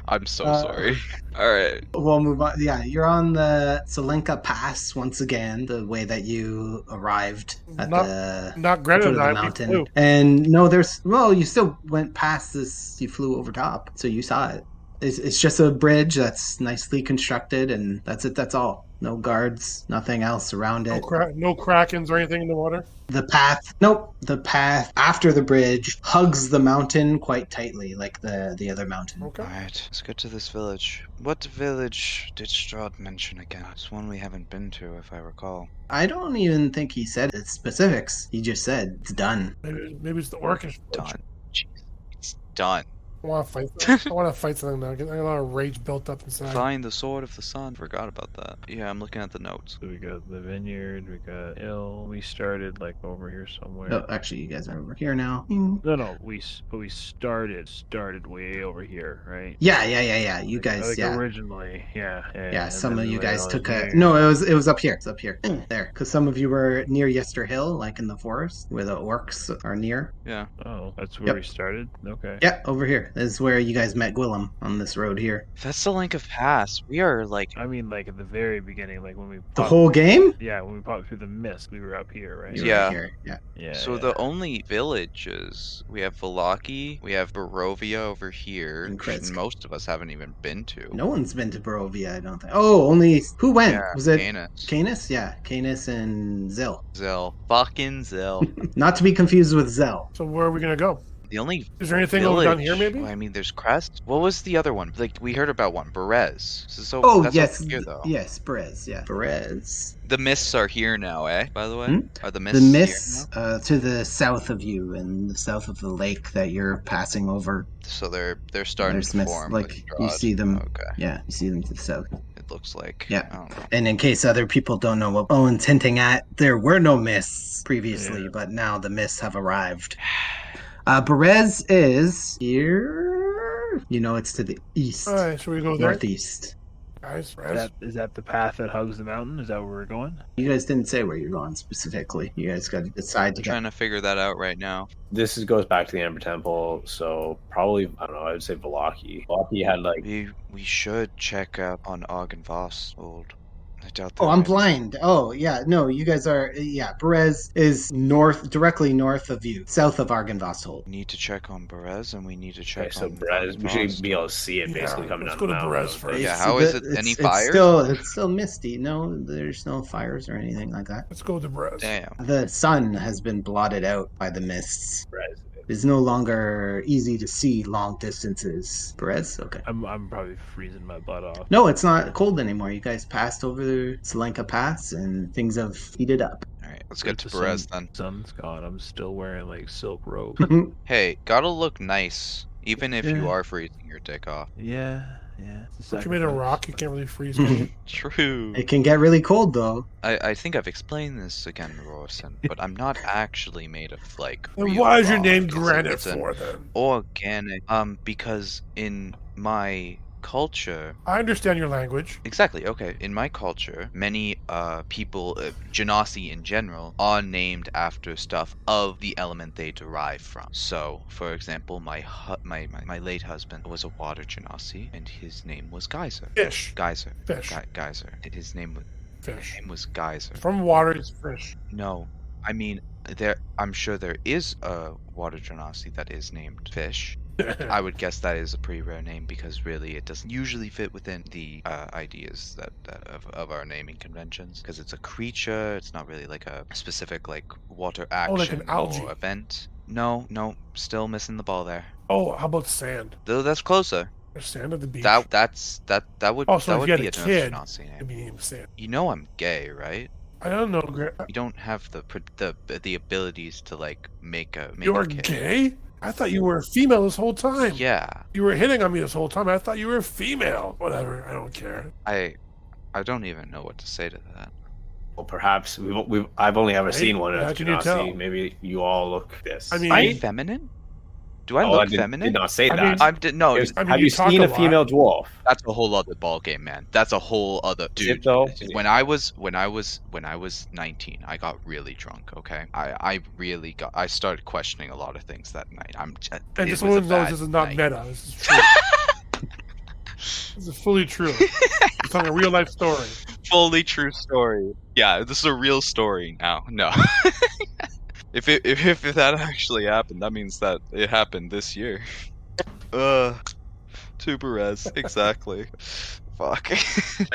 I'm so Uh, sorry. All right. We'll move on. Yeah, you're on the Selenka Pass once again, the way that you arrived at the Not foot Granite of and the I. We mountain. flew. And no, you still went past this, you flew over top, so you saw it. It's just a bridge that's nicely constructed, and that's it, that's all. No guards, nothing else around it. No krakens or anything in the water. The path after the bridge hugs the mountain quite tightly, like the other mountain. Okay. Alright, let's get to this village. What village did Strahd mention again? It's one we haven't been to, if I recall. I don't even think he said its specifics. He just said it's done. Maybe it's the orcish. Done. Jeez. It's done. I want to fight. I want to fight something now. I got a lot of rage built up inside. Find the sword of the sun. Forgot about that. Yeah, I'm looking at the notes. So we got the vineyard, we got Ill. We started like over here somewhere. Oh, actually, you guys are over here now. No, we started way over here, right? Yeah. You guys, Like yeah. originally, yeah. Yeah, and some then of you we went guys on took here. No, it was up here. It's up here. There. Because some of you were near Yester Hill, like in the forest, where the orcs are near. Yeah. Oh, that's where Yep. we started. Okay. Yeah, over here. This is where you guys met Gwillem, on this road here. That's the link of pass. We are like. I mean, like at the very beginning, like when we The popped- whole game? Yeah, when we popped through the mist, we were up here, right? You were Yeah. Here. Yeah. Yeah. So the only villages we have Valaki, we have Barovia over here, And which Kresk. most of us haven't even been to. No one's been to Barovia, I don't think. Oh, only who went? Yeah, Was it Canis. Canis? Yeah, Canis and Zill. Zell. Fucking Zell. Not to be confused with Zell. So where are we gonna go? The only Is there anything over down here? village- Maybe. Well, I mean, there's Crest. What was the other one? Like we heard about one, Berez. So Oh, that's yes. over here, though. Yes, Berez. Yeah. Berez. The mists are here now, eh? By the way, Hmm? are the mists? The here mists to the south of you and the south of the lake that you're passing over. now? So they're starting There's to mists, form. like, you Strahd. see them. Okay, Yeah, you see them to the south. it looks like. Yeah. I don't know. And in case other people don't know what Owen's hinting at, there were no mists previously, Yeah. but now the mists have arrived. Berez is here. You know, it's to the east, All right, should we go there, northeast. guys? Is that the path that hugs the mountain? Is that where we're going? You guys didn't say where you're going specifically. You guys got to decide I'm together. trying to figure that out right now. This goes back to the Amber Temple, so probably, I don't know, I would say Velaki. Velaki had like... We should check up on Argynvost old. I doubt Oh, there I'm might be- blind. Oh, yeah. No, you guys are. Yeah, Berez is directly north of you, south of Argynvost. We need to check on Berez, and we need to check Okay, so on Berez, we should Argynvost. be able to see it basically Yeah, coming let's down go the to mountain. Berez first. Yeah, how is it? Any fires? It's still misty. No, there's no fires or anything like that. Let's go to Berez. Damn. The sun has been blotted out by the mists. Berez. It's no longer easy to see long distances. Berez? Okay. I'm probably freezing my butt off. No, it's not cold anymore. You guys passed over the Selenka Pass and things have heated up. Alright, let's get to The Berez then. Sun's gone. I'm still wearing like silk robe. Hey, gotta look nice, even if you Yeah. are freezing your dick off. yeah. It's a But you made a sacrifice. rock, you can't really freeze. Can you? True. It can get really cold though. I think I've explained this again, Rorson, but I'm not actually made of like. Then real why is your rock. name It's Granite it's an for then? organic. Because in my culture, I understand your language. exactly. Okay, in my culture, many people, genasi in general, are named after stuff of the element they derive from. So, for example, my late husband was a water genasi, and his name was Geyser. Fish. Geyser. Fish. Geyser. His name Fish. was Geyser. From water is fish. No, I mean I'm sure there is a water genasi that is named Fish. I would guess that is a pretty rare name because really it doesn't usually fit within the ideas of our naming conventions because it's a creature. It's not really like a specific like water action like an algae. or event. No, still missing the ball there. Oh, how about sand? Though that's closer. There's sand at the beach. That would Oh, so that if would you had be a a kid, genasi It'd name. be named sand. You know I'm gay, right? I don't know. You don't have the abilities to like make a You're kid. gay? I thought you were a female this whole time. Yeah, You were hitting on me this whole time. I thought you were a female. Whatever. I don't care. I don't even know what to say to that. Well, perhaps I've only ever Hey, seen one how as can you tell? Genasi. Maybe you all look this. I mean- Am I Right? feminine? Do I Oh, look did feminine? not say I that. mean, No. Is- I mean, have you you talk seen a a lot. female dwarf? That's a whole other ball game, man. That's a whole other Is it dude. though? When I was 19, I got really drunk. Okay, I started questioning a lot of things that night. And it just was a one knows bad this is not night. meta. This is true. This is fully true. I'm telling a real life story. Fully true story. Yeah, this is a real story now. No. If that actually happened, that means that it happened this year. To Berez, exactly. Fuck.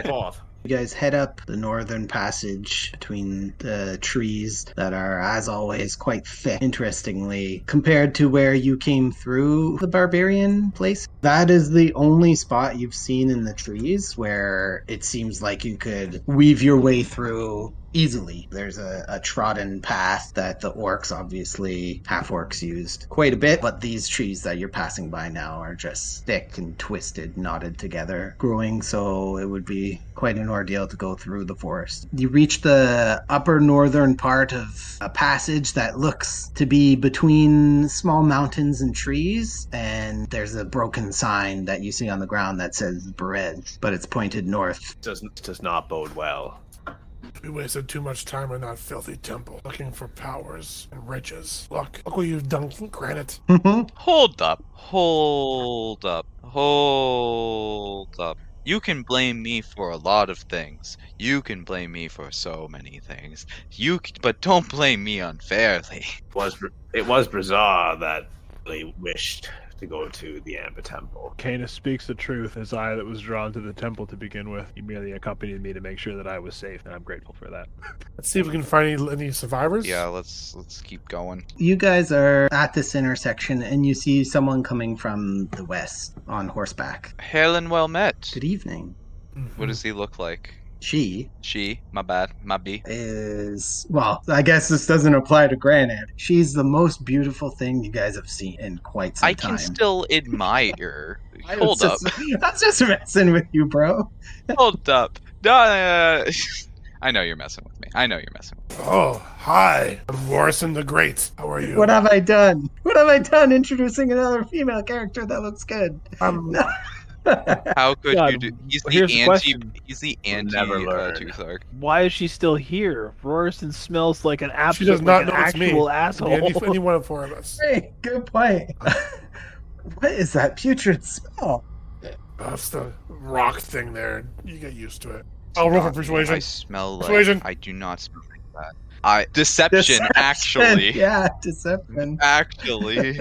Fourth. You guys head up the northern passage between the trees that are, as always, quite thick. Interestingly, compared to where you came through the barbarian place, that is the only spot you've seen in the trees where it seems like you could weave your way through easily. There's a trodden path that the orcs, obviously half-orcs, used quite a bit, but these trees that you're passing by now are just thick and twisted, knotted together, growing, so it would be quite an ordeal to go through the forest. You reach the upper northern part of a passage that looks to be between small mountains and trees, and there's a broken sign that you see on the ground that says Berez, but it's pointed north. Does not bode well. We wasted too much time in that filthy temple looking for powers and riches. Look what you've done, Granite. Hold up. You can blame me for a lot of things. You can blame me for so many things. But don't blame me unfairly. It was Brazar that they wished to go to the Amber Temple. Canis speaks the truth. As I that was drawn to the temple to begin with, he merely accompanied me to make sure that I was safe, and I'm grateful for that. Let's see if we can find any survivors. Yeah, let's keep going. You guys are at this intersection and you see someone coming from the west on horseback. Hail and well met. Good evening. Mhm. What does he look like? She My bad, my B. is, well, I guess this doesn't apply to Granite. She's the most beautiful thing you guys have seen in quite some I time. can still admire. I Hold was up. just- I was just messing with you, bro. Hold up. No, I I know you're messing with me. I know you're messing with me. Oh, hi. I'm Rorison the Great. How are you? What have I done? What have I done introducing another female character that looks good? No. How could God, you do? He's here's the the anti. question. He's the Never learn. Toothark. Why is she still here? Rorison smells like an She absolute, does not like an know it's me. actual asshole. Any one of four of us. Hey, good point. What is that putrid smell? That's the rock thing there. You get used to it. I'll roll for persuasion. I smell like. Persuasion. I do not smell like that. Deception, actually. Yeah, deception. Actually.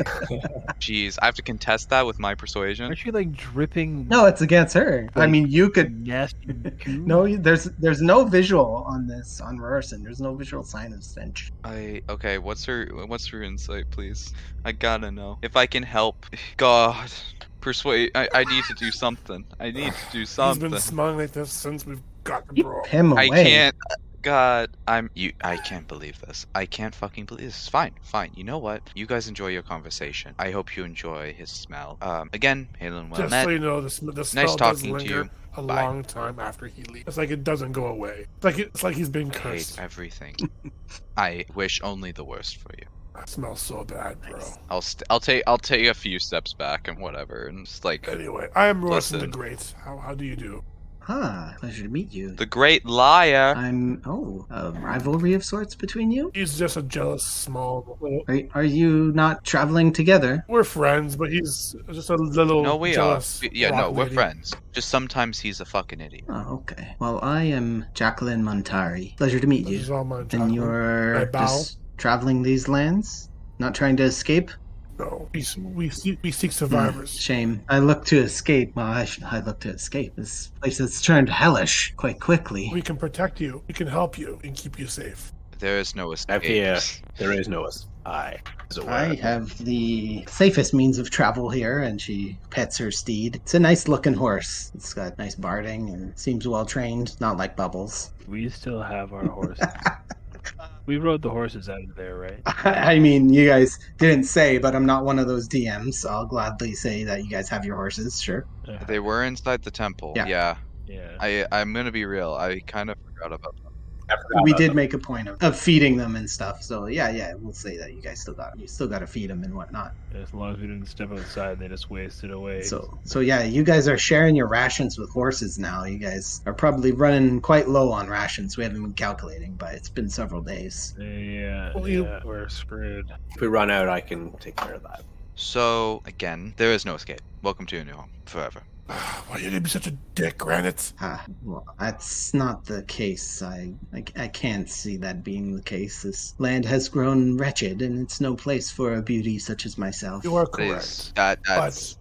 Jeez, I have to contest that with my persuasion. Aren't you like dripping? No, it's against her. I mean, you could. Nasty goo? No, there's no visual on this on Rorison. There's no visual sign of stench. Okay, what's her insight, please? I gotta know. If I can help. God. Persuade. I need to do something. I need to do He's something. been smelling like this since we've got the Keep bro. him away. I can't. God, I can't believe this. I can't fucking believe this. Fine. You know what? You guys enjoy your conversation. I hope you enjoy his smell. Again, Halen, well Just met. so you know, the smell does talking to linger you. a Bye. long time after he leaves. It's like it doesn't go away. It's like he's been I hate cursed. everything. I wish only the worst for you. That smells so bad, bro. I'll take a few steps back and whatever, and just like Anyway, I am Rorison the Listen. Great. How do you do? Pleasure to meet you. the great liar. I'm a rivalry of sorts between you. He's just a jealous, small little... Are you not traveling together? We're friends, but he's just a little No, we are. jealous. rock We're lady. friends. Just sometimes he's a fucking idiot. Oh, okay. Well, I am Jacqueline Montari. Pleasure to meet This you. is all mine, And Jacqueline. I you're bow. just traveling these lands? Not trying to escape? No, we seek survivors. Shame. I look to escape. Well, I look to escape. This place has turned hellish quite quickly. We can protect you. We can help you and keep you safe. There is no I escape. fear there is no I. I have the safest means of travel here, and she pets her steed. It's a nice looking horse. It's got nice barding and seems well trained, not like Bubbles. We still have our horses. We rode the horses out of there, right? I mean, you guys didn't say, but I'm not one of those DMs, so I'll gladly say that you guys have your horses, sure. They were inside the temple. Yeah. Yeah. I'm gonna be real. I kind of forgot about them. We did make a point of feeding them and stuff, so yeah, we'll say that you guys still got to feed them and whatnot. As long as we didn't step outside, they just wasted away. So yeah, you guys are sharing your rations with horses now. You guys are probably running quite low on rations. We haven't been calculating, but it's been several days. Yeah, Well, we're screwed. If we run out, I can take care of that. So again, there is no escape. Welcome to your new home forever. Why you gonna be such a dick, Granite? Well, that's not the case. I can't see that being the case. This land has grown wretched, and it's no place for a beauty such as myself. You are It correct. is- that's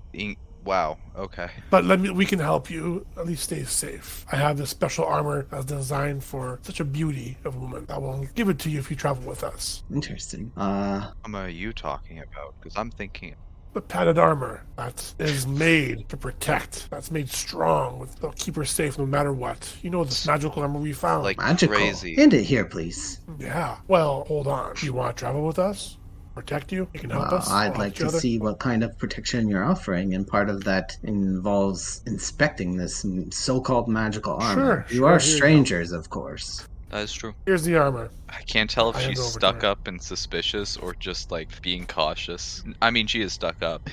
wow. Okay. But we can help you at least stay safe. I have this special armor that's designed for such a beauty of woman. I will give it to you if you travel with us. Interesting. What are you talking about? Because I'm thinking. The padded armor that is made to protect. That's made strong. That'll keep her safe no matter what. You know this magical armor we found. Like Magical. crazy. End it here, please. Yeah. Well, hold on. You want to travel with us? Protect you? You can help us? I'd help like each to other? see what kind of protection you're offering, and part of that involves inspecting this so-called magical armor. Sure, You are here you go. strangers, of course. That is true. Here's the armor. I can't tell if I hand she's over to stuck her. up and suspicious or just like being cautious. I mean, she is stuck up.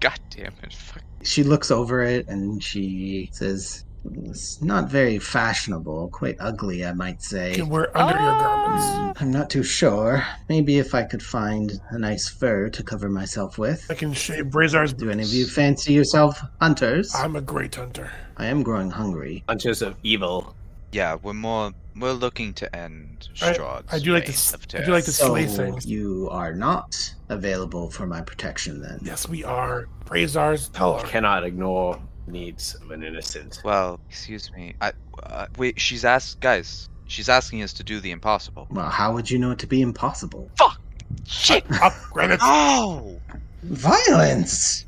God damn it. Fuck. She looks over it and she says, "It's not very fashionable, quite ugly, I might You say. can wear under your garments. I'm not too sure. Maybe if I could find a nice fur to cover myself with. I can shave Brazar's Do any of you fancy yourself hunters? I'm a great hunter. I am growing hungry. Bunches of evil. Yeah, we're looking to end Strahd's I do like to reign of I do like to terror. slay So things. you are not available for my protection then? Yes, we are. Brazar's tell her. Cannot ignore needs of an innocent. Well, excuse me. Wait, she's asking us to do the impossible. Well, how would you know it to be impossible? Shit! Up, Granite. Oh! Violence!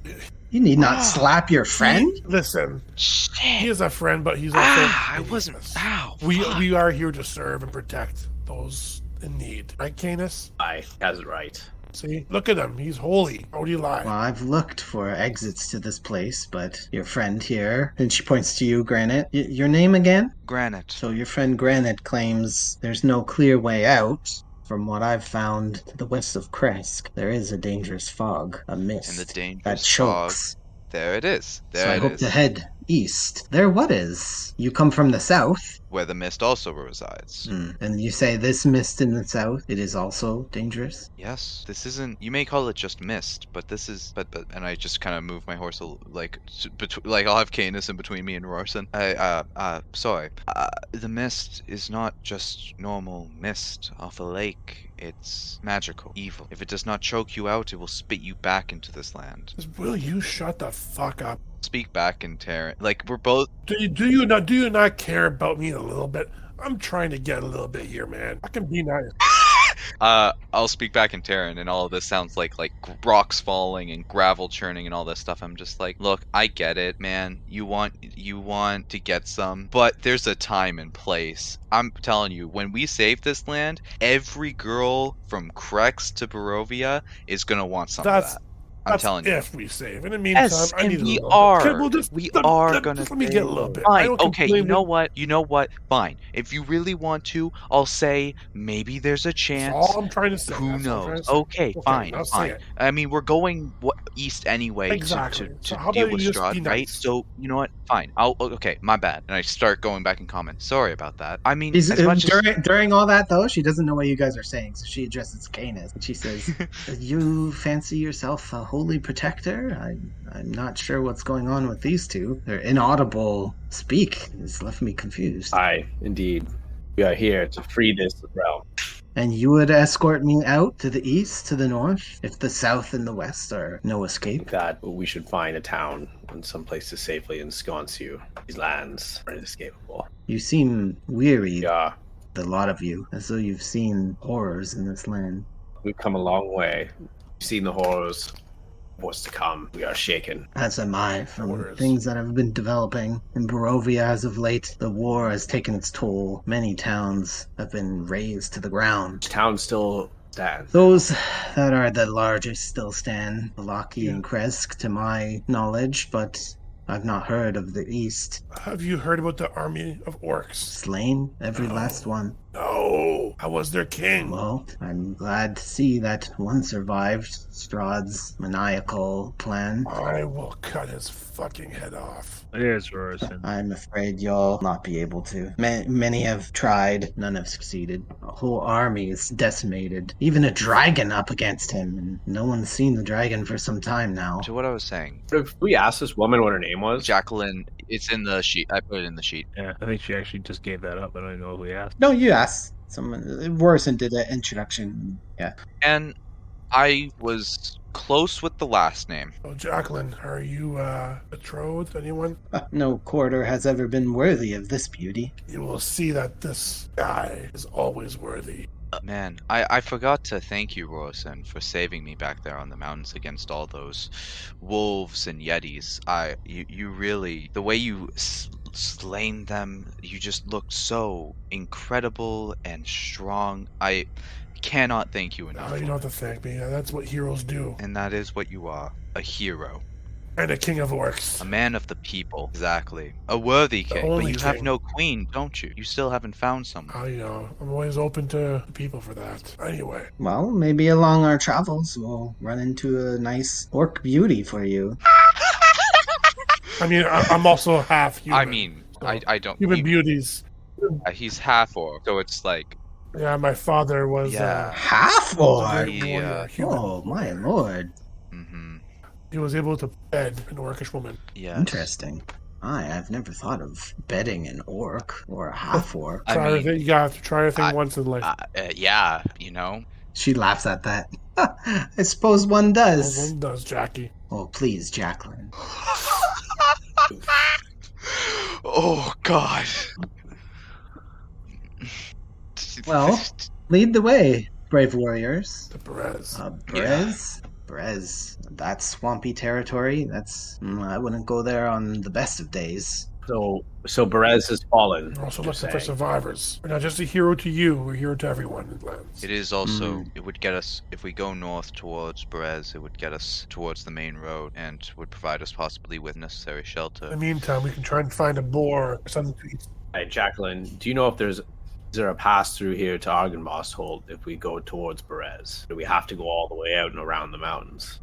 You need not slap your friend? Listen, Shit! he is a friend, but he's also. I wasn't. Ow! We are here to serve and protect those in need. Right, Canis? I has it right. See? Look at him. He's holy. How would he lie? Well, I've looked for exits to this place, but your friend here, and she points to you, Granite. Your name again? Granite. So your friend Granite claims there's no clear way out. From what I've found to the west of Kresk, there is a dangerous fog, a mist And the that dangerous chokes. fog. There it is. So There I it hope is. to head east. There what is? You come from the south? Where the mist also resides. And you say this mist in the south, it is also dangerous? Yes, this isn't. You may call it just mist, but this is. But and I just kind of move my horse like like I'll have Canis in between me and Rorson. Sorry. The mist is not just normal mist off a lake. It's magical, evil. If it does not choke you out, it will spit you back into this land. Will you shut the fuck up? Speak back in Terran. Like we're both. Do you not care about me a little bit? I'm trying to get a little bit here, man. I can be nice. I'll speak back in Terran, and all of this sounds like rocks falling and gravel churning and all this stuff. I'm just like, look, I get it, man. You want to get some, but there's a time and place. I'm telling you, when we save this land, every girl from Krex to Barovia is gonna want some of that. I'm telling you. If we save. In the meantime, Yes, I need and we a little are. bit. Okay, well, let me get a little bit. I Fine. don't Okay. complain You know what? You know what? Fine. If you really want to, I'll say maybe there's a chance. That's all I'm trying to say. Who That's all I'm trying knows? to say. Okay. Fine. I'll say Fine. it. I mean, we're going east anyway Exactly. to So how deal about with you just be Strahd, right? nice? So you know what? Fine. Okay. My bad. And I start going back in comment. Sorry about that. I mean, Is, as much as during all that, though, she doesn't know what you guys are saying, so she addresses Canis. And she says, you fancy yourself a holy protector? I'm not sure what's going on with these two. Their inaudible speak has left me confused. Aye, indeed. We are here to free this realm. And you would escort me out to the east, to the north, if the south and the west are no escape? That we should find a town and some place to safely ensconce you. These lands are inescapable. You seem weary, Yeah, the lot of you, as though you've seen horrors in this land. we've come a long way. We've seen the horrors. What's to come? We are shaken. As am I, from Horrors. things that have been developing. In Barovia as of late, the war has taken its toll. Many towns have been razed to the ground. Town still stands. Those that are the largest still stand, Valaki and Kresk, to my knowledge, but I've not heard of the east. Have you heard about the army of orcs? Slain, every last one. No. I was their king. Well, I'm glad to see that one survived Strahd's maniacal plan. I will cut his fucking head off. Yes, Rorson. I'm afraid you'll not be able to. Many have tried, none have succeeded. A whole army is decimated. Even a dragon up against him, and no one's seen the dragon for some time now. to what I was saying, If we asked this woman what her name was, Jacqueline. It's in the sheet. I put it in the sheet. Yeah, I think she actually just gave that up. I don't even know if we asked. No, you asked. Someone, Worsen did an introduction. Yeah. And I was close with the last name. Oh, Jacqueline, are you betrothed to anyone? No quarter has ever been worthy of this beauty. You will see that this guy is always worthy. Man, I forgot to thank you, Rorson, for saving me back there on the mountains against all those wolves and yetis. You really, the way you slain them, you just looked so incredible and strong. I cannot thank you enough. No, you don't have to thank me. That's what heroes do. And that is what you are, a hero. And a king of orcs. A man of the people. Exactly. A worthy king. But only you have king. no queen, don't you? You still haven't found someone. I'm always open to people for that. Anyway. Well, maybe along our travels we'll run into a nice orc beauty for you. I mean, I'm also half human. I mean, so I don't... human beauties. He's half orc, so it's like... Yeah, my father was Yeah. Half a orc? great warrior, human. Oh, my lord. Mm-hmm. He was able to bed an orcish woman. Yes. Interesting. I've never thought of bedding an orc or a half orc. I Try mean, everything. You have to try everything once in life. yeah, you know? She laughs at that. I suppose one does. One does, Jackie. Oh, please, Jacqueline. Oh, God. Well, lead the way, brave warriors. The Berez. Berez? Berez, that's swampy territory. I wouldn't go there on the best of days. So Berez has fallen. We're also you're looking for saying. survivors. We're not just a hero to you, we're a hero to everyone in lands. It is also, it would get us, if we go north towards Berez, it would get us towards the main road and would provide us possibly with necessary In shelter. the meantime, we can try and find a boar or something to eat. Hey, Jacqueline, do you know if is there a pass through here to Argynvost Hold if we go towards Berez? Do we have to go all the way out and around the mountains?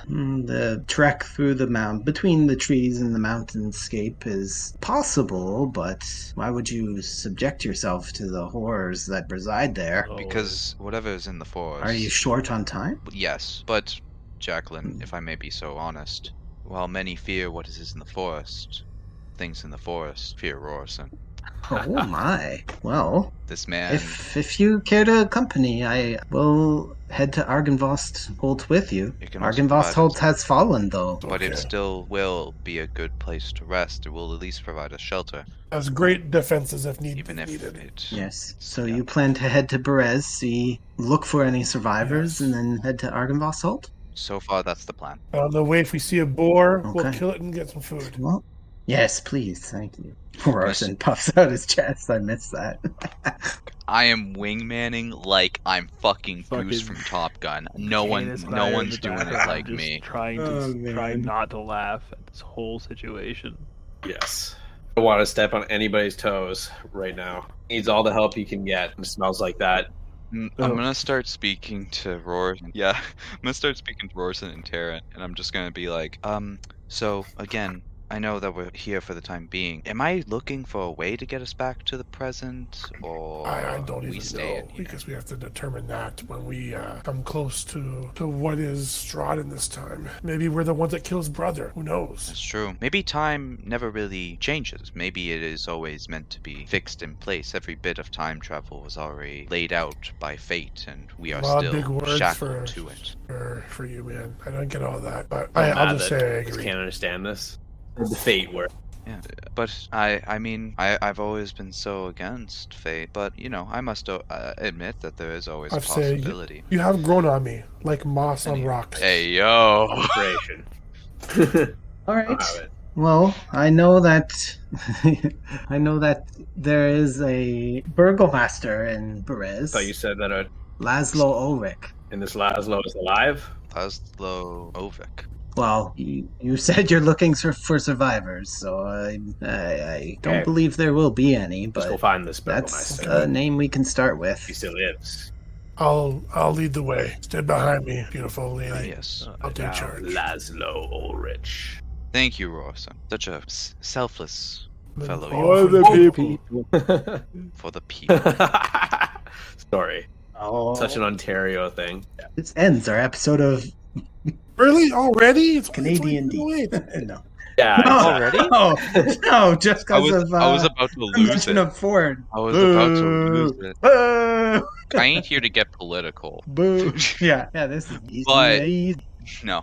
The trek through the between the trees and the mountainscape is possible, but why would you subject yourself to the horrors that reside there? Because whatever is in the forest... Are you short on time? Yes, but, Jacqueline, if I may be so honest, while many fear what is in the forest, things in the forest fear Rorson. Oh my. Well, This man... if you care to accompany, I will head to Argynvost Holt with you. It can also Argynvost provide Holt us- has fallen, though. But it Okay. still will be a good place to rest. It will at least provide us shelter, Has great defenses if even if needed. it... Yes. So Yeah. you plan to head to Berez, look for any survivors, Yes. and then head to Argynvost Holt? So far, that's the plan. On the way, if we see a boar, we'll Okay. kill it and get some food. Well, yes, please. Thank you. Rorson puffs out his chest. I missed that. I am wingmanning like I'm fucking Goose Fucking from Top Gun. No one's doing it like just me. Trying Oh, to try man. not to laugh at this whole situation. Yes. I don't want to step on anybody's toes right now. Needs all the help he can get. It smells like that. I'm gonna start speaking to Rorson. Yeah, I'm gonna start speaking to Rorson and Terran, and I'm just gonna be like, so again, I know that we're here for the time being. Am I looking for a way to get us back to the present, or I don't we even stay know, in here? because we have to determine that when we come close to what is Strahd in this time. Maybe we're the ones that kill his brother. Who knows? That's true. Maybe time never really changes. Maybe it is always meant to be fixed in place. Every bit of time travel was already laid out by fate, and we are A lot of big still words shackled to it. for you, man. I don't get all that, but I'm I'll mad just that say I I agree. can't understand this. The fate where Yeah, but I mean, I've always been so against fate, but you know, I must admit that there is always a I've said possibility. you have grown on me like moss on rocks. Hey yo! creation. All right. I'll have it. Well, I know that there is a burgomaster in Berez, I thought you said that Laszlo Ulrich. and this Laszlo is alive. Laszlo Ovik. Well, you said you're looking for survivors, so I don't Okay. believe there will be any, Let's go but find this that's burgomaster. a name we can start He with. still lives. I'll lead the way. Stay behind me, beautiful lady. Yes. I'll take charge. Laszlo Ulrich. Thank you, Rorson. Such a selfless fellow. For you the people. for the people. Sorry. Oh, Such an Ontario thing. this ends our episode of Already? It's CanaDND. No. Yeah. No. Already? Oh, no, just I because was of I was about to the lose mention it. of Ford. I was about to lose it. Boo! I ain't here to get political. Boo! Yeah, this is easy. But- easy. No,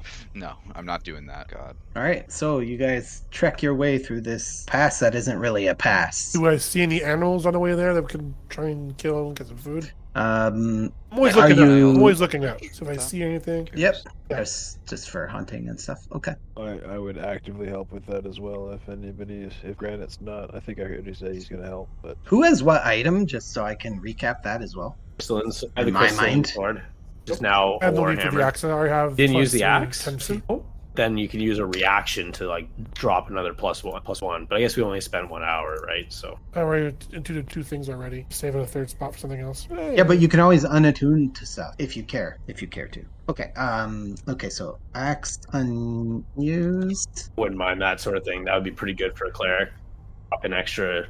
I'm not doing that. God. All right, so you guys trek your way through this pass that isn't really a pass. Do I see any animals on the way there that we can try and kill and get some food? Um, I'm always Are looking out. you- I'm always looking out. So if I see anything, yep, just for hunting and stuff. Okay. I would actively help with that as well if Granite's not. I think I heard you say he's going to help, but Who has what item? Just so I can recap that as well. In my mind. Sword. Just now I have no need for the Warhammer. axe. I already have. Didn't plus use the 3, axe? 10 feet. Then you can use a reaction to like drop another +1. But I guess we only spend 1 hour, right? So I already into two things already. Saving a third spot for something else. Yeah, but you can always unattune to stuff if you care to. Okay. Okay. So axe unused. wouldn't mind that sort of thing. That would be pretty good for a cleric. Drop an extra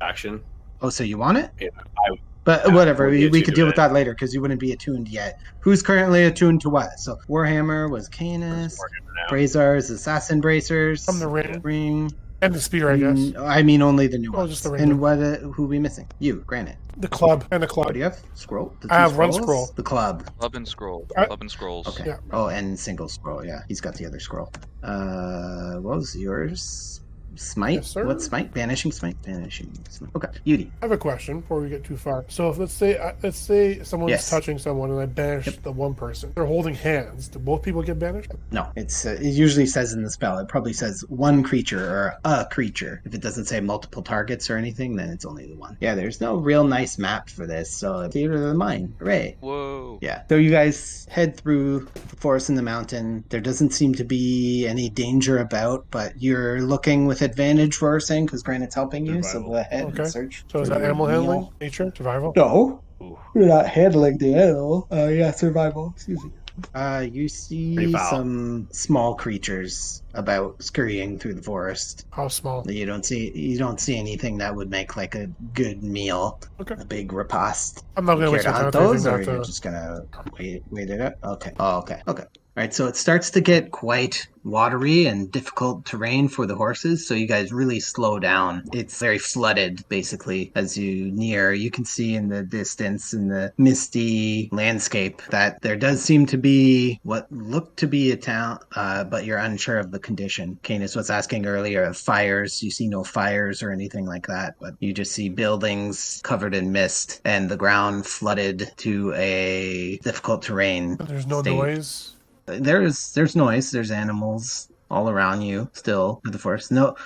action. Oh, so you want it? Yeah, But Yeah, whatever, we'll we get could to deal with it. that later because you wouldn't be attuned yet. Who's currently attuned to what? So Warhammer was Canis, Warhammer now. Brazar's Assassin Bracers, From the ring. and the spear, I guess. I mean only the new Oh, ones. just the ring. And what? Who we missing? You, Granite. The club and the What club. do you have? Scroll. The I two have one scrolls? scroll. The club. Club and scroll. I- Club and scrolls. Okay. Yeah. Oh, and single scroll. Yeah, he's got the other scroll. What was yours? Smite? Yes, sir. What smite? Vanishing smite? Vanishing smite. Okay. Yudi. I have a question before we get too far. So if let's say someone's Yes. touching someone and I banish the one person. They're holding hands. Do both people get banished? No, it usually says in the spell, it probably says one creature or a creature. If it doesn't say multiple targets or anything, then it's only the one. Yeah, there's no real nice map for this, so theater of the mind. Hooray. Whoa. Yeah. So you guys head through the forest and the mountain. There doesn't seem to be any danger about, but you're looking with advantage, Rorson, because Granite's helping you, so Survival. go ahead Okay. and search. So is for that your animal meal. handling? Nature? Survival? No. Ooh. You're not handling the animal. Yeah, survival. Excuse me. You Pretty see foul. some small creatures about scurrying through the forest. How small? You don't see anything that would make like a good meal, Okay. a big repast. I'm not You going to care waste to my time hunt with anything those, or that you're just gonna wait it out? Okay. Oh, okay. Okay. All right. So it starts to get quite watery and difficult terrain for the horses, so you guys really slow down. It's very flooded, basically, as you near. You can see in the distance, in the misty landscape, that there does seem to be what looked to be a town, but you're unsure of the condition. Canis was asking earlier of fires. You see no fires or anything like that, but you just see buildings covered in mist and the ground flooded to a difficult terrain. there's no state. noise. There's noise. There's animals all around you still in the forest. No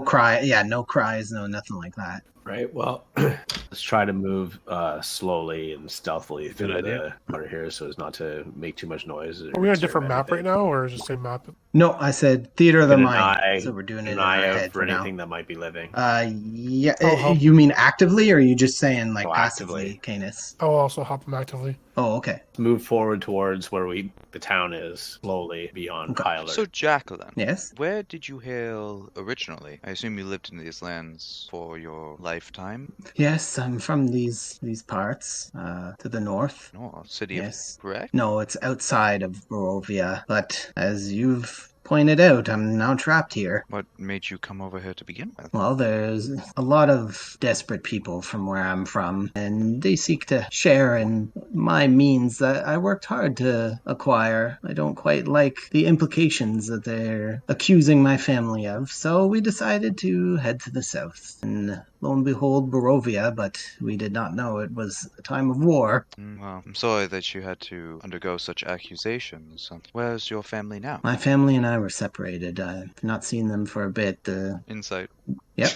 cry. Yeah, no cries. No nothing like that. Right. Well, let's try to move slowly and stealthily through Good the idea. water here, so as not to make too much noise. Are we on a different map right now, or is it the same map? No, I said theater of the Keep an mind. eye- So we're doing it An in our eye out head for now. anything that might be living. Yeah. Oh, You mean actively, or are you just saying like Oh, passively, actively. Canis? I'll also hop them actively. Oh, okay. Move forward towards where the town is, slowly beyond Okay. Kyler. So, Jacqueline, Yes. where did you hail originally? I assume you lived in these lands for your lifetime. Yes, I'm from these parts, to the north. No, city Yes. of correct? No, it's outside of Barovia, but as you've pointed out, I'm now trapped here. What made you come over here to begin with? Well, there's a lot of desperate people from where I'm from, and they seek to share in my means that I worked hard to acquire. I don't quite like the implications that they're accusing my family of, so we decided to head to the south. And lo and behold, Barovia, but we did not know it was a time of war. Well, I'm sorry that you had to undergo such accusations. Where's your family now? My family and I were separated. I've not seen them for a bit. Insight. Yep.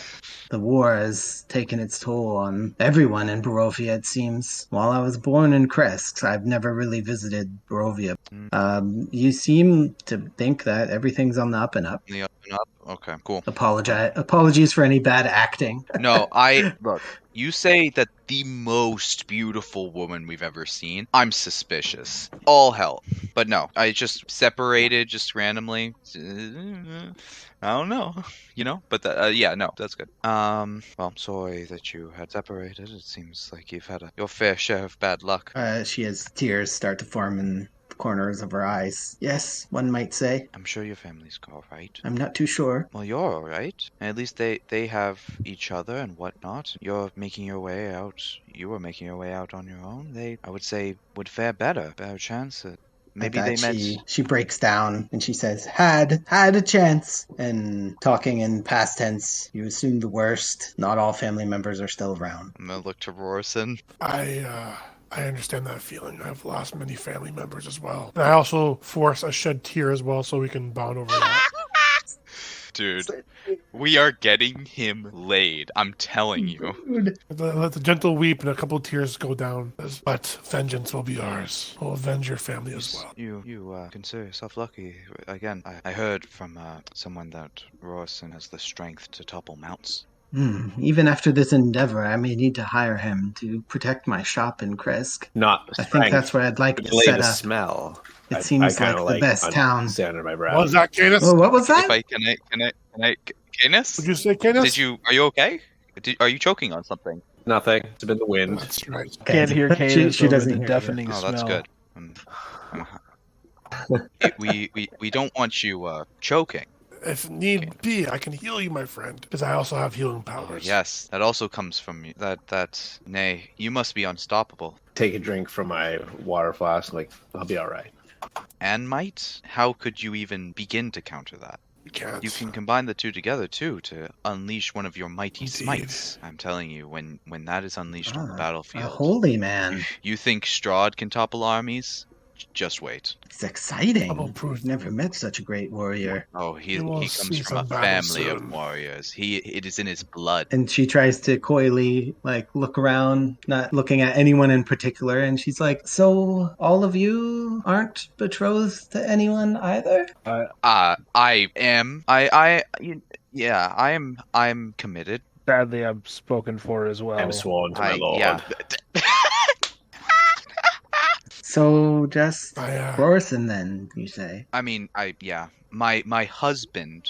The war has taken its toll on everyone in Barovia, it seems. While I was born in Kresk, I've never really visited Barovia. You seem to think that everything's on the up and up. The up and up? Okay, cool. Apologies for any bad acting. No, look. You say that the most beautiful woman we've ever seen. I'm suspicious. All hell. But no, I just separated just randomly. I don't know, but yeah, no, that's good. Well, I'm sorry that you had separated. It seems like you've had your fair share of bad luck. She has tears start to form in the corners of her eyes. Yes, one might say. I'm sure your family's all right. I'm not too sure. Well, you're all right. At least they have each other and whatnot. You're making your way out. You were making your way out on your own. They, I would say, would fare better chance at. Maybe At they that, met. She breaks down and she says, had a chance. And talking in past tense, you assume the worst. Not all family members are still around. I'm gonna look to Rorson. I understand that feeling. I've lost many family members as well. And I also force a shed tear as well, so we can bond over that. Dude, we are getting him laid. I'm telling you. Let the gentle weep and a couple of tears go down. But vengeance will be ours. We'll avenge your family as well. You consider yourself lucky. Again, I heard from someone that Rorson has the strength to topple mounts. Even after this endeavor, I may need to hire him to protect my shop in Kresk. Not the I think that's where I'd like to set the up. smell. It seems kinda like the best town. Stand under my breath. What was that, Canis? Oh, what was that? Can I, Canis? Would you say Canis? Are you okay? Are you choking on something? Nothing. It's been the wind. That's right. Can't hear Cadence she over doesn't the hear deafening Oh, smell. that's good. We don't want you choking. If need be, I can heal you, my friend, because I also have healing powers. Yes, that also comes from you. Nay, you must be unstoppable. Take a drink from my water flask. Like, I'll be all right. And might? How could you even begin to counter that? You can't. You can combine the two together too to unleash one of your mighty Indeed. smites. I'm telling you, when that is unleashed on the A battlefield, holy man. you think Strahd can topple armies? Just wait. It's exciting. Double proof. I've never met such a great warrior. Oh, he You will comes see from a some battle family of soon. warriors. It is in his blood. And she tries to coyly look around, not looking at anyone in particular, and she's like, "So all of you aren't betrothed to anyone either?" I am. Yeah, I'm committed. Sadly, I'm spoken for as well. I'm sworn to my lord. Yeah. So just I, Rorson then, you say? I mean, my husband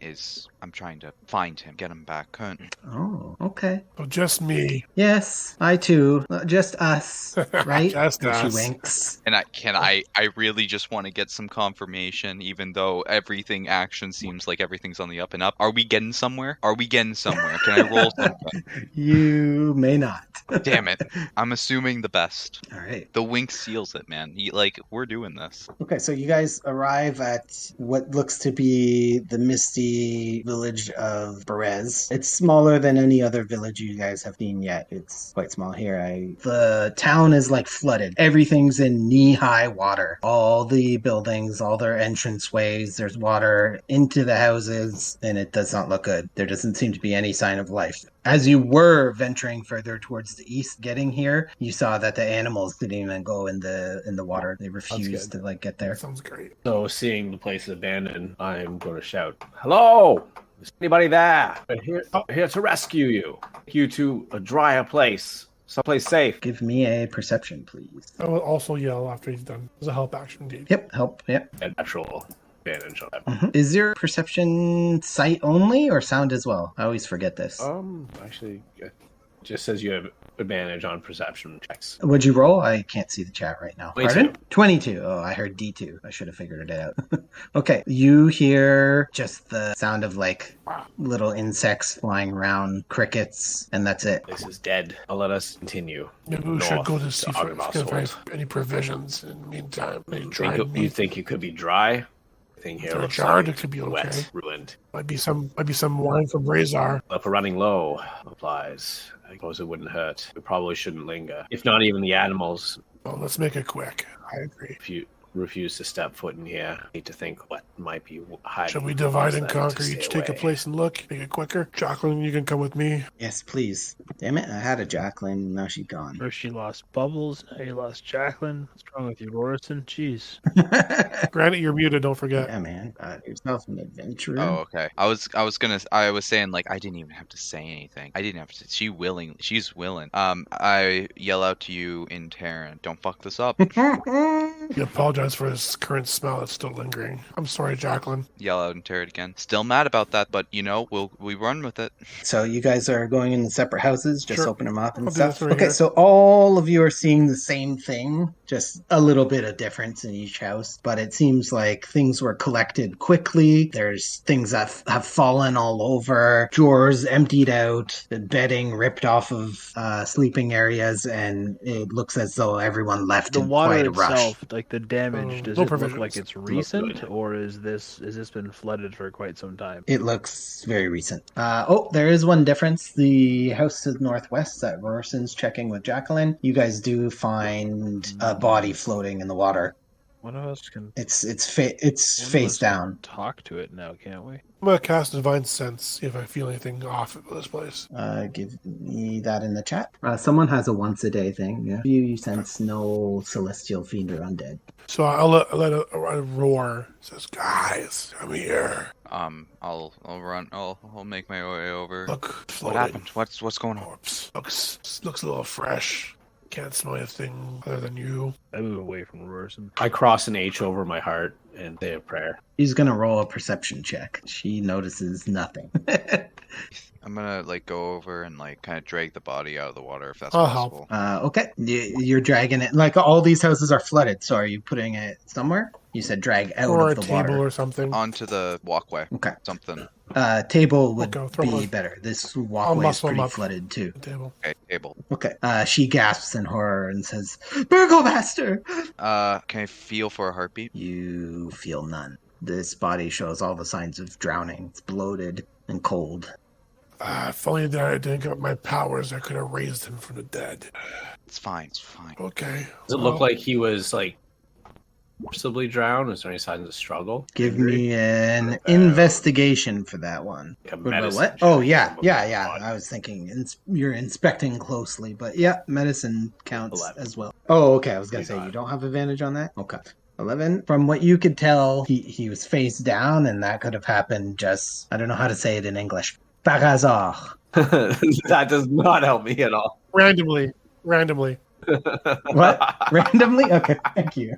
is. I'm trying to find him, get him back. Currently. Oh, okay. well, just me. Yes, I too. Just us, right? Just and us. she winks. And I really just want to get some confirmation, even though everything action seems like everything's on the up and up. Are we getting somewhere? Can I roll something? You may not. Damn it. I'm assuming the best. All right. The wink seals it, man. We're doing this. Okay, so you guys arrive at what looks to be the misty village of Berez. It's smaller than any other village you guys have seen yet. It's quite small here. The town is flooded. Everything's in knee-high water. All the buildings, all their entranceways, there's water into the houses, and it does not look good. There doesn't seem to be any sign of life. As you were venturing further towards the east, getting here, you saw that the animals didn't even go in the water. They refused to get there. Sounds great. So, seeing the place abandoned, I'm going to shout, "Hello! Is anybody there? I'm here to rescue you. Take you to a drier place. Someplace safe." Give me a perception, please. I will also yell after he's done. It's a help action, indeed. Yep, help. Yep. A natural advantage on that. Is your perception sight only or sound as well? I always forget this. Actually, it just says you have advantage on perception checks. What'd you roll? I can't see the chat right now. 22. Pardon? 22. Oh, I heard D2. I should have figured it out. Okay. You hear just the sound of little insects flying around, crickets, and that's it. This is dead. I'll let us continue. Maybe we should go to see if we can Argonauts. find any provisions in the meantime. Any You dried think, you meat. think you could be dry? Thing here They're looks jarred, like it could be wet, okay. ruined. Might be some wine from Razor. If we're running low, applies. I suppose it wouldn't hurt. We probably shouldn't linger. If not even the animals, Well, let's make it quick. I agree. if you refuse to step foot in here, need to think what might be hiding. Shall we divide and amongst them conquer? to Each stay take a away. place and look. Make it quicker. Jacqueline, you can come with me. Yes, please. Damn it. I had a Jacqueline. Now she's gone. First you lost Bubbles, now you lost Jacqueline. What's wrong with you, Rorson? Jeez. Granted, you're muted. Don't forget. Yeah, man. Got yourself an adventurer. Oh, okay. I was saying I didn't even have to say anything. I didn't have to. She's willing. I yell out to you in Terran. Don't fuck this up. You apologize for this current smell that's still lingering. I'm sorry, Jacqueline. Yell out in Terran again. Still mad about that, but we run with it. So you guys are going in the separate houses, just Sure. open them up and I'll do stuff. this right Okay, here. so all of you are seeing the same thing, just a little bit of difference in each house. But it seems like things were collected quickly. There's things that have fallen all over, drawers emptied out, the bedding ripped off of sleeping areas, and it looks as though everyone left The in water quite a rush. itself, the damage, does no it look provisions. like it's recent, or has this been flooded for quite some time? It looks very recent. There is one difference. The house to the northwest that Rorson's checking with Jacqueline, you guys do find a body floating in the water. One of us can It's one face of us down. can talk to it now, can't we? I'm gonna cast Divine Sense, see if I feel anything off with this place. Give me that in the chat. Someone has a once a day thing. Yeah. You sense no celestial fiend or undead. So I'll let a roar. It says, "Guys, come here. I'll run. I'll make my way over. Look, What floating happened? What's going on? corpse. Looks a little fresh. Can't smell a thing other than you." I move away from Rorson. I cross an H over my heart and say a prayer. He's gonna roll a perception check. She notices nothing. I'm gonna go over and kind of drag the body out of the water if that's I'll help. possible. Okay, you're dragging it. All these houses are flooded. So are you putting it somewhere? You said drag out Or a of the table water. or something. Onto the walkway. Okay. Something. Table would Okay, throw be one. better. This walkway is muscle him pretty up. flooded too. Table. Okay, table. Okay. She gasps in horror and says, "Burgomaster!" Can I feel for a heartbeat? You feel none. This body shows all the signs of drowning. It's bloated and cold. If only that I didn't get my powers, I could have raised him from the dead. It's fine. It's fine. Okay. Does it look like he was like forcibly drowned? Was there any signs of struggle? Give me an investigation for that one. Like a What about medicine what? check Oh, or yeah. something Yeah, like yeah. that? I was thinking you're inspecting closely, but yeah, medicine counts 11. as well. Oh, okay. I was going to You say got you it. don't have advantage on that? Okay. 11. From what you could tell, he was face down, and that could have happened just, I don't know how to say it in English. Par hasard. That does not help me at all. Randomly. What? Randomly? Okay, thank you.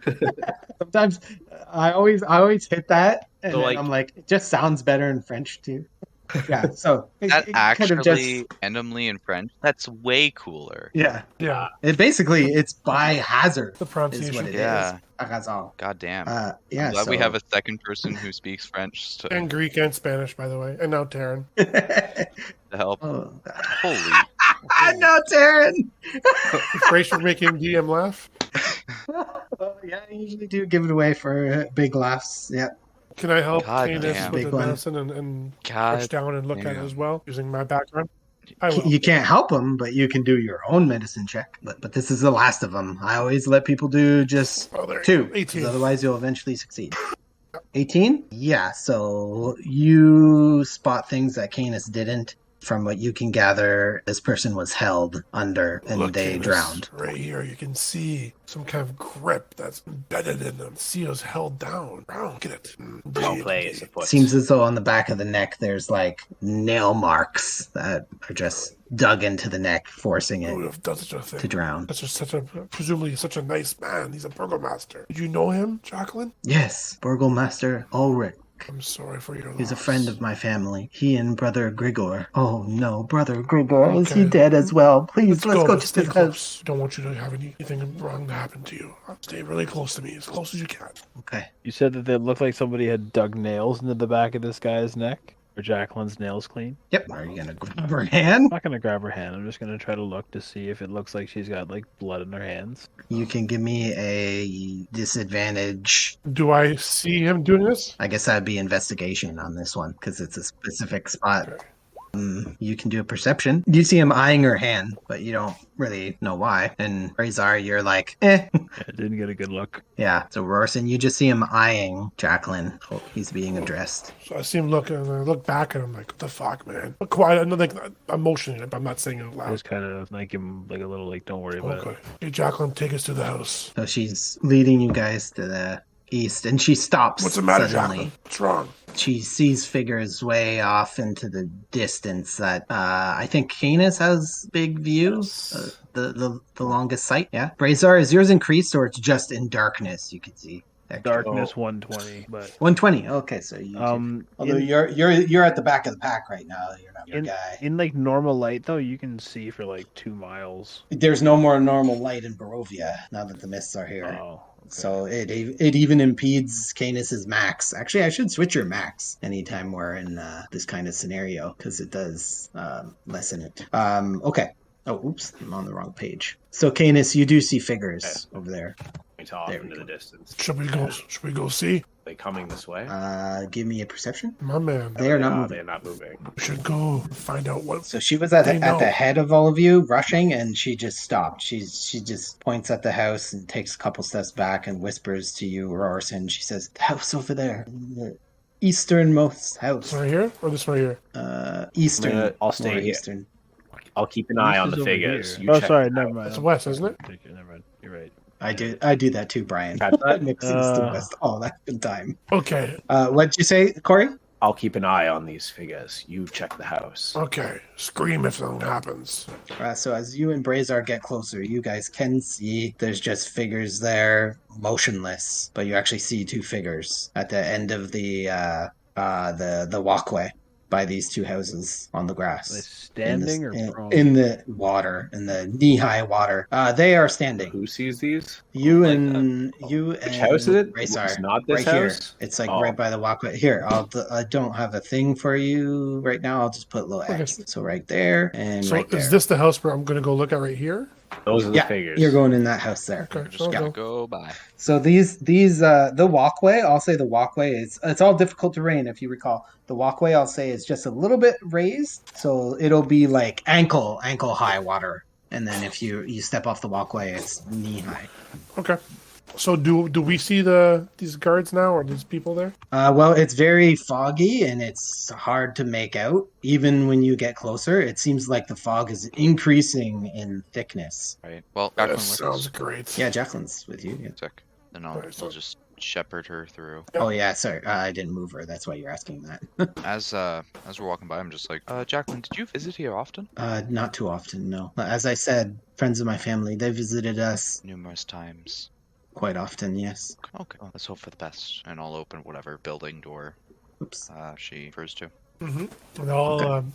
Sometimes I always hit that, and So, then like- I'm like, it just sounds better in French too. Yeah, so That it could actually have just randomly in French. That's way cooler. yeah. Yeah. It's by hazard The is pronunciation. what it is. Yeah. Par hasard. God damn. Yeah. I'm glad we so- have a second person who speaks French to And Greek and Spanish, by the way. And now Taryn. help. Oh. Holy. No, Taryn. Brace for making DM laugh. Oh, yeah, I usually do give it away for big laughs. Yeah. Can I help God Canis damn. with Big the one. medicine and God. push down and look at it damn. as well, using my background? I will. You can't help them, but you can do your own medicine check. But this is the last of them. I always let people do just Oh, there you 2, go. 18. because otherwise you'll eventually succeed. 18? Yeah, so you spot things that Canis didn't. From what you can gather, this person was held under and Look, they Canis, drowned. Right here, you can see some kind of grip that's embedded in them. Seals held down. Brown, get it. Don't play as a foot. Seems as though on the back of the neck there's like nail marks that are just dug into the neck, forcing Who would it have done such a thing? to drown. That's just presumably such a nice man. He's a burgomaster. Did you know him, Jacqueline? Yes, Burgomaster Ulrich. I'm sorry for your loss. He's a friend of my family. He and Brother Grigor. Oh no, Brother Grigor. Is he Okay. dead as well? Please, let's go to Stay his close. house. Don't want you to have anything wrong to happen to you. Stay really close to me, as close as you can. Okay. You said that they looked like somebody had dug nails into the back of this guy's neck. Or Jacqueline's nails clean. Yep. Are you gonna grab her hand? I'm not gonna grab her hand. I'm just gonna try to look to see if it looks like she's got like blood in her hands. You can give me a disadvantage. Do I see him doing this? I guess that'd be investigation on this one because it's a specific spot. Okay. You can do a perception. You see him eyeing her hand, but you don't really know why. And Razar, you're like, eh. I didn't get a good look. Yeah. So Rorson, you just see him eyeing Jacqueline. Oh, he's being addressed. So I see him look, and I look back, and I'm like, what the fuck, man? But quiet. I'm like, I'm motioning it, but I'm not saying it out I loud. just kind of like him like a little like, don't worry about Okay. it. Hey, Jacqueline, take us to the house. So she's leading you guys to the east, and she stops. What's the matter, suddenly. Jacqueline? What's wrong? She sees figures way off into the distance that I think Canis has big views. The longest sight, yeah. Brazar, is yours increased or it's just in darkness you can see? Darkness 120, but 120. Okay, so you although you're at the back of the pack right now, you're not your guy. in like normal light though, you can see for like 2 miles. There's no more normal light in Barovia now that the mists are here. Oh, okay. So it even impedes Canis's max. Actually, I should switch your max anytime we're in this kind of scenario because it does lessen it. Okay. Oh, oops, I'm on the wrong page. So Canis, you do see figures over there. It's off There we into go. the distance. Should we go see? They coming this way? Give me a perception. My man. They are not No, moving. they're not moving. We should go find out what. So she was at They know. the head of all of you, rushing, and she just stopped. She just points at the house and takes a couple steps back and whispers to you, Rorson. She says, "The house over there, the easternmost house. This one right here or this one right here? Eastern. I'll stay more here. Eastern. I'll keep an eye on the Over figures. here. You Oh, check sorry, it never out. mind. It's west, isn't it? Okay, never mind. You're right. I do that too, Brian. Catch that? Mixes the west all that time. Okay. What'd you say, Corey? I'll keep an eye on these figures. You check the house. Okay. Scream if something happens. So as you and Brazar get closer, you guys can see there's just figures there, motionless, but you actually see 2 figures at the end of the walkway by these 2 houses on the grass. Are they standing or prone? in the water, in the knee-high water? They are standing. Who sees these? You Like and Which house is it? Brazar. It's not this right house? here. It's like Oh. right by the walkway. Here, I don't have a thing for you right now. I'll just put a little X. Okay. So right there and So right there. is this the house where I'm going to go look at right here? Those are the Yeah, figures. you're going in that house there. Okay, Just so gonna I'll go by. So the walkway, I'll say the walkway is, it's all difficult terrain if you recall. The walkway, I'll say, is just a little bit raised, so it'll be like ankle high water, and then if you step off the walkway, it's knee high. Okay. So do we see these guards now, or these people there? Well, it's very foggy and it's hard to make out. Even when you get closer, it seems like the fog is increasing in thickness. Right. Well, That Jacqueline with sounds us. great. Yeah, Jacqueline's with you. Yeah. Sick. Then Alright, so- I'll just shepherd her through. Oh yeah, sorry, I didn't move her. That's why you're asking that. As we're walking by, I'm just like, Jacqueline, did you visit here often? Not too often, no. As I said, friends of my family, they visited us Numerous times. quite often. Yes. Okay. Well, let's hope for the best, and I'll open whatever building door Oops. she refers to. Mm-hmm. And I'll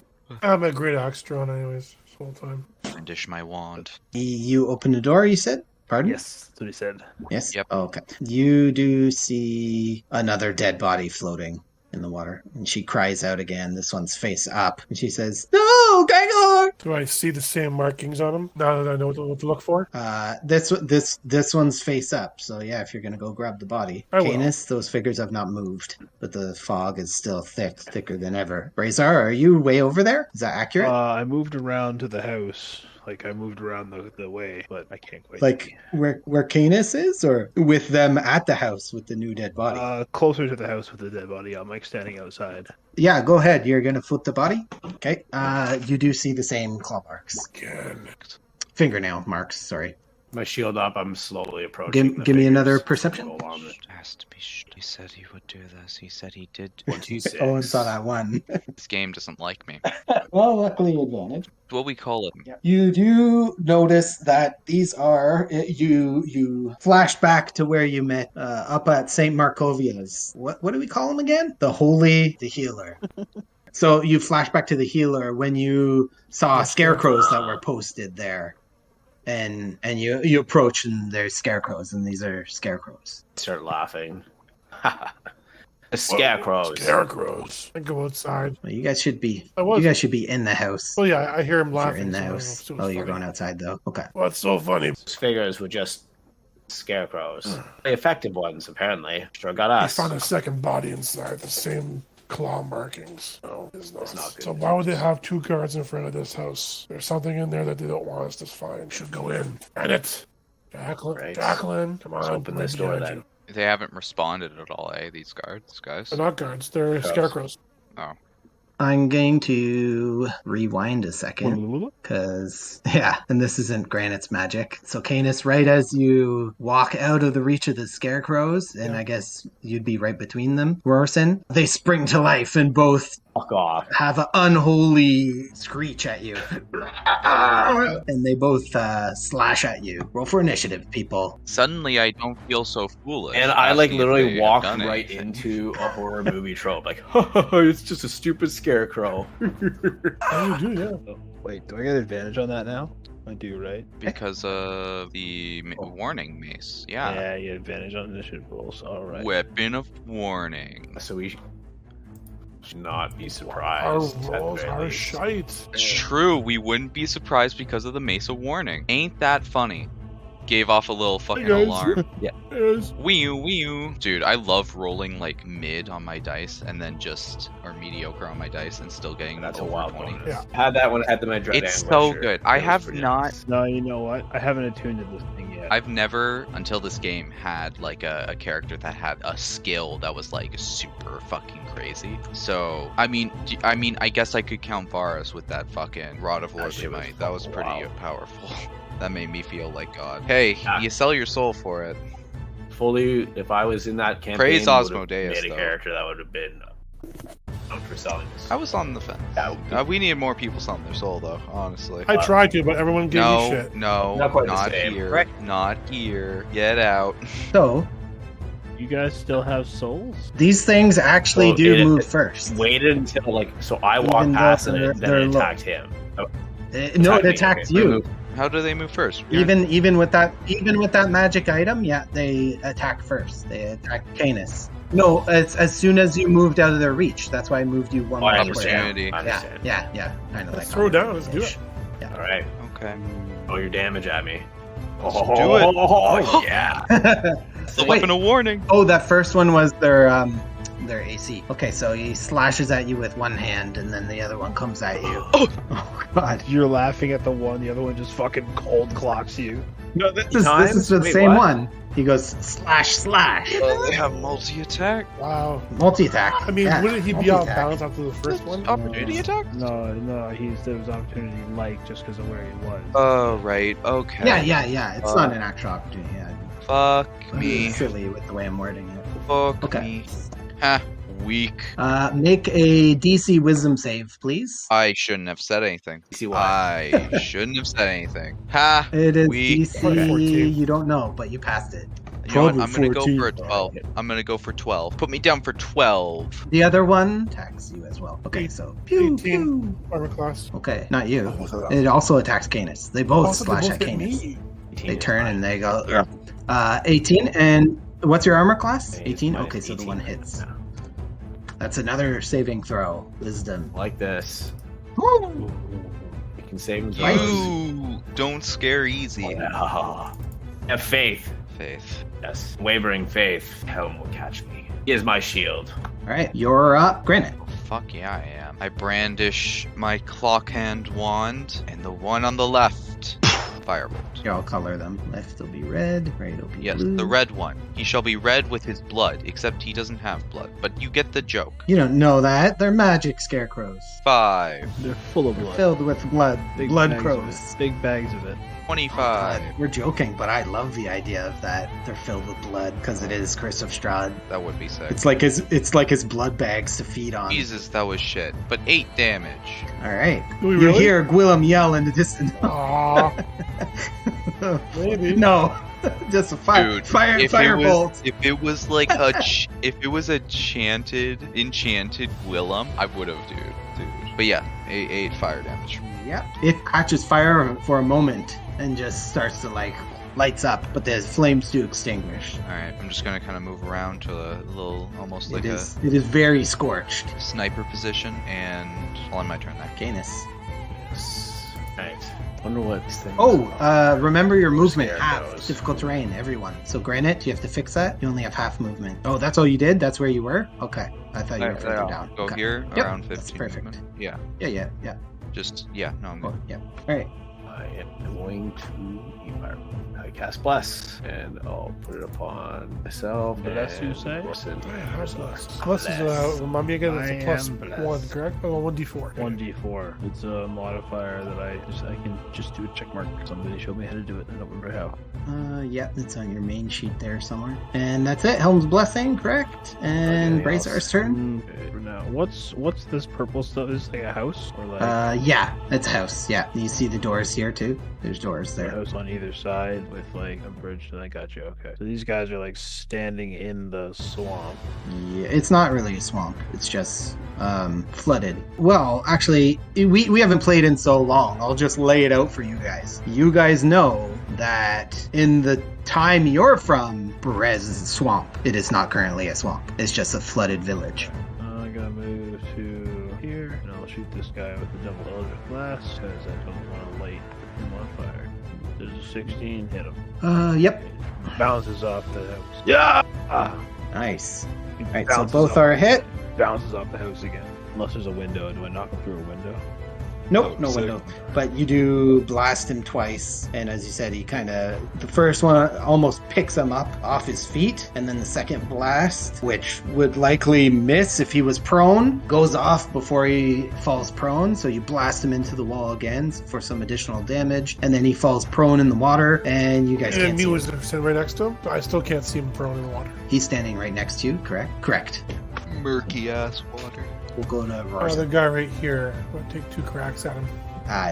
have a great axe drawn anyways this whole time. And dish my wand. You open the door. You said. Pardon? Yes, that's what he said. Yes. Yep. Oh, okay. You do see another dead body floating in the water, and she cries out again. This one's face up, and she says, "No, Gregor!" Do I see the same markings on them now that I know what to look for? This one's face up. So yeah, if you're gonna go grab the body, I will. Canis, those figures have not moved, but the fog is still thicker than ever. Brazar, are you way over there? Is that accurate? I moved around to the house. Like, I moved around the way, but I can't quite like see. where Canis is, or with them at the house with the new dead body? Closer to the house with the dead body. I'm, like, standing outside. Yeah, go ahead. You're gonna foot the body. Okay. You do see the same claw marks, Again. fingernail marks. Sorry. My shield up, I'm slowly approaching. Give me another figures. perception. Go along it. Has to be. He said he would do this. He said he did. 26. Oh, and saw that one. This game doesn't like me. Well, luckily advantage. What we call it? You do notice that these are you flash back to where you met up at Saint Markovia's. What do we call them again? The healer. So you flash back to the healer when you saw scarecrows that were posted there, and you approach and there's scarecrows, and these are scarecrows. Start laughing. The scarecrows. Scarecrows. I go outside. Well, you guys should be I was. you guys should be in the house. Well, yeah, I hear him If you're laughing. in the so I house. assume Oh, it's you're funny. going outside though. Okay. What's so funny? Those figures were just scarecrows. The effective ones, apparently. Sure got I us. found a second body inside, the same claw markings. No, it's not. not good. So why would they have two guards in front of this house? There's something in there that they don't want us to find. We should go in. And it. Jacqueline, Right. Jacqueline, come on. Let's open right this door behind then. you. They haven't responded at all, these guys. They're not guards. They're Guards. scarecrows. I'm going to rewind a second. Because, yeah, and this isn't Granite's magic. So, Canis, right as you walk out of the reach of the scarecrows, and I guess you'd be right between them, Rorson, they spring to life and both Fuck off. have an unholy screech at you. And they both slash at you. Roll for initiative, people. Suddenly, I don't feel so foolish. And I like asking if literally they have walked done right anything. into a horror movie trope. Like, it's just a stupid scarecrow. Oh, you do, yeah. Wait, do I get advantage on that now? I do, right? Because of the warning mace. Yeah. you get advantage on initiative rolls. All right. Weapon of warning. So we should not be Our surprised. at the rolls very are least. shite. It's true, we wouldn't be surprised because of the mace of warning. Ain't that funny? Gave off a little fucking guys. alarm. Yes. Wee-oo. Dude, I love rolling like mid on my dice and then or mediocre on my dice and still getting That's a over wild 20. bonus. Yeah. Had that when I had the Dread It's Ambusher. so good. I It was have pretty not nice. No, you know what? I haven't attuned to this thing yet. I've never, until this game, had like a character that had a skill that was like super fucking crazy. So, I mean, I guess I could count Varus with that fucking Rod of That Lordly shit was Might. That was fucking pretty wild. powerful. That made me feel like God. Hey, you sell your soul for it. Fully, if I was in that campaign, Praise would've Osmodeus, made a though. character that would have been known for selling this. I was on the fence. We need more people selling their soul, though. Honestly. I tried to, but everyone gave me No, shit. no, Not quite the not same. here. Right. Not here. Get out. So, You guys still have souls? these things actually Well, do it- move first. Waited until so I Even walked though past and they're then it low. attacked him. No, it Attacked me, attacked okay. you. How do they move first? Even with that magic item, yeah, they attack first. They attack Canis. No, it's as soon as you moved out of their reach. That's why I moved you one Oh, I more understand. down. Opportunity. I understand. Yeah. Kind of Let's like throw down. Let's do it. All right. Okay. Roll your damage at me. Let's do it. Oh, yeah. The weapon of warning. Oh, that first one was their AC. Okay, so he slashes at you with one hand, and then the other one comes at you. Oh God! You're laughing at the one, the other one just fucking cold clocks you. No, this is the Wait, same what? one. He goes slash. They have multi-attack. Wow. Multi-attack. I mean, Yeah, wouldn't he be out multi-attack. balance after the first one? Opportunity attack? No, there was opportunity like just because of where he was. Oh, right. Okay. Yeah. It's not an actual opportunity. Yeah. Fuck me. It's silly with the way I'm wording it. Fuck Okay. me. Ha. Weak. Make a DC Wisdom save, please. I shouldn't have said anything. See what? I shouldn't have said anything. Ha. It is Weak. DC. 14. You don't know, but you passed it. You know what? I'm Probably gonna go 14. for a 12. I'm gonna go for 12. Put me down for 12. The other one attacks you as well. Okay, so pew, 18 pew. armor class. Okay, not you. It also attacks Canis. They both Also, they slash both at hit Canis. me. They turn and they go. 18 and what's your armor class? 18. Minus Okay, so the 18 one right hits. now. That's another saving throw. Wisdom. Like this. Woo! You can save him. You don't scare easy. Have faith. Faith. Yes. Wavering faith. Helm will catch me. He is my shield. All right, you're up. Granite. Fuck yeah, I am. I brandish my clock hand wand, and the one on the left, firebolt. Here, I'll color them. Left will be red. Right will be Yes, blue. the red one. He shall be red with his blood, except he doesn't have blood. But you get the joke. You don't know that. They're magic scarecrows. 5. They're full of blood. Filled with blood. blood bags crows. of it. Big bags of it. 25. We're joking, but I love the idea of that. They're filled with blood because it is Curse of Strahd. That would be sick. It's like his blood bags to feed on. Jesus, that was shit. But 8 damage. All right. Do we You really? hear Gwillem yell in the distance. Aww. Maybe. No, just a Dude, firebolt. if it was like if it was a enchanted Gwillem, I would have, dude. But yeah, 8 fire damage. Yep. It catches fire for a moment and just starts to lights up, but the flames do extinguish. All right, I'm just gonna kind of move around to a little, almost like It is very scorched. a sniper position, and on my turn there. Canis. Right. Wonder what this thing. Remember your movement Scare half. goes. Difficult terrain, everyone. So Granite, you have to fix that. You only have half movement. Oh, that's all you did? That's where you were? Okay. I thought you were further down. Go Okay. here, Yep, around 15. that's perfect. movement. Yeah, Yeah. just, yeah, no, I'm Oh, good. yeah. All right. I am going to I cast bless, and I'll put it upon myself. Bless, you and say? Listen, Plus is remind me again, it's a I plus am blessed. 1, correct? Oh, 1d4. 1d4. It's a modifier that I can just do a check mark. Somebody showed me how to do it. I don't remember how. Yeah, it's on your main sheet there somewhere. And that's it. Helm's Blessing, correct? And Anything else? Brazar's turn. For now, what's this purple stuff? Is it like a house or like Yeah, it's a house. Yeah, you see the doors here too. There's doors a there. house on either side with like a bridge? I got you. Okay, so these guys are like standing in the swamp. Yeah, it's not really a swamp. It's just flooded. Well, actually, we haven't played in so long. I'll just lay it out for you guys. You guys know that in the time you're from, Berez is a swamp. It is not currently a swamp. It's just a flooded village. I'm gonna move to here, and I'll shoot this guy with the double Eldritch Blast because I don't want to light him on fire. There's a 16, hit him. Yep. Bounces off the house. Yeah. Nice. He All right, so bounces both off- are hit. Bounces off the house again. Unless there's a window. Do I knock him through a window? Nope, Oh, no sick. window. But you do blast him twice, and as you said, he the first one almost picks him up off his feet, and then the second blast, which would likely miss if he was prone, goes off before he falls prone, so you blast him into the wall again for some additional damage, and then he falls prone in the water, and you guys And can't me see him. was sitting right next to him. I still can't see him prone in the water. He's standing right next to you, correct? Correct. Murky ass water. We'll go to The Rorzan. guy right here. I'm gonna take 2 cracks at him.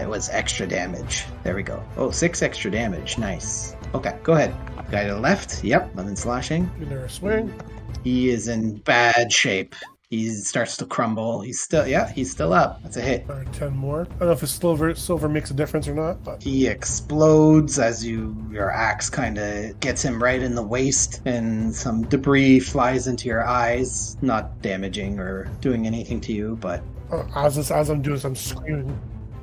It was extra damage. There we go. Oh, 6 extra damage. Nice. Okay, go ahead. Guy to the left. Yep, 11 slashing. Give there a swing. He is in bad shape. He starts to crumble. He's still up. That's a hit. 10 more. I don't know if his silver makes a difference or not, but He explodes as your axe kind of gets him right in the waist, and some debris flies into your eyes, not damaging or doing anything to you, but as I'm doing this, I'm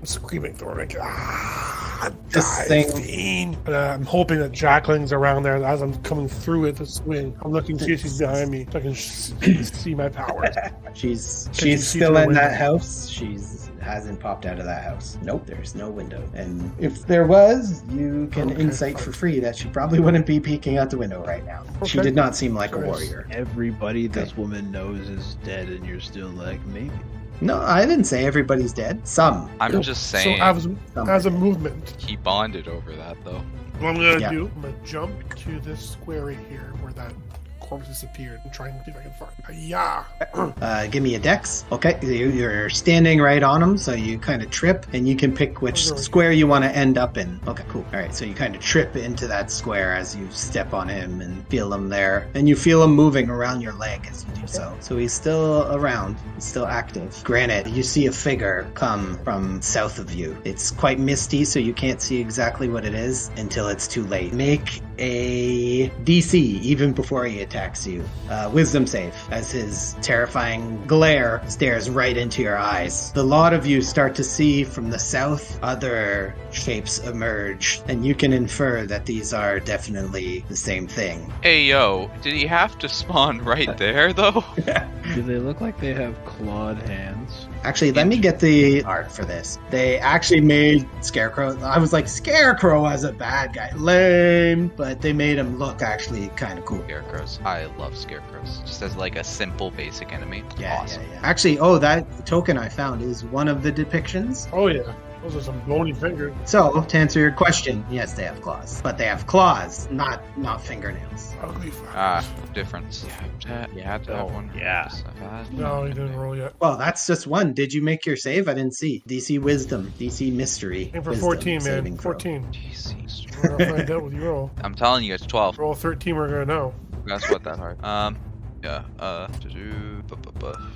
screaming through him. Like, ah! This thing. Fiend. I'm hoping that Jacqueline's around there as I'm coming through it to swing. I'm looking to see if she's behind me so I can see my powers. She's see still through a in that window? house. She's hasn't popped out of that house. Nope, there's no window. And if there was, you can Okay, insight fine. for free that she probably wouldn't be peeking out the window right now. She Okay. did not seem like a Nice. warrior. Everybody Okay. this woman knows is dead, and you're still like, maybe. No, I didn't say everybody's dead. Some. I'm just saying, So as a movement, he bonded over that though. what I'm gonna Yeah. do, I'm gonna jump to this square right here where that corpse disappeared and try and see if I can find. Yeah. Give me a dex. Okay, you're standing right on him, so you kind of trip, and you can pick which square you want to end up in. Okay, cool. All right, so you kind of trip into that square as you step on him and feel him there, and you feel him moving around your leg as you do so. So he's still around, he's still active. Granted, you see a figure come from south of you. It's quite misty, so you can't see exactly what it is until it's too late. Make a DC even before he attacks you. Wisdom save, as his terrifying glare stares right into your eyes. The lot of you start to see from the south other shapes emerge, and you can infer that these are definitely the same thing. Hey yo, did he have to spawn right there though? Do they look like they have clawed hands? Actually, let me get the art for this. They actually made Scarecrow. I was like, Scarecrow as a bad guy. Lame. But they made him look actually kind of cool. Scarecrows. I love scarecrows. Just as like a simple basic enemy. Yeah, Awesome. yeah. Actually, that token I found is one of the depictions. Oh yeah. Those are some bony fingers. So, to answer your question, yes, they have claws. But they have claws, not fingernails. Ugly fuck. Ah, difference. You had to have Oh, one. yeah. No, you didn't roll yet. Well, that's just one. Did you make your save? I didn't see. DC Wisdom. DC Mystery. Aim for Wisdom 14, man. saving throw. 14. Jesus. We're gonna find out with you roll. I'm telling you, it's 12. Roll 13, we're gonna know. That's what that hard. Yeah.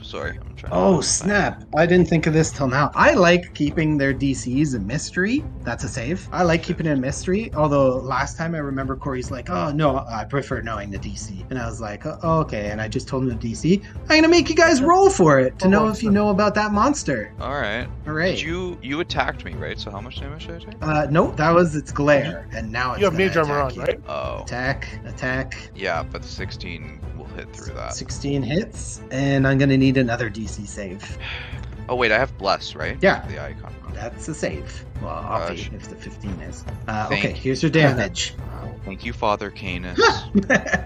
Sorry, I'm trying. Oh, to snap. I didn't think of this till now. I like keeping their DCs a mystery. That's a save. I like keeping it a mystery. Although last time I remember Corey's like, oh, no, I prefer knowing the DC. And I was like, oh, okay. And I just told him the DC. I'm going to make you guys roll for it to know if you know about that monster. All right. All right. Did you attacked me, right? So how much damage did I take? No, that was its glare. And now it's You have gonna mage armor on, attack you. right? Oh. Attack. Yeah, but 16 will hit through that. 16 hits. And I'm going to need another DC save. Oh wait, I have bless, right? Yeah. The icon. That's a save. Well, off Gosh. if the 15 is. Thank Okay, here's your damage. Thank you, Father Canis.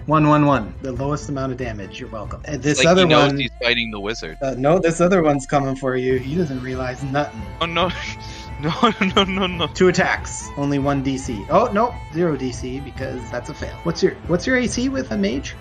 111. The lowest amount of damage. You're welcome. And this like other he knows one. he's fighting the wizard. No, this other one's coming for you. He doesn't realize nothing. Oh no. No. 2 attacks, only 1 DC. Oh no, 0 DC because that's a fail. What's your AC with a mage?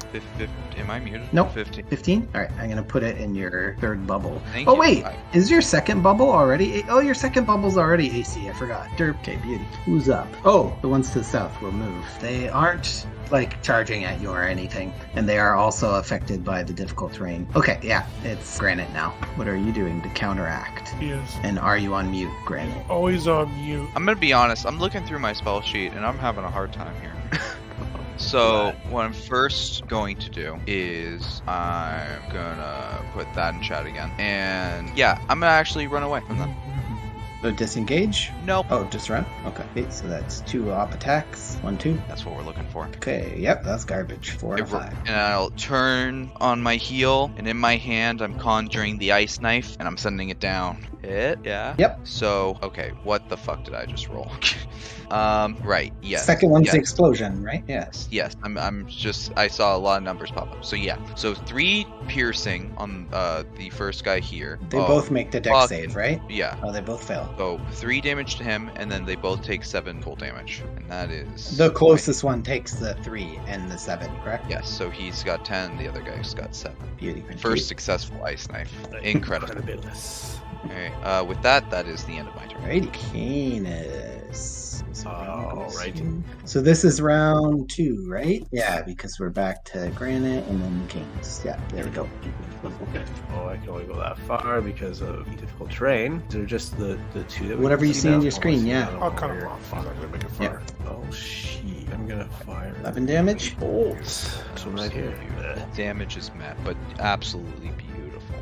Am I muted? Nope. 15. 15. All right, I'm gonna put it in your third bubble. Thank Oh you. wait, is your second bubble already? Oh, your second bubble's already AC. I forgot. Derp. Okay, beauty. Who's up? Oh, the ones to the south will move. They aren't like charging at you or anything, and they are also affected by the difficult terrain. Okay, yeah, it's Granite now. What are you doing to counteract? He is And are you on mute, Granite? always on mute. I'm gonna be honest. I'm looking through my spell sheet and I'm having a hard time here. So what I'm first going to do is I'm gonna put that in chat again, and yeah, I'm gonna actually run away from them. So disengage? Nope. Oh, just run? Okay, so that's 2 op attacks. 1, 2. That's what we're looking for. Okay, yep, that's garbage. 4 and 5. And I'll turn on my heel, and in my hand, I'm conjuring the ice knife, and I'm sending it down. Hit, yeah. Yep. So, okay, what the fuck did I just roll? Right, yes. Second one's the yes. explosion, right? Yes. Yes, I saw a lot of numbers pop up. So yeah, so 3 piercing on the first guy here. They Oh, both make the dex fuck. save, right? Yeah. Oh, they both fail. So 3 damage to him, and then they both take 7 full damage, and that is The closest one takes the 3 and the 7, correct? Yes, so he's got 10. The other guy's got 7. Beauty. First successful ice knife. Incredible. All right. With that is the end of my turn. Alrighty, Canis. Alrighty. So this is round 2, right? Yeah, because we're back to Granite and then Canis. Yeah, there we go. Oh, I can only go that far because of difficult terrain. They're just the 2 that we Whatever can you see now? on your screen, Oh, I see yeah. that I'll over cut him here. off. I'm not gonna make it Yeah. fire. Oh shit! I'm gonna fire 11 damage. bolts. This one right here. Damage is met, but absolutely beautiful.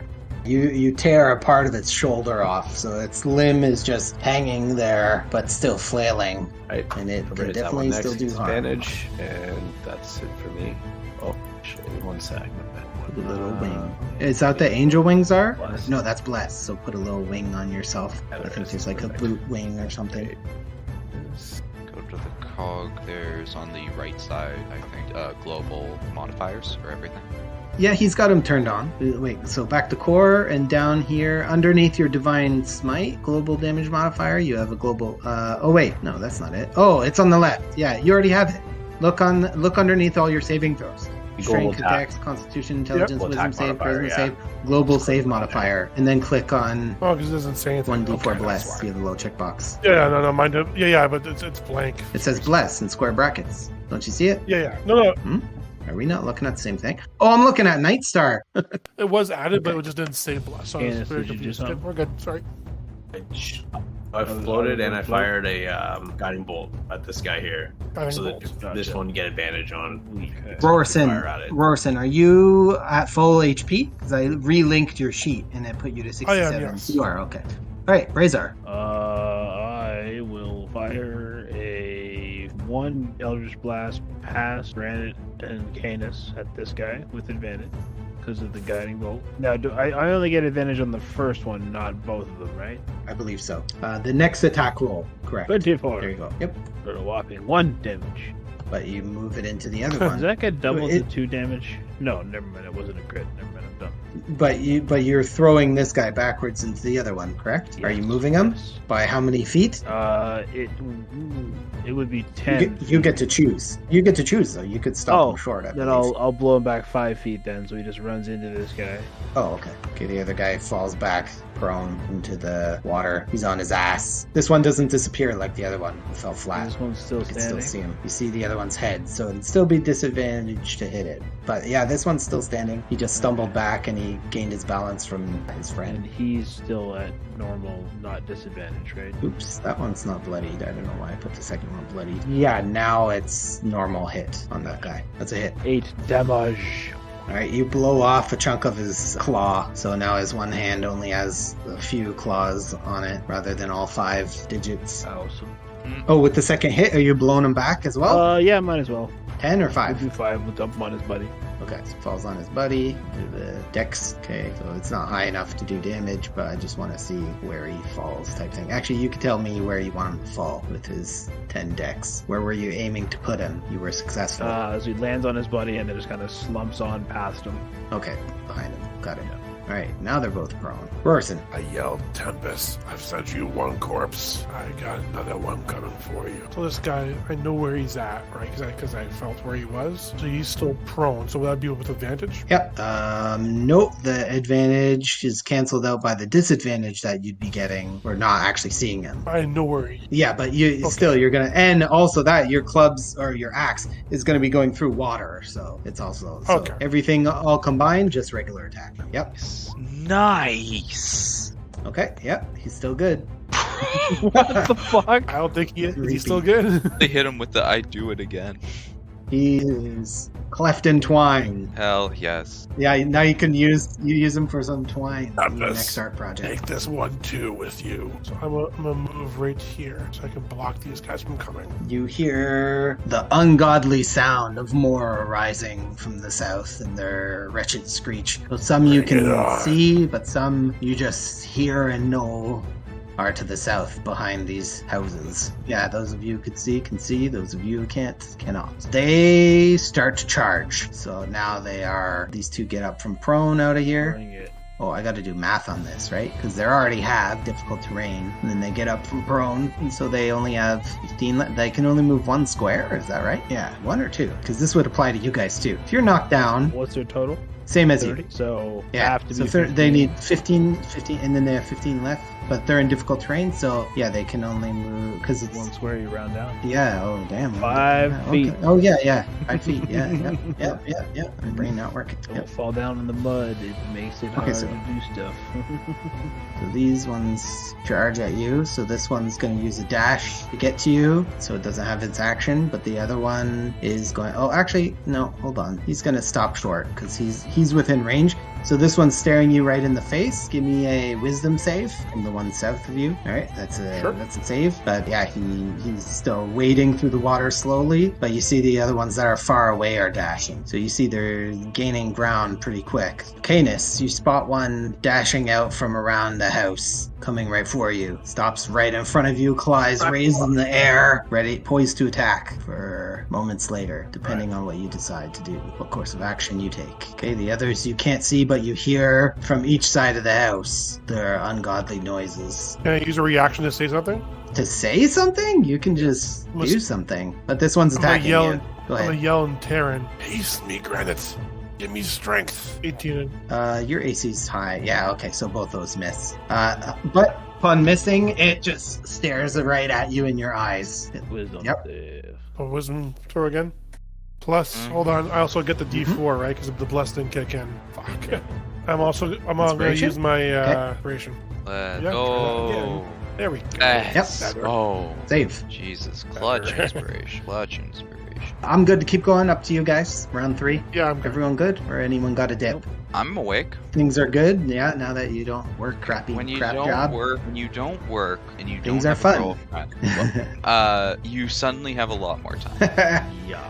You tear a part of its shoulder off, so its limb is just hanging there, but still flailing. Right. And it I'll can raise that definitely one still next. do It's harm. advantage, and that's it for me. Oh, actually, one sec. Put a little wing. Is that the angel wings are? Bless. No, that's bless. So put a little wing on yourself. Yeah, I there think is. there's like a Perfect. boot wing or something. Okay. Go to the cog. There's on the right side, I think, global modifiers for everything. Yeah, he's got him turned on. Wait, so back to core and down here underneath your divine smite global damage modifier, you have a global. Oh wait, no, that's not it. Oh, it's on the left. Yeah, you already have it. Look underneath all your saving throws. Global Strength, attack. Dex, Constitution, Intelligence, Global Wisdom attack save, modifier, Charisma yeah. save, global save modifier, and then click on Oh, because it doesn't say anything. 1d4 Okay, bless. that's You why. have a little checkbox. Yeah, no, mine. Yeah, but it's blank. It says bless in square brackets. Don't you see it? Yeah. No, Are we not looking at the same thing? Oh, I'm looking at Night Star. it was added, but it just didn't say bless. So I was Candace, very did you do confused. something? We're good. Sorry. I floated and I fired a guiding bolt at this guy here, Guiding so bolt. that this one get advantage on. Okay. Rorson, Fire at it. Are you at full HP? Because I relinked your sheet and it put you to 67. yes. You are, okay. All right, Razor. I will fire a 1 Eldritch Blast past Granite and Canis at this guy with advantage because of the guiding bolt. Now, I only get advantage on the first one, not both of them, right? I believe so. The next attack roll, correct. 24. There you go. Yep. For a whopping 1 damage. But you move it into the other Does one. that get doubled It- to 2 damage? No, never mind. It wasn't a crit. Never mind. I'm done. But you're throwing this guy backwards into the other one, correct? Are you Yes, moving him? yes. By how many feet? It would be 10. You get to choose. You get to choose, though. You could stop Oh, him short. I Then believe. I'll blow him back 5 feet then, so he just runs into this guy. Oh, okay. Okay, the other guy falls back prone into the water. He's on his ass. This one doesn't disappear like the other one. It fell flat. This one's still You can still standing. see him. You see the other one's head, so it'd still be disadvantaged to hit it. But yeah, this one's still standing. He just stumbled back and he gained his balance from his And friend. he's still at normal, not disadvantage, right? Oops, that one's not bloodied. I don't know why I put the second one bloodied. Yeah, now it's normal hit on that guy. That's a hit. 8 damage. Alright, you blow off a chunk of his claw, so now his one hand only has a few claws on it rather than all 5 digits. Awesome. Oh, with the second hit, are you blowing him back as well? Yeah, might as well. 10 or We'll 5? do 5. We'll dump him on his buddy. Okay, so falls on his buddy, do the dex. Okay, so it's not high enough to do damage, but I just want to see where he falls type thing. Actually, you could tell me where you want him to fall with his 10 dex. Where were you aiming to put him? You were successful. So he lands on his buddy and then just kind of slumps on past him. Okay, behind him. Got it. Alright, now they're both prone. Rorson. I yelled, Tempest, I've sent you 1 corpse. I got another one coming for you. So this guy, I know where he's at, right? Because I felt where he was. So he's still prone. So would that be with advantage? Yep. Nope. The advantage is canceled out by the disadvantage that you'd be getting or not actually seeing him. I know where he Yeah, but you're gonna, and also that your clubs or your axe is gonna be going through water, so it's also Okay. everything all combined, just regular attack. Yep. Nice. Okay. Yep. He's still good. What the fuck? I don't think he is. Is he still good? They hit him with the I do it again. He is cleft in twine. Hell yes. Yeah. Now you can use him for some twine Not in the this. next art project. Take this one too with you. So I'm gonna move right here so I can block these guys from coming. You hear the ungodly sound of more arising from the south and their wretched screech. So some you Bring it can on. see, but some you just hear and know are to the south behind these houses. Yeah, those of you who can see. Those of you who can't, cannot. They start to charge. So now these two get up from prone out of here. Bring it. Oh, I got to do math on this, right? Because they already have difficult terrain, and then they get up from prone, and so they only have 15. They can only move 1 square. Is that right? Yeah, 1 or 2. Because this would apply to you guys too. If you're knocked down, What's their total? same as 30. you. So Yeah. have to So be. they 15. need 15, and then they have 15 left. But they're in difficult terrain, so yeah, they can only move because it's 1 square. You round down. Yeah. Oh, damn. 5 Yeah, feet. Okay. Oh, yeah. 5 feet. Yeah. Yep. My brain not working. Don't Yep. fall down in the mud. It makes it Okay, hard so- to do stuff. So these ones charge at you. So this one's going to use a dash to get to you, so it doesn't have its action. But the other one is going. Oh, actually, no. Hold on. He's going to stop short because he's within range. So this one's staring you right in the face. Give me a wisdom save from the one south of you. All right, that's a save. But yeah, he's still wading through the water slowly. But you see the other ones that are far away are dashing. So you see they're gaining ground pretty quick. Canis, you spot one dashing out from around the house, coming right for you. Stops right in front of you, claws raised in the air, ready, poised to attack for moments later, depending on what you decide to do, what course of action you take. Okay, the others you can't see, but you hear from each side of the house. There are ungodly noises. Can I use a reaction to say something? To say something? You can just do something. But this one's attacking you. Go ahead. I'm gonna yell in Terran. Haste me, Granite. Give me strength. 18. Your AC's high. Yeah, okay, so both those miss. But upon missing, it just stares right at you in your eyes. Wisdom. Yep. Save. Oh, wisdom throw again. Plus, hold on. I also get the D4, right? Because the bless didn't kick in. Fuck. I'm gonna use my inspiration. Let's Yeah, go. There we go. Yes. Yep. Oh, Save. Jesus. Clutch inspiration. Clutch inspiration. I'm good to keep going. Up to you guys. Round 3. Yeah, I'm good. Everyone good? Or anyone got a dip? I'm awake. Things are good. Yeah, now that you don't work crap When you job. don't work, and you Things don't are have fun. a girlfriend, you suddenly have a lot more time. Yeah.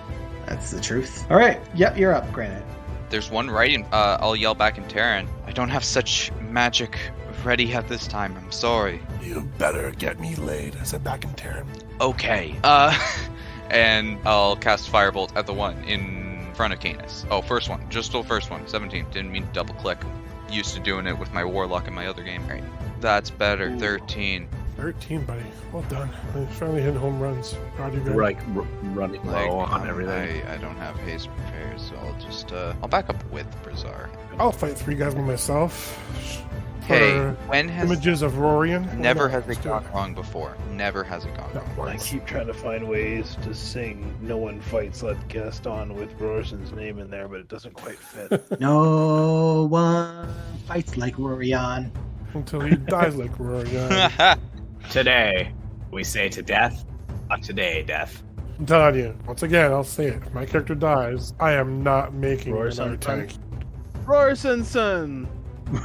That's the truth. All right. Yep, you're up, Granite. There's one right in. I'll yell back in Terran. I don't have such magic ready at this time. I'm sorry. You better get me laid. I said back in Terran. Okay. And I'll cast Firebolt at the one in front of Canis. Oh, first one. Just the first one. 17. Didn't mean to double click. Used to doing it with my Warlock in my other game. Right. That's better. 13. 13, buddy. Well done. You're finally hitting home runs. Proud of you, We're guys. like running low on everything. I don't have haste prepared, so I'll just I'll back up with Brazar. I'll fight 3 guys by myself. Hey, For when has images of Rorian? never Well, has let's it do gone wrong before? Never has it gone No, wrong. I once. keep trying to find ways to sing "No One Fights Like Gaston" with Rorson's name in there, but it doesn't quite fit. No one fights like Rorion. Until he dies like Rorian. Today, we say to death, not today, death. I'm telling you, once again, I'll say it. If my character dies, I am not making Roar another son. tank. Rorson son.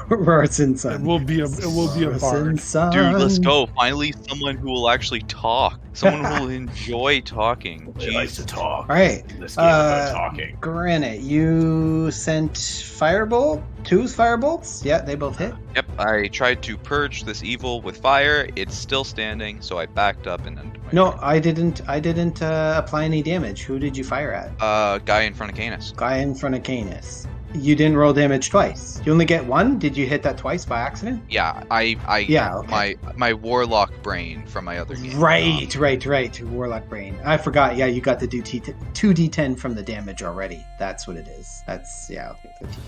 Rorson It son. will be a Rorson bard. son. Dude, let's go. Finally, someone who will actually talk. Someone who will enjoy talking. He likes to Jeez. talk. All right. This game about talking. Granite, you sent Firebolt? 2 Firebolts? Yeah, they both hit. Yep, I tried to purge this evil with fire. It's still standing, so I backed up and then. No, I didn't apply any damage. Who did you fire at? Guy in front of Canis. Guy in front of Canis. You didn't roll damage twice. You only get 1? Did you hit that twice by accident? Yeah, Yeah, okay. my warlock brain from my other game. Right. Warlock brain. I forgot. Yeah, you got the 2d10 from the damage already. That's what it is. That's, yeah. Okay, 15.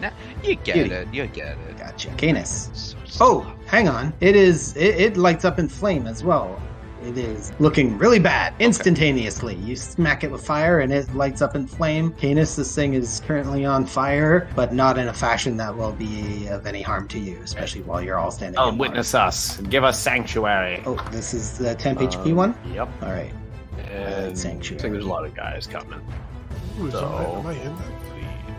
Nah, you get Beauty. it. You get it. Gotcha. Canis. So Oh, hang on. It lights up in flame as well. It is looking really bad instantaneously. You smack it with fire and it lights up in flame. Canis, this thing is currently on fire, but not in a fashion that will be of any harm to you, especially while you're all standing Oh, in water. witness us. Give us sanctuary. Oh, this is the temp HP one? Yep. All right. And sanctuary. I think there's a lot of guys coming. Ooh, So- am I in that?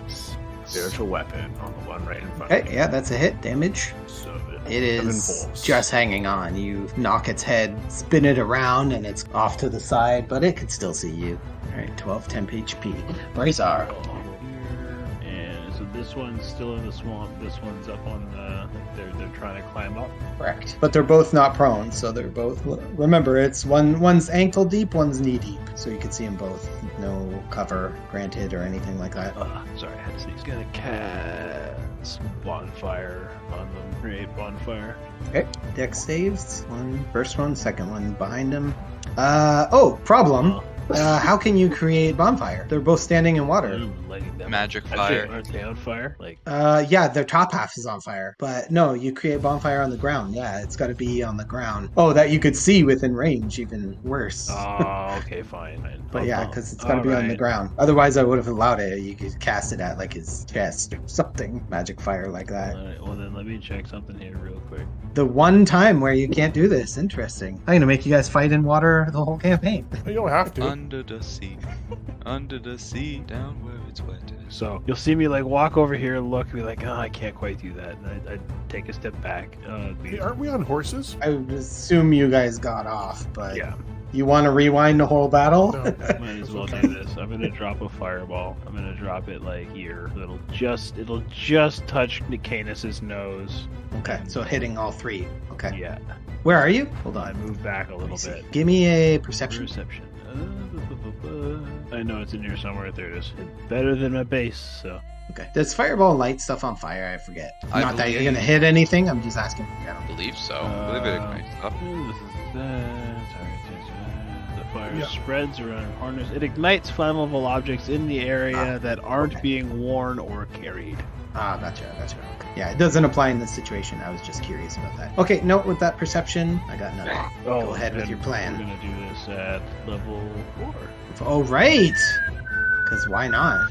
Please. Spiritual weapon on the one right in front of Okay, me. yeah, that's a hit. Damage. So It is just hanging on. You knock its head, spin it around, and it's off to the side, but it could still see you. All right, 12 temp HP. Brazar. And so this one's still in the swamp. This one's up on the. They're trying to climb up. Correct. But they're both not prone, so they're both. Remember, it's one's ankle deep, one's knee deep, so you can see them both. No cover granted or anything like that. Sorry, I had to see. He's gonna cast bonfire on them. Create bonfire. Okay. Dex saves. First one, second one behind him. Problem. How can you create bonfire? They're both standing in water. Lighting them. Magic Actually, fire. aren't they on fire? Like. Yeah, their top half is on fire. But no, you create bonfire on the ground. Yeah, it's got to be on the ground. Oh, that you could see within range, even worse. Oh, okay, fine. But yeah, because it's got to be on the ground. Otherwise, I would have allowed it. You could cast it at like his chest or something. Magic fire like that. Alright, well then let me check something here real quick. The one time where you can't do this. Interesting. I'm going to make you guys fight in water the whole campaign. You don't have to. Under the sea, down where It's wet. So you'll see me like walk over here, look, and be like, oh, I can't quite do that. And I take a step back. Hey, aren't we on horses? I would assume you guys got off, but Yeah, you want to rewind the whole battle? No. might as well do this. I'm gonna drop a fireball. I'm gonna drop it like here. It'll just touch Canis's nose. Okay, so hitting all three. Okay. Yeah. Where are you? Hold I on. move back a little Let me see. bit. Give me a perception. Perception. I know it's in here somewhere. There it is. It's better than my base, so. Okay. Does fireball light stuff on fire? I forget. I Not that you're believe- gonna hit anything. I'm just asking. I believe so. I believe it ignites stuff. This is that. The fire Yeah. spreads around a harness. It ignites flammable objects in the area that aren't okay. being worn or carried. Ah, gotcha. Okay. Yeah, it doesn't apply in this situation. I was just curious about that. Okay, note with that perception, I got nothing. Go ahead with and your plan. We're gonna do this at level 4. Oh, right! Because why not?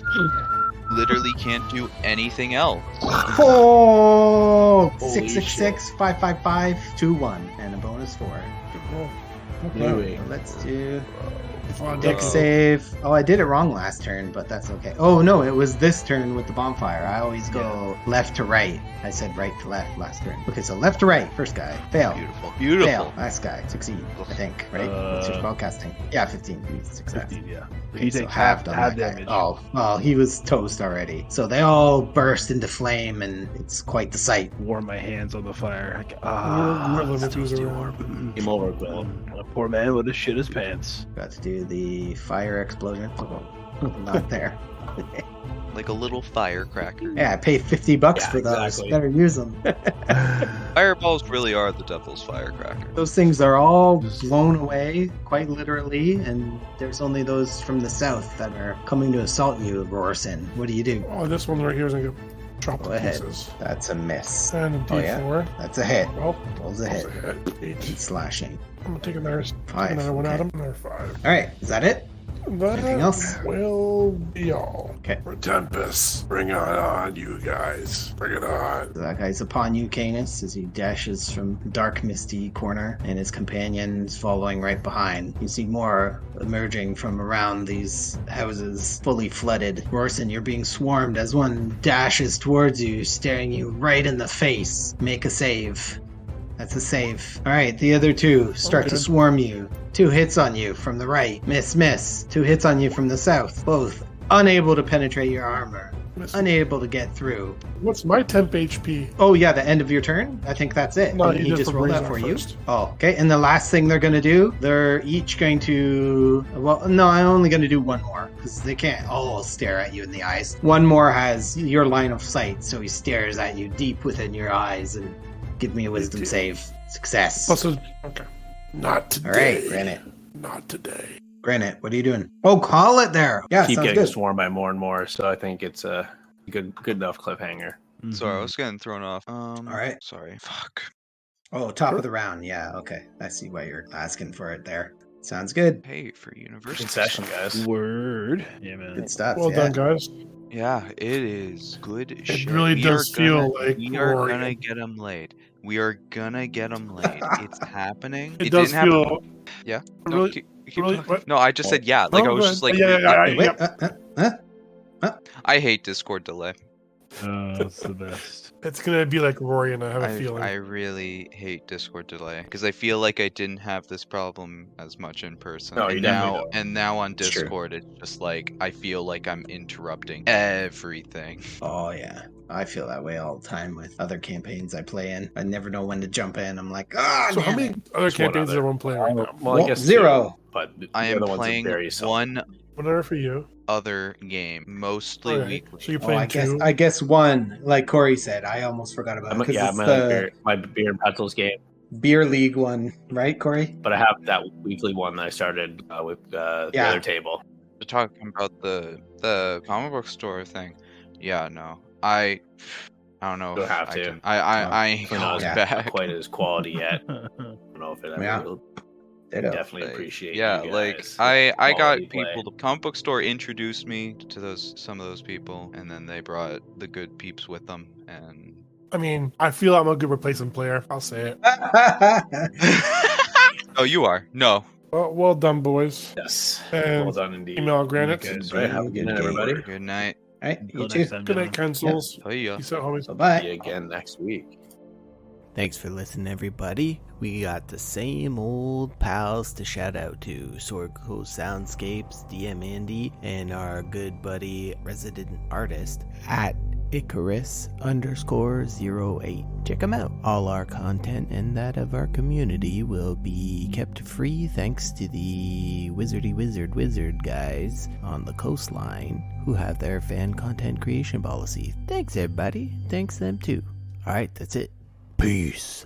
Literally can't do anything else. Oh! Holy 666 555 21 and a bonus 4. Anyway. Let's do On deck save. Oh, I did it wrong last turn, but that's okay. Oh no, it was this turn with the bonfire. I always go left to right. I said right to left last turn. Okay, so left to right. First guy. Fail. Beautiful. Beautiful. Fail. Last guy. Succeed. I think. Right? What's your spellcasting? Yeah, 15. Success. 15, yeah. Okay, He so takes halved on half that damage. guy. Oh, well, he was toast already. So they all burst into flame, and it's quite the sight. Warm my hands on the fire. Like, Gorilla it's Reviews toasty are warm. Game over, Quill. A poor man would have shit his pants. Got to do the fire explosion. Not there. Like a little firecracker. Yeah, I paid $50 Yeah, for those. exactly. Better use them. Fireballs really are the devil's firecracker. Those things are all blown away, quite literally, and there's only those from the south that are coming to assault you, Rorson. What do you do? Oh, this one right here is gonna chop Go to ahead. pieces. That's a miss. And a Oh, yeah? D4. That's a hit. Well, Pulls a that's hit. a hit. 8. And slashing. I'm gonna take another, Five, another one okay. at him. Another 5. All right, is that it? That Anything else? will be all. Okay. For Tempest, bring it on, you guys. Bring it on. That guy's upon you, Canis, as he dashes from dark, misty corner, and his companions following right behind. You see more emerging from around these houses, fully flooded. Rorson, you're being swarmed as one dashes towards you, staring you right in the face. Make a save. That's a save. All right, the other two start to Okay. swarm you. 2 hits on you from the right. Miss. 2 hits on you from the south. Both unable to penetrate your armor. Miss. Unable to get through. What's my temp HP? Oh yeah, the end of your turn. I think that's it. No, Didn't you he just just rolled that raise for that you. first. Oh, okay. And the last thing they're gonna do, they're each going to. Well, no, I'm only gonna do one more because they can't all stare at you in the eyes. One more has your line of sight, so he stares at you deep within your eyes and give me a wisdom save. Success. Plus a, okay. Not All today. right, Granite. Not today. Granite, what are you doing? Oh, call it there. Yeah, Keep sounds getting good. swarmed by more and more, so I think it's a good enough cliffhanger. Sorry, I was getting thrown off. All right. Sorry. Fuck. Oh, top of the round. Yeah, okay. I see why you're asking for it there. Sounds good. Hey, for university. Good session, stuff. guys. Word. Yeah, man. Good stuff. Well yeah. done, guys. Yeah, it is good shit. really We does are gonna- feel like we are Oregon. gonna get them laid. We are gonna get them laid. It's happening. It does didn't happen. feel. Yeah. It No, really- keep really- talking. what? No, I just said yeah. Like Oh, I was go just ahead. like, Yeah. Wait, I hate Discord delay. It's the best. It's gonna be like Rory, and I have a feeling. I really hate Discord delay because I feel like I didn't have this problem as much in person. No, you and definitely now don't. and now on It's true. Discord, it's just like I feel like I'm interrupting everything. Oh yeah, I feel that way all the time with other campaigns I play in. I never know when to jump in. I'm like, So how many other Just one campaigns is other. everyone playing right now? Well, I guess 0. two, but the I am other ones are playing very seldom. one Whatever for you. other game, mostly Okay. weekly. So you're Oh, playing two. I guess one. Like Corey said, I almost forgot about it because it's my beer and pretzels game, beer league one, right, Corey? but I have that weekly one that I started with the Yeah. other table. We're talking about the comic book store thing. Yeah, no, I don't know. You'll if have I to. can- I ain't We're not going Yeah. back. quite as quality yet. I don't know if it ever Yeah. will. Ditto. Definitely Like, appreciate. yeah, you like guys. I got Quality people. play. The comic book store introduced me to some of those people, and then they brought the good peeps with them. And I mean, I feel I'm a good replacement player. I'll say it. oh, you are no. Well done, boys. Yes. And Well done indeed. email granted. Okay, All right, have a good night, everybody. Good night. All right, Until you next too. time, Good night, gentlemen. cancels. Oh yeah. Peace out, homies. Bye-bye. See you again next week. Thanks for listening, everybody. We got the same old pals to shout out to: Sword Coast Soundscapes, DM Andy, and our good buddy, resident artist at Icarus_08. Check them out. All our content and that of our community will be kept free thanks to the wizard guys on the coastline who have their fan content creation policy. Thanks, everybody. Thanks them too. Alright, that's it. Peace.